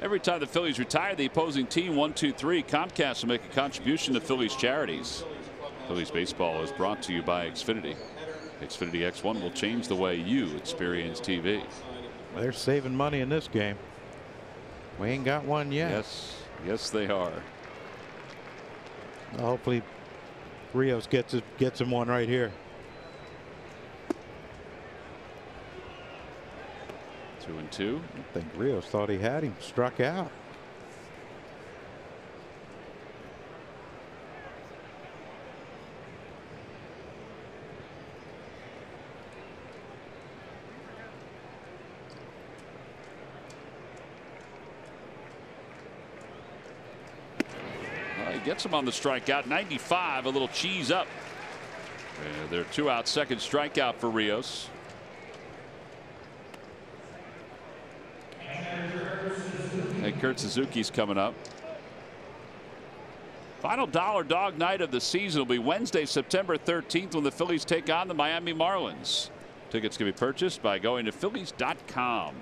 Every time the Phillies retire the opposing team 1-2-3, Comcast will make a contribution to Phillies charities. Phillies baseball is brought to you by Xfinity. Xfinity X1 will change the way you experience TV. They're saving money in this game. We ain't got one yet. Yes, they are. Well, hopefully Rios gets him one right here. 2-2. I think Rios thought he had him, struck out. Well, he gets him on the strikeout. 95, a little cheese up. And their 2-out second strikeout for Rios. And Kurt Suzuki's coming up. Final dollar dog night of the season will be Wednesday, September 13th, when the Phillies take on the Miami Marlins. Tickets can be purchased by going to Phillies.com.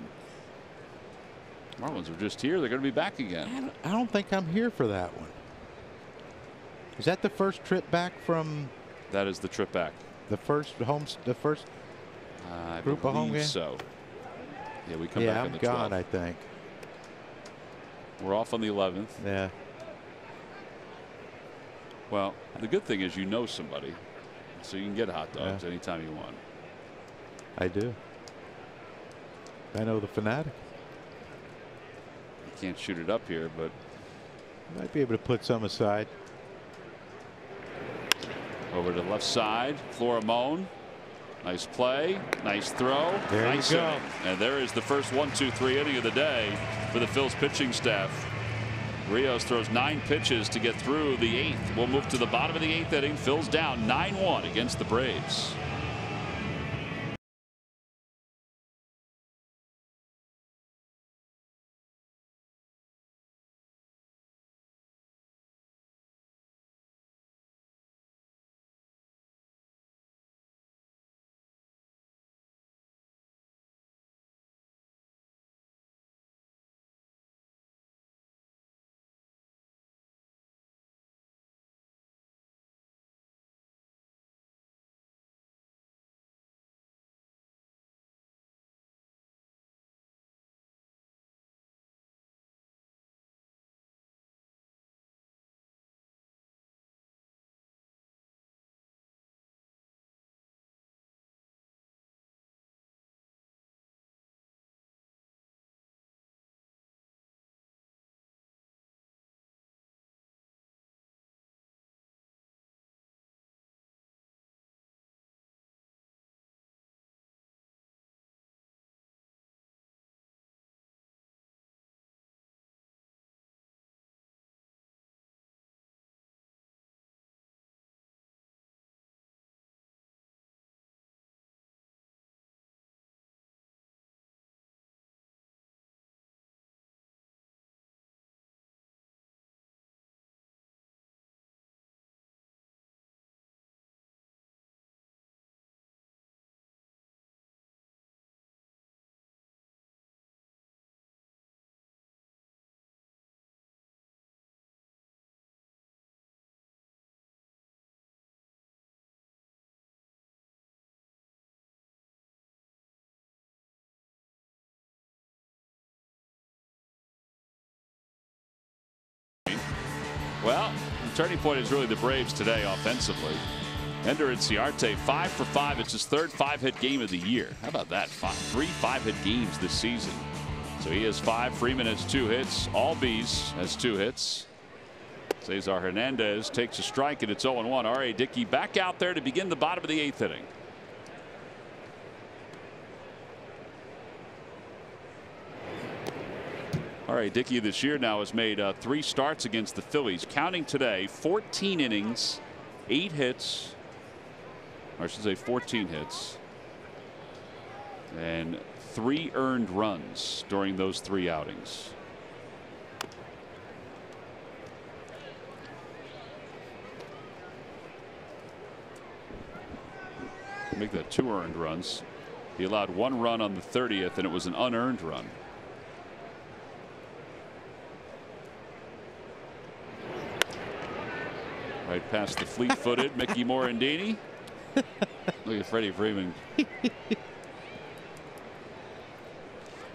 Marlins are just here. They're going to be back again. I don't think I'm here for that one. Is that the first trip back from? That is the trip back. The first I group of home games? So. Yeah, we come back on the 12th. Yeah, I'm gone, I think. We're off on the 11th. Yeah. Well, the good thing is you know somebody, so you can get hot dogs anytime you want. I do. I know the fanatic. You can't shoot it up here, but might be able to put some aside. Over to the left side, Florimone. Nice play, nice throw, there nice you go. inning. And there is the first 1-2-3 inning of the day for the Phil's pitching staff. Rios throws 9 pitches to get through the 8th. We'll move to the bottom of the 8th inning. Phil's down 9-1 against the Braves. Well, the turning point is really the Braves today offensively. Ender Inciarte 5 for 5. It's his third 5-hit game of the year. How about that? 3 5-hit games this season. So he has 5. Freeman has 2 hits. Albies has 2 hits. Cesar Hernandez takes a strike, and it's 0-1. R.A. Dickey back out there to begin the bottom of the 8th inning. R.A. Dickey this year now has made 3 starts against the Phillies, counting today 14 innings, 8 hits, or I should say 14 hits, and 3 earned runs during those 3 outings. Make that 2 earned runs. He allowed 1 run on the 30th, and it was an unearned run. Right past the fleet-footed Mickey Morandini. Look at Freddie Freeman.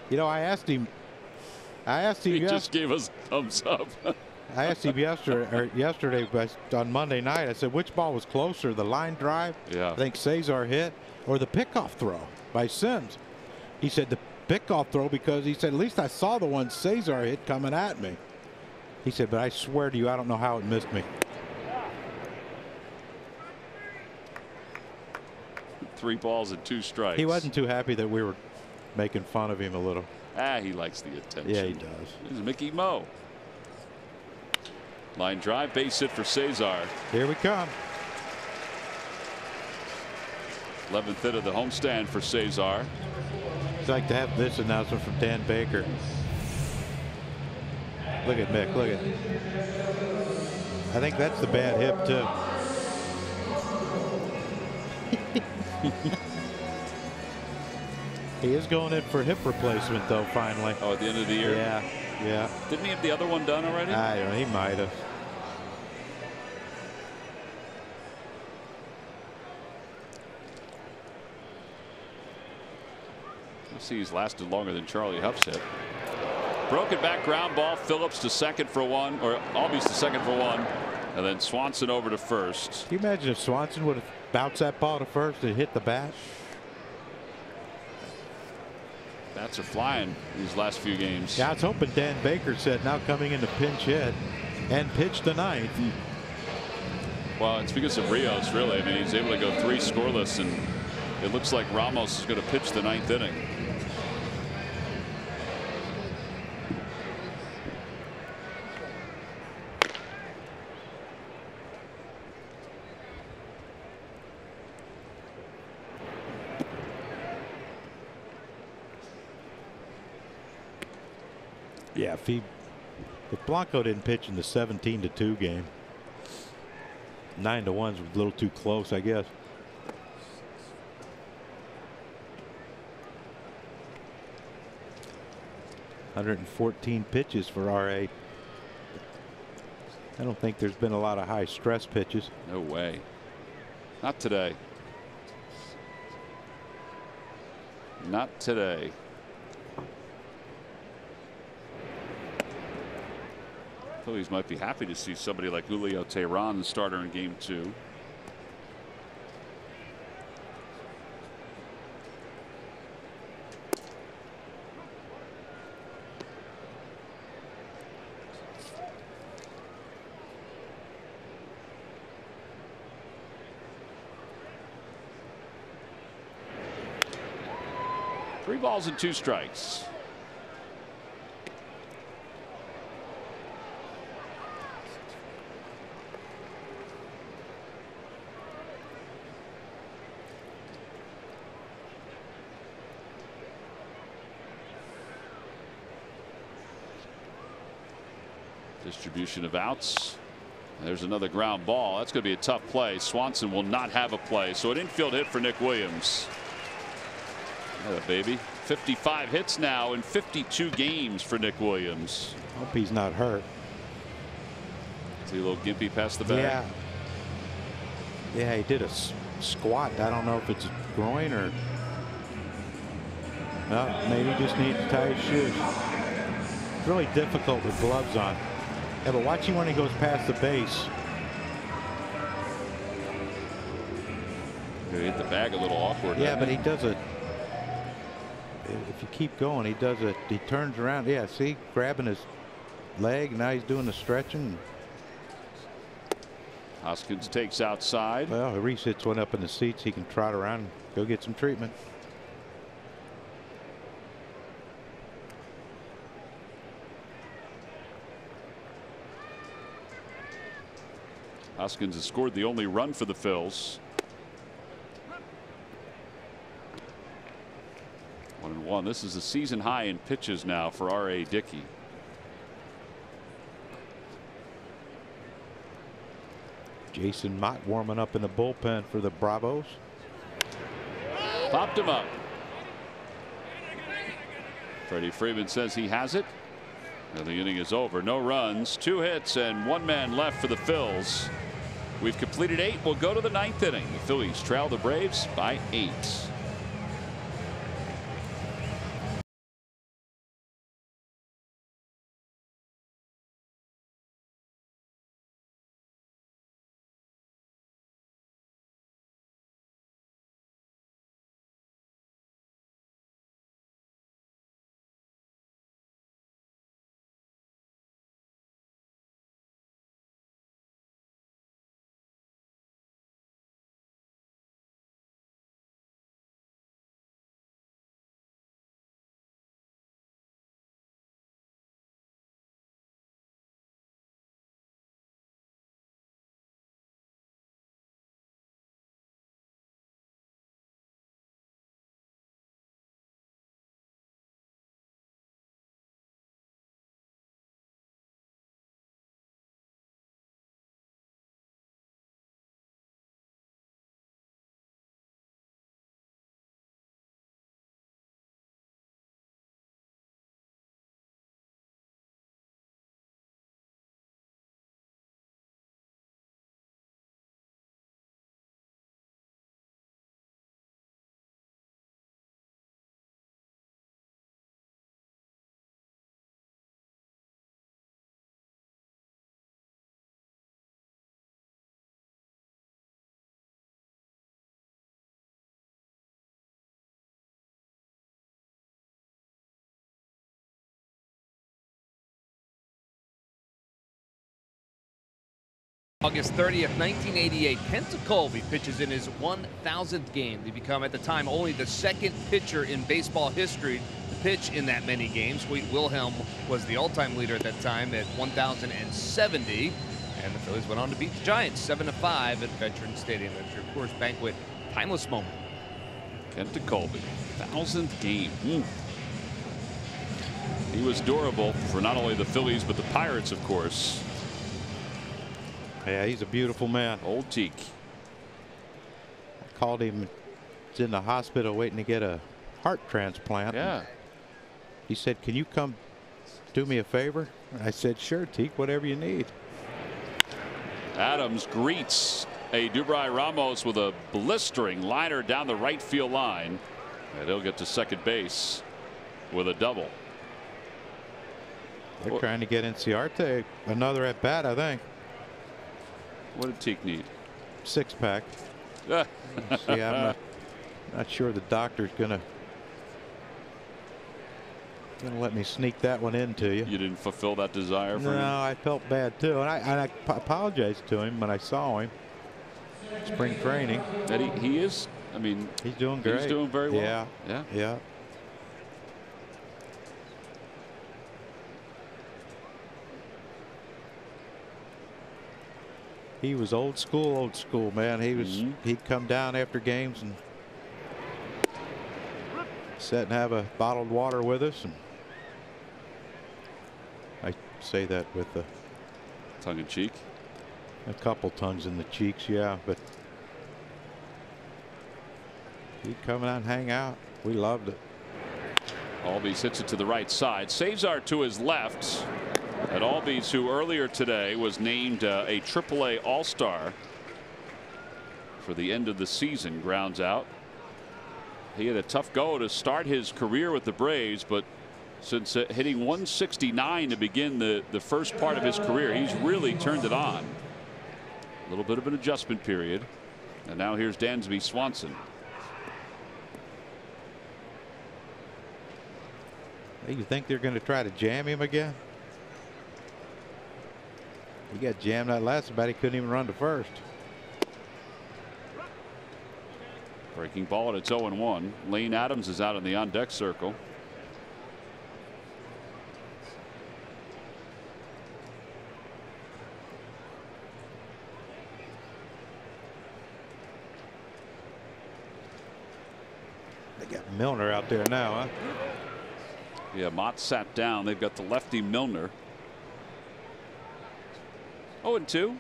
You know, I asked him. He just gave us a thumbs up. I asked him yesterday, but on Monday night, I said, which ball was closer, the line drive? Yeah. I think Cesar hit, or the pickoff throw by Sims. He said the pickoff throw because he said, at least I saw the one Cesar hit coming at me. He said, but I swear to you, I don't know how it missed me. 3 balls and 2 strikes. He wasn't too happy that we were making fun of him a little. He likes the attention. Yeah, he does. This is Mickey Mo. Line drive, base hit for Cesar. Here we come. 11th hit of the homestand for Cesar. I'd like to have this announcement from Dan Baker. Look at Mick. Look at. I think that's the bad hip too. He is going in for hip replacement though. Finally. Oh, at the end of the year. Yeah. Yeah. Didn't he have the other one done already? I don't know. He might have. Let's see, he's lasted longer than Charlie Huff's hit. Broken back ground ball. Phillips to second for 1, or Albies to second for 1, and then Swanson over to first. Can you imagine if Swanson would have bounced that ball to first and hit the bat? Bats are flying these last few games. Yeah, I was hoping Dan Baker said now coming into pinch hit and pitch the 9th. Well, it's because of Rios, really. I mean, he's able to go 3 scoreless, and it looks like Ramos is going to pitch the 9th inning. Yeah, if Blanco didn't pitch in the 17-2 game, 9-1's a little too close, I guess. .114 pitches for RA. I don't think there's been a lot of high stress pitches. No way. Not today. Not today. Phillies might be happy to see somebody like Julio Teheran, the starter in Game 2. Three balls and 2 strikes. Distribution of outs. There's another ground ball. That's going to be a tough play. Swanson will not have a play. So an infield hit for Nick Williams. Yeah, baby. 55 hits now in 52 games for Nick Williams. Hope he's not hurt. See a little gimpy past the bag. Yeah. Yeah, he did a squat. I don't know if it's a groin or. Well, maybe he just needs to tie his shoes. It's really difficult with gloves on. Yeah, but watch him when he goes past the base. He hit the bag a little awkward. Yeah, but he does it. If you keep going, he does it. He turns around. Yeah, see, grabbing his leg. Now he's doing the stretching. Hoskins takes outside. Well, Reese hits one up in the seats. He can trot around and go get some treatment. Hoskins has scored the only run for the Phils. 1-1. This is a season high in pitches now for R.A. Dickey. Jason Mott warming up in the bullpen for the Bravos. Popped him up. Freddie Freeman says he has it. And the inning is over. No runs, 2 hits, and 1 man left for the Phils. We've completed 8. We'll go to the 9th inning. The Phillies trail the Braves by 8. August 30th, 1988, Kent Colby pitches in his 1,000th game to become, at the time, only the 2nd pitcher in baseball history to pitch in that many games. Wade Wilhelm was the all-time leader at that time at 1,070, and the Phillies went on to beat the Giants 7-5 at Veterans Stadium. That's your Coors Banquet timeless moment. Kent Colby, 1,000th game. He was durable for not only the Phillies but the Pirates, of course. Yeah, he's a beautiful man. Old Teak. I called him. He's in the hospital waiting to get a heart transplant. Yeah. He said, "Can you come do me a favor?" I said, "Sure, Teak, whatever you need." Adams greets a Dubry Ramos with a blistering liner down the right field line, and he'll get to second base with a double. They're trying to get Inciarte another at bat, I think. What did Teak need? 6-pack. See, I'm not sure the doctor's gonna let me sneak that one into you. You didn't fulfill that desire for him? No, I felt bad too, and I apologized to him when I saw him. Spring training. That he is. I mean, he's doing great. He's doing very well. Yeah. Yeah. Yeah. He was old school, man. He was. He'd come down after games and sit and have a bottled water with us, and I say that with a tongue in cheek. A couple tongues in the cheeks, yeah, but he'd come out and hang out. We loved it. Albies hits it to the right side. Saves are to his left. And Albies, who earlier today was named a AAA All-Star for the end of the season, grounds out. He had a tough go to start his career with the Braves, but since hitting 169 to begin the first part of his career, he's really turned it on. A little bit of an adjustment period. And now here's Dansby Swanson. Hey, you think they're going to try to jam him again? He got jammed that last at bat. He couldn't even run to first. Breaking ball, and it's 0-1. Lane Adams is out in the on-deck circle. They got Milner out there now, huh? Yeah, Mott sat down. They've got the lefty Milner. 0-2.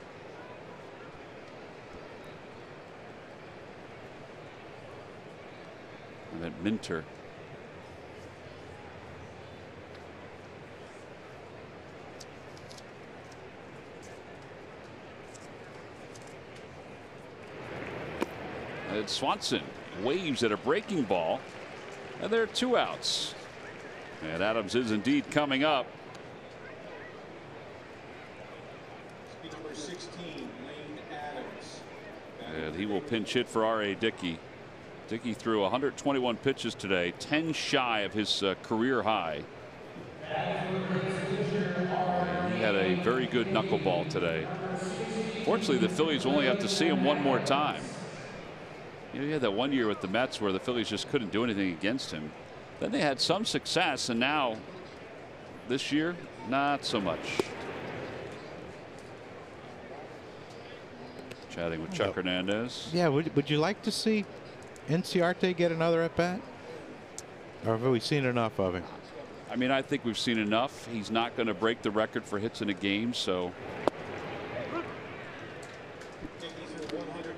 And then Minter. And Swanson waves at a breaking ball, and there are 2 outs. And Adams is indeed coming up. Number 16, Lane Adams. And he will pinch hit for R.A. Dickey. Dickey threw 121 pitches today, 10 shy of his career high. And he had a very good knuckleball today. Fortunately, the Phillies only have to see him one more time. You know, he had that one year with the Mets where the Phillies just couldn't do anything against him. Then they had some success, and now this year, not so much. Chatting with Chuck Hernandez. Yeah, would you like to see Inciarte get another at bat? Or have we seen enough of him? I mean, I think we've seen enough. He's not going to break the record for hits in a game, so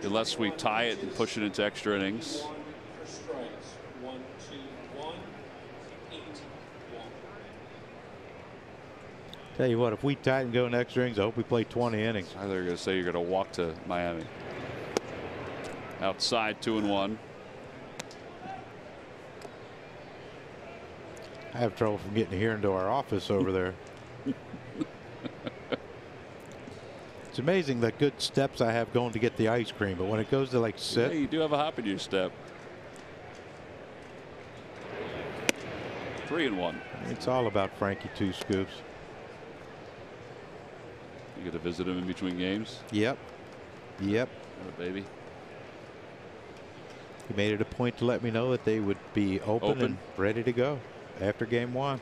unless we tie it and push it into extra innings. Tell you what, if we tie and go in extra innings, I hope we play 20 innings. I thought you were going to say you're going to walk to Miami. Outside, 2-1. I have trouble from getting here into our office over there. It's amazing the good steps I have going to get the ice cream, but when it goes to like sit. Yeah, you do have a hop in your step. 3-1. It's all about Frankie Two Scoops. You get to visit him in between games? Yep. Yep. Oh, baby. He made it a point to let me know that they would be open and ready to go after game 1.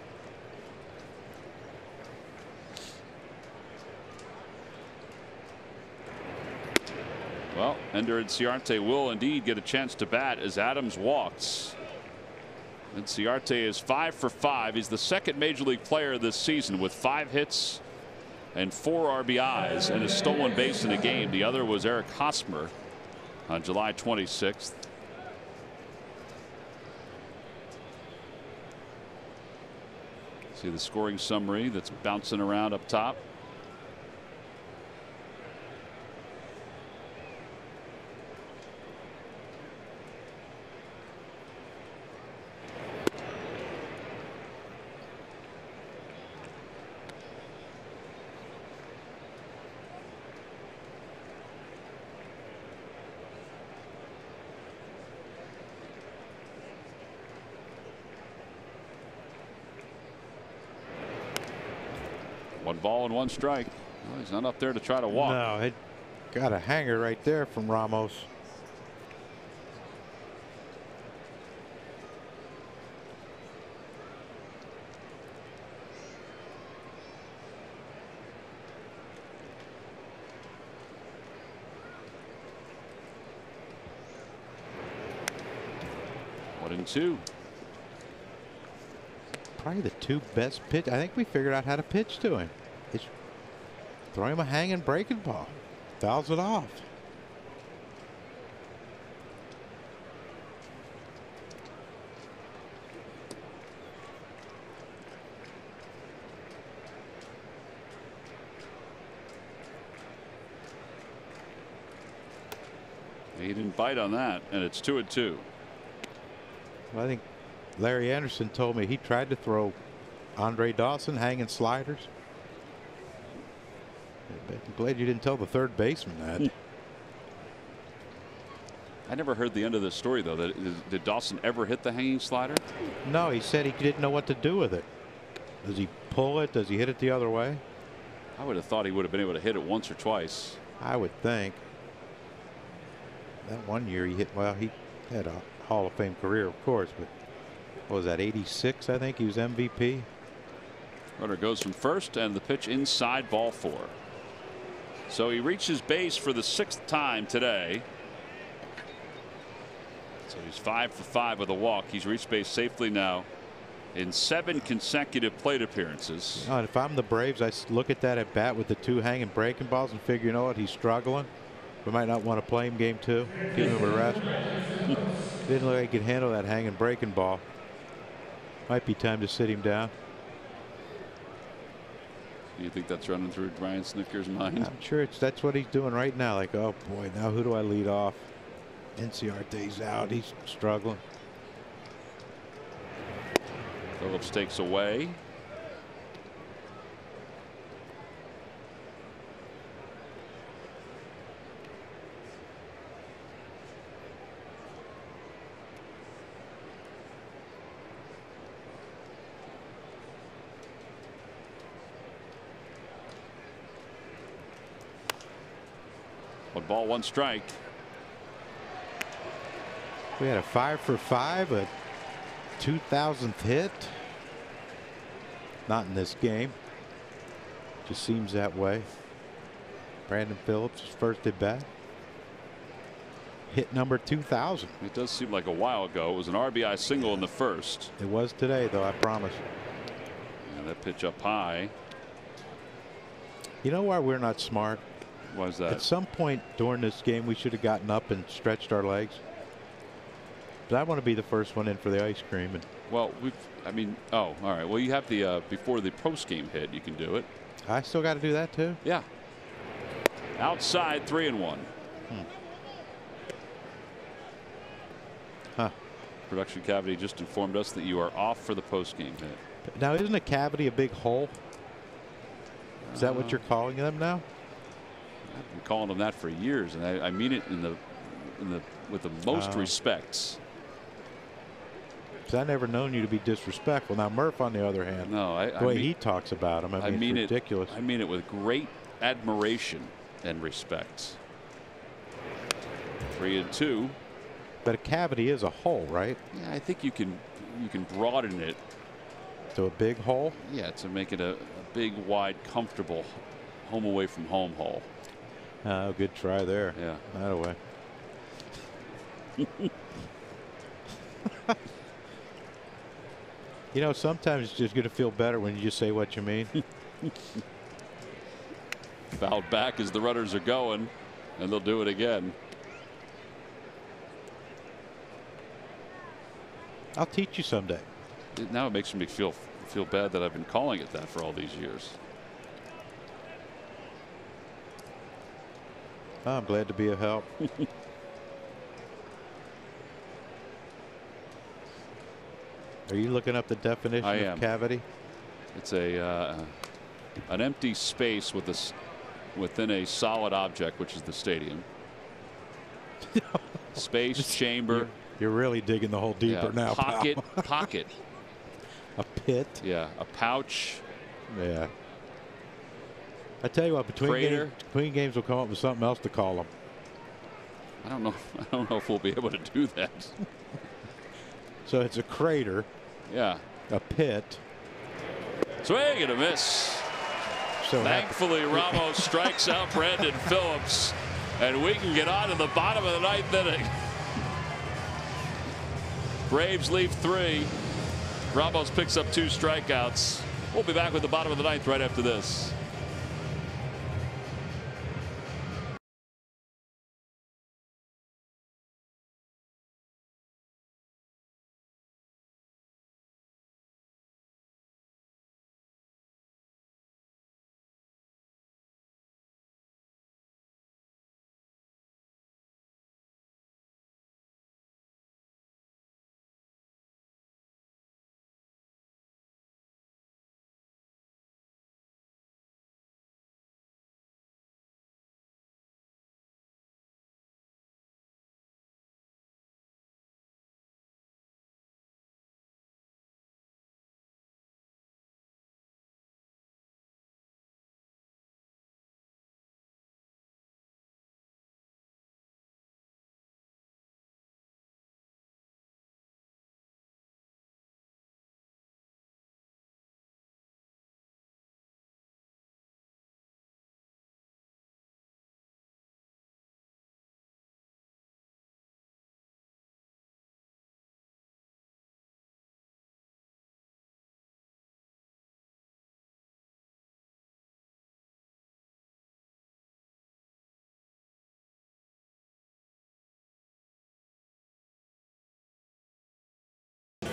Well, Ender Inciarte will indeed get a chance to bat as Adams walks. Inciarte is 5 for 5. He's the second major league player this season with 5 hits and 4 RBIs and a stolen base in a game. The other was Eric Hosmer on July 26th. See the scoring summary that's bouncing around up top. One ball and 1 strike. Well, he's not up there to try to walk. No, it got a hanger right there from Ramos. One and 2. Probably the 2 best pitch. I think we figured out how to pitch to him. It's throw him a hanging breaking ball. Fouls it off. He didn't bite on that, and it's 2-2. Well, I think Larry Anderson told me he tried to throw Andre Dawson hanging sliders. I'm glad you didn't tell the third baseman that. I never heard the end of the story, though. Did Dawson ever hit the hanging slider? No, he said he didn't know what to do with it. Does he pull it? Does he hit it the other way? I would have thought he would have been able to hit it once or twice. I would think. That one year he hit, well, he had a Hall of Fame career, of course, but what was that, 86? I think he was MVP. Runner goes from first, and the pitch inside, ball 4. So he reaches base for the 6th time today. So he's 5 for 5 with a walk. He's reached base safely now in 7 consecutive plate appearances. And if I'm the Braves, I look at that at bat with the 2 hanging breaking balls and figure, you know what, he's struggling. We might not want to play him game 2. Give him a rest. Didn't look like he could handle that hanging breaking ball. Might be time to sit him down. Do you think that's running through Brian Snitker's mind? I'm sure that's what he's doing right now. Like, oh boy, now who do I lead off? Inciarte's out. He's struggling. Phillips takes away. One ball, one strike. We had a 5 for 5, a 2,000th hit. Not in this game. Just seems that way. Brandon Phillips is first at bat. Hit number 2,000. It does seem like a while ago. It was an RBI single in the first. It was today, though, I promise. And that pitch up high. You know why we're not smart? Why is that? At some point during this game, we should have gotten up and stretched our legs. But I want to be the first one in for the ice cream. And well, I mean, oh, all right. Well, you have the before the post game hit, you can do it. I still got to do that too. Yeah. Outside, 3-1. Huh. Production Cavity just informed us that you are off for the post game hit. Now, isn't a cavity a big hole? Is that what you're calling them now? I've been calling them that for years, and I mean it with the most respects. Because I never known you to be disrespectful. Now Murph, on the other hand, no, the way he talks about him, I mean it's ridiculous. I mean it with great admiration and respect. 3-2. But a cavity is a hole, right? Yeah, I think you can broaden it. So a big hole? Yeah, to make it a big, wide, comfortable home away from home hole. Oh, good try there. Yeah. That away. You know, sometimes it's just going to feel better when you just say what you mean. Fouled back as the runners are going, and they'll do it again. I'll teach you someday. Now it makes me feel bad that I've been calling it that for all these years. Oh, I'm glad to be of help. Are you looking up the definition of cavity? It's an empty space within a solid object, which is the stadium. Space, chamber. You're really digging the hole deeper now. Pocket, pal. pocket. A pit. Yeah, a pouch. Yeah. I tell you what, between games, we'll come up with something else to call them. I don't know if we'll be able to do that. So it's a crater. Yeah. A pit. Swing and a miss. So thankfully, Ramos strikes out Brandon Phillips, and we can get on to the bottom of the ninth inning. Braves leave 3. Ramos picks up 2 strikeouts. We'll be back with the bottom of the ninth right after this.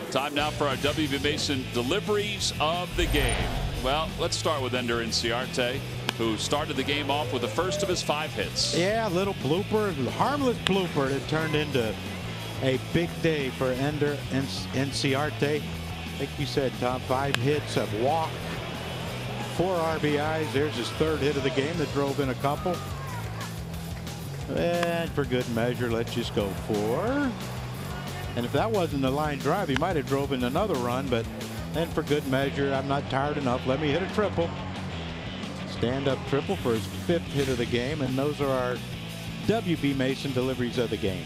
Time now for our WB Mason deliveries of the game. Well, let's start with Ender Inciarte. who started the game off with the first of his 5 hits. Yeah, a little blooper, harmless blooper that turned into a big day for Ender Enciarte. Like you said, Tom, 5 hits, a walk, 4 RBIs. There's his 3rd hit of the game that drove in a couple. And for good measure, let's just go 4. And if that wasn't a line drive, he might have drove in another run. But then for good measure, I'm not tired enough. Let me hit a triple. Stand-up triple for his 5th hit of the game. And those are our W.B. Mason deliveries of the game.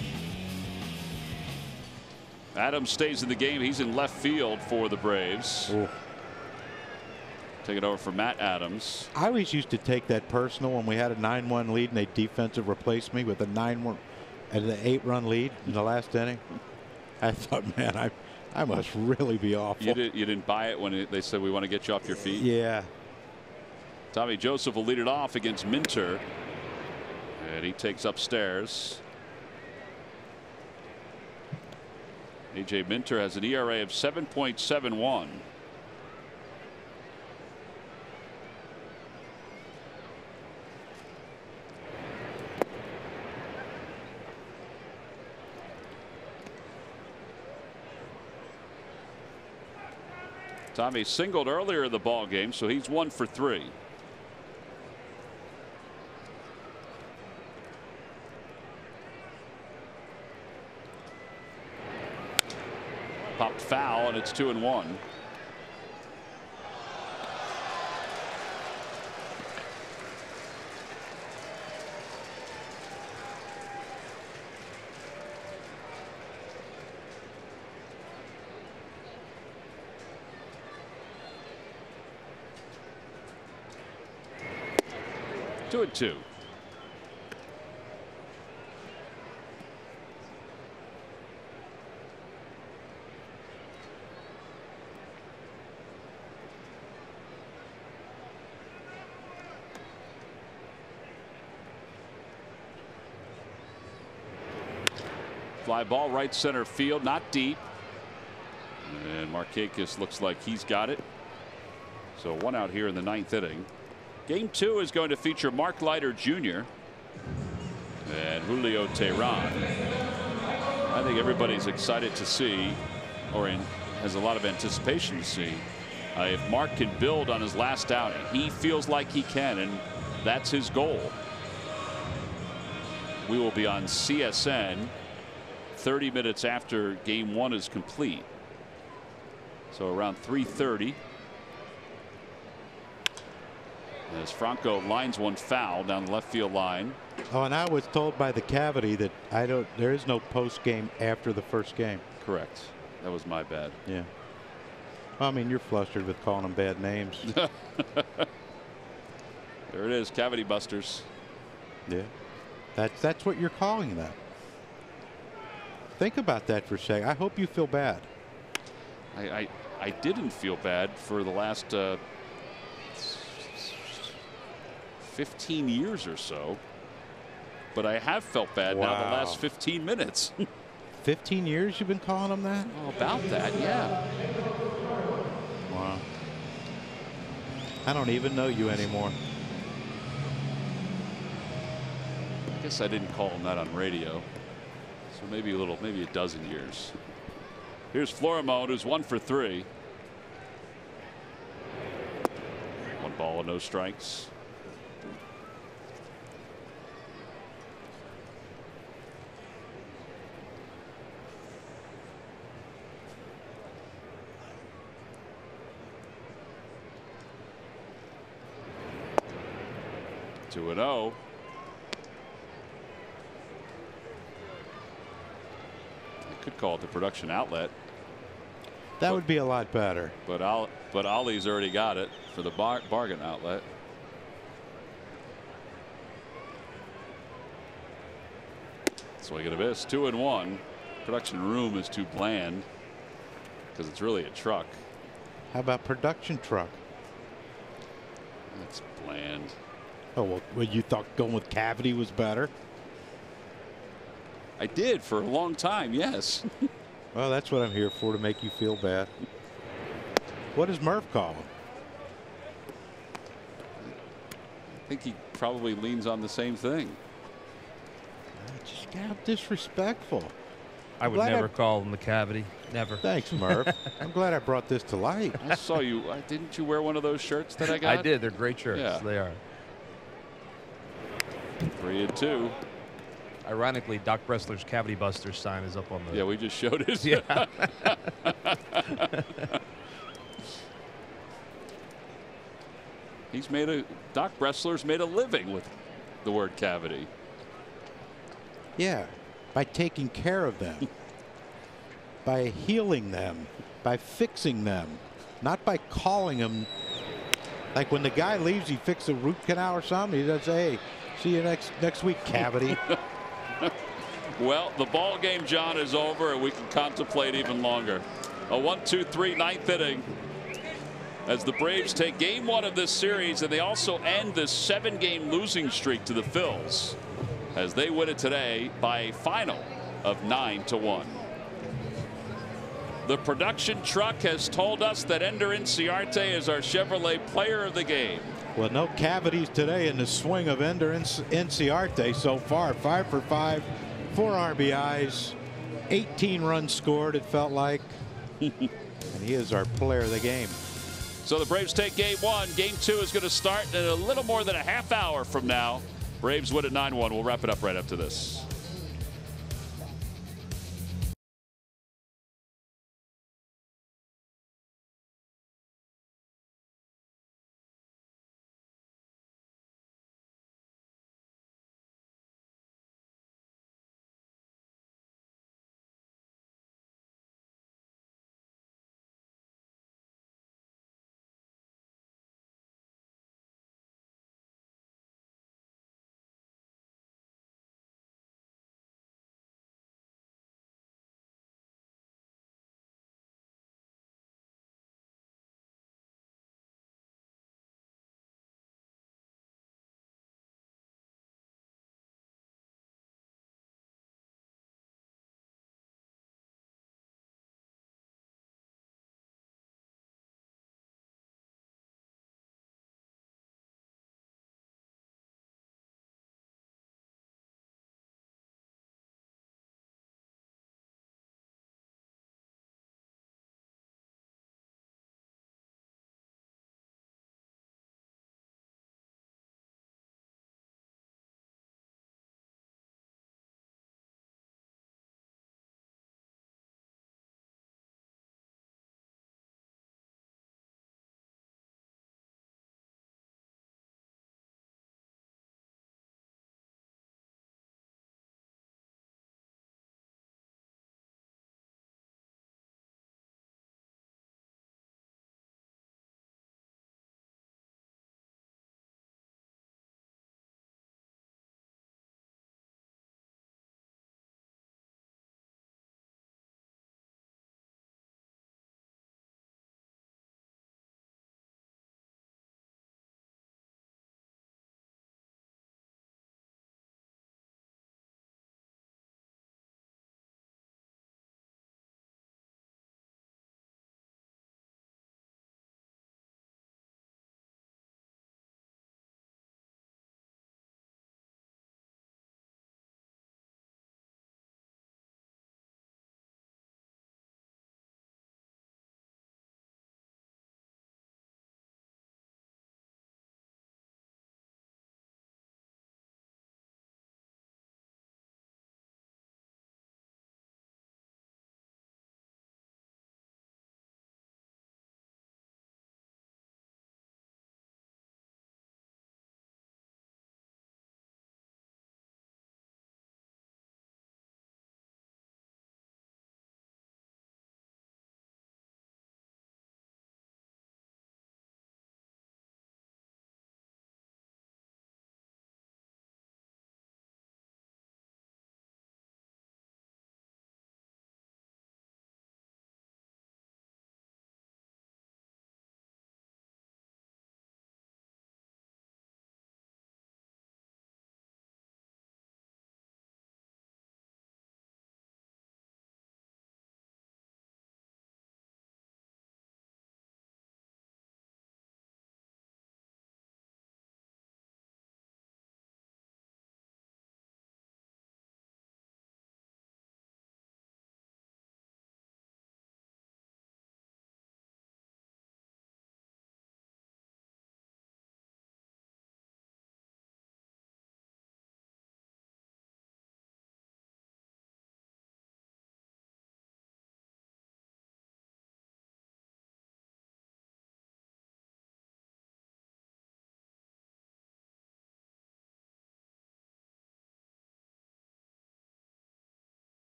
Adams stays in the game. He's in left field for the Braves. Ooh. Take it over for Matt Adams. I always used to take that personal when we had a 9-1 lead and they defensive replaced me with a 9-1 and an 8-run lead in the last inning. I thought, man, I must really be awful. You didn't buy it when they said we want to get you off your feet? Yeah. Tommy Joseph will lead it off against Minter. And he takes upstairs. A.J. Minter has an ERA of 7.71. Tommy singled earlier in the ball game, so he's 1 for 3. Popped foul, and it's 2-1. Two and 2. Fly ball right center field, not deep. And Markakis looks like he's got it. So 1 out here in the 9th inning. Game 2 is going to feature Mark Leiter Jr. and Julio Teheran. I think everybody's excited to see, or has a lot of anticipation to see, if Mark can build on his last outing. He feels like he can, and that's his goal. We will be on CSN 30 minutes after Game 1 is complete. So around 3:30. As Franco lines one foul down the left field line. Oh, and I was told by the Cavity that there is no post game after the first game. Correct. That was my bad. Yeah. Well, I mean, you're flustered with calling them bad names. There it is, Cavity Busters. Yeah. That's what you're calling that. Think about that for a second. I hope you feel bad. I didn't feel bad for the last 15 years or so, but I have felt bad now the last 15 minutes. 15 years you've been calling them that? Oh, about that, yeah. Wow. I don't even know you anymore. I guess I didn't call him that on radio. So maybe a dozen years. Here's Florimone, who's 1 for 3. 1 ball and no strikes. Two and 0. Could call it the production outlet. That would be a lot better. But Ollie's already got it for the bargain outlet. Swing and a miss. 2-1. Production room is too bland because it's really a truck. How about production truck? That's bland. Oh, well, you thought going with Cavity was better? I did for a long time, yes. Well, that's what I'm here for, to make you feel bad. What does Murph call him? think he probably leans on the same thing. Just got disrespectful. I would never call him the cavity. Never. Thanks, Murph. I'm glad I brought this to light. I saw you. Didn't you wear one of those shirts that I got? I did. They're great shirts. Yeah. They are. 3-2. Ironically, Doc Bressler's Cavity Busters sign is up on the. Yeah, we just showed it. Yeah. Doc Bressler's made a living with the word cavity. Yeah, by taking care of them, by healing them, by fixing them, not by calling them. Like when the guy leaves, he fixes a root canal or something. He doesn't say, "Hey, see you next week, cavity." Well, the ball game, John, is over, and we can contemplate even longer. A 1-2-3 ninth inning as the Braves take game 1 of this series, and they also end this 7-game losing streak to the Phillies as they win it today by a final of 9-1. The production truck has told us that Ender Inciarte is our Chevrolet player of the game. Well, no cavities today in the swing of Ender Inciarte so far. 5 for 5, 4 RBIs, 18 runs scored, it felt like. And he is our player of the game. So the Braves take game 1. Game 2 is going to start in a little more than a half hour from now. Braves win at 9-1. We'll wrap it up right after this.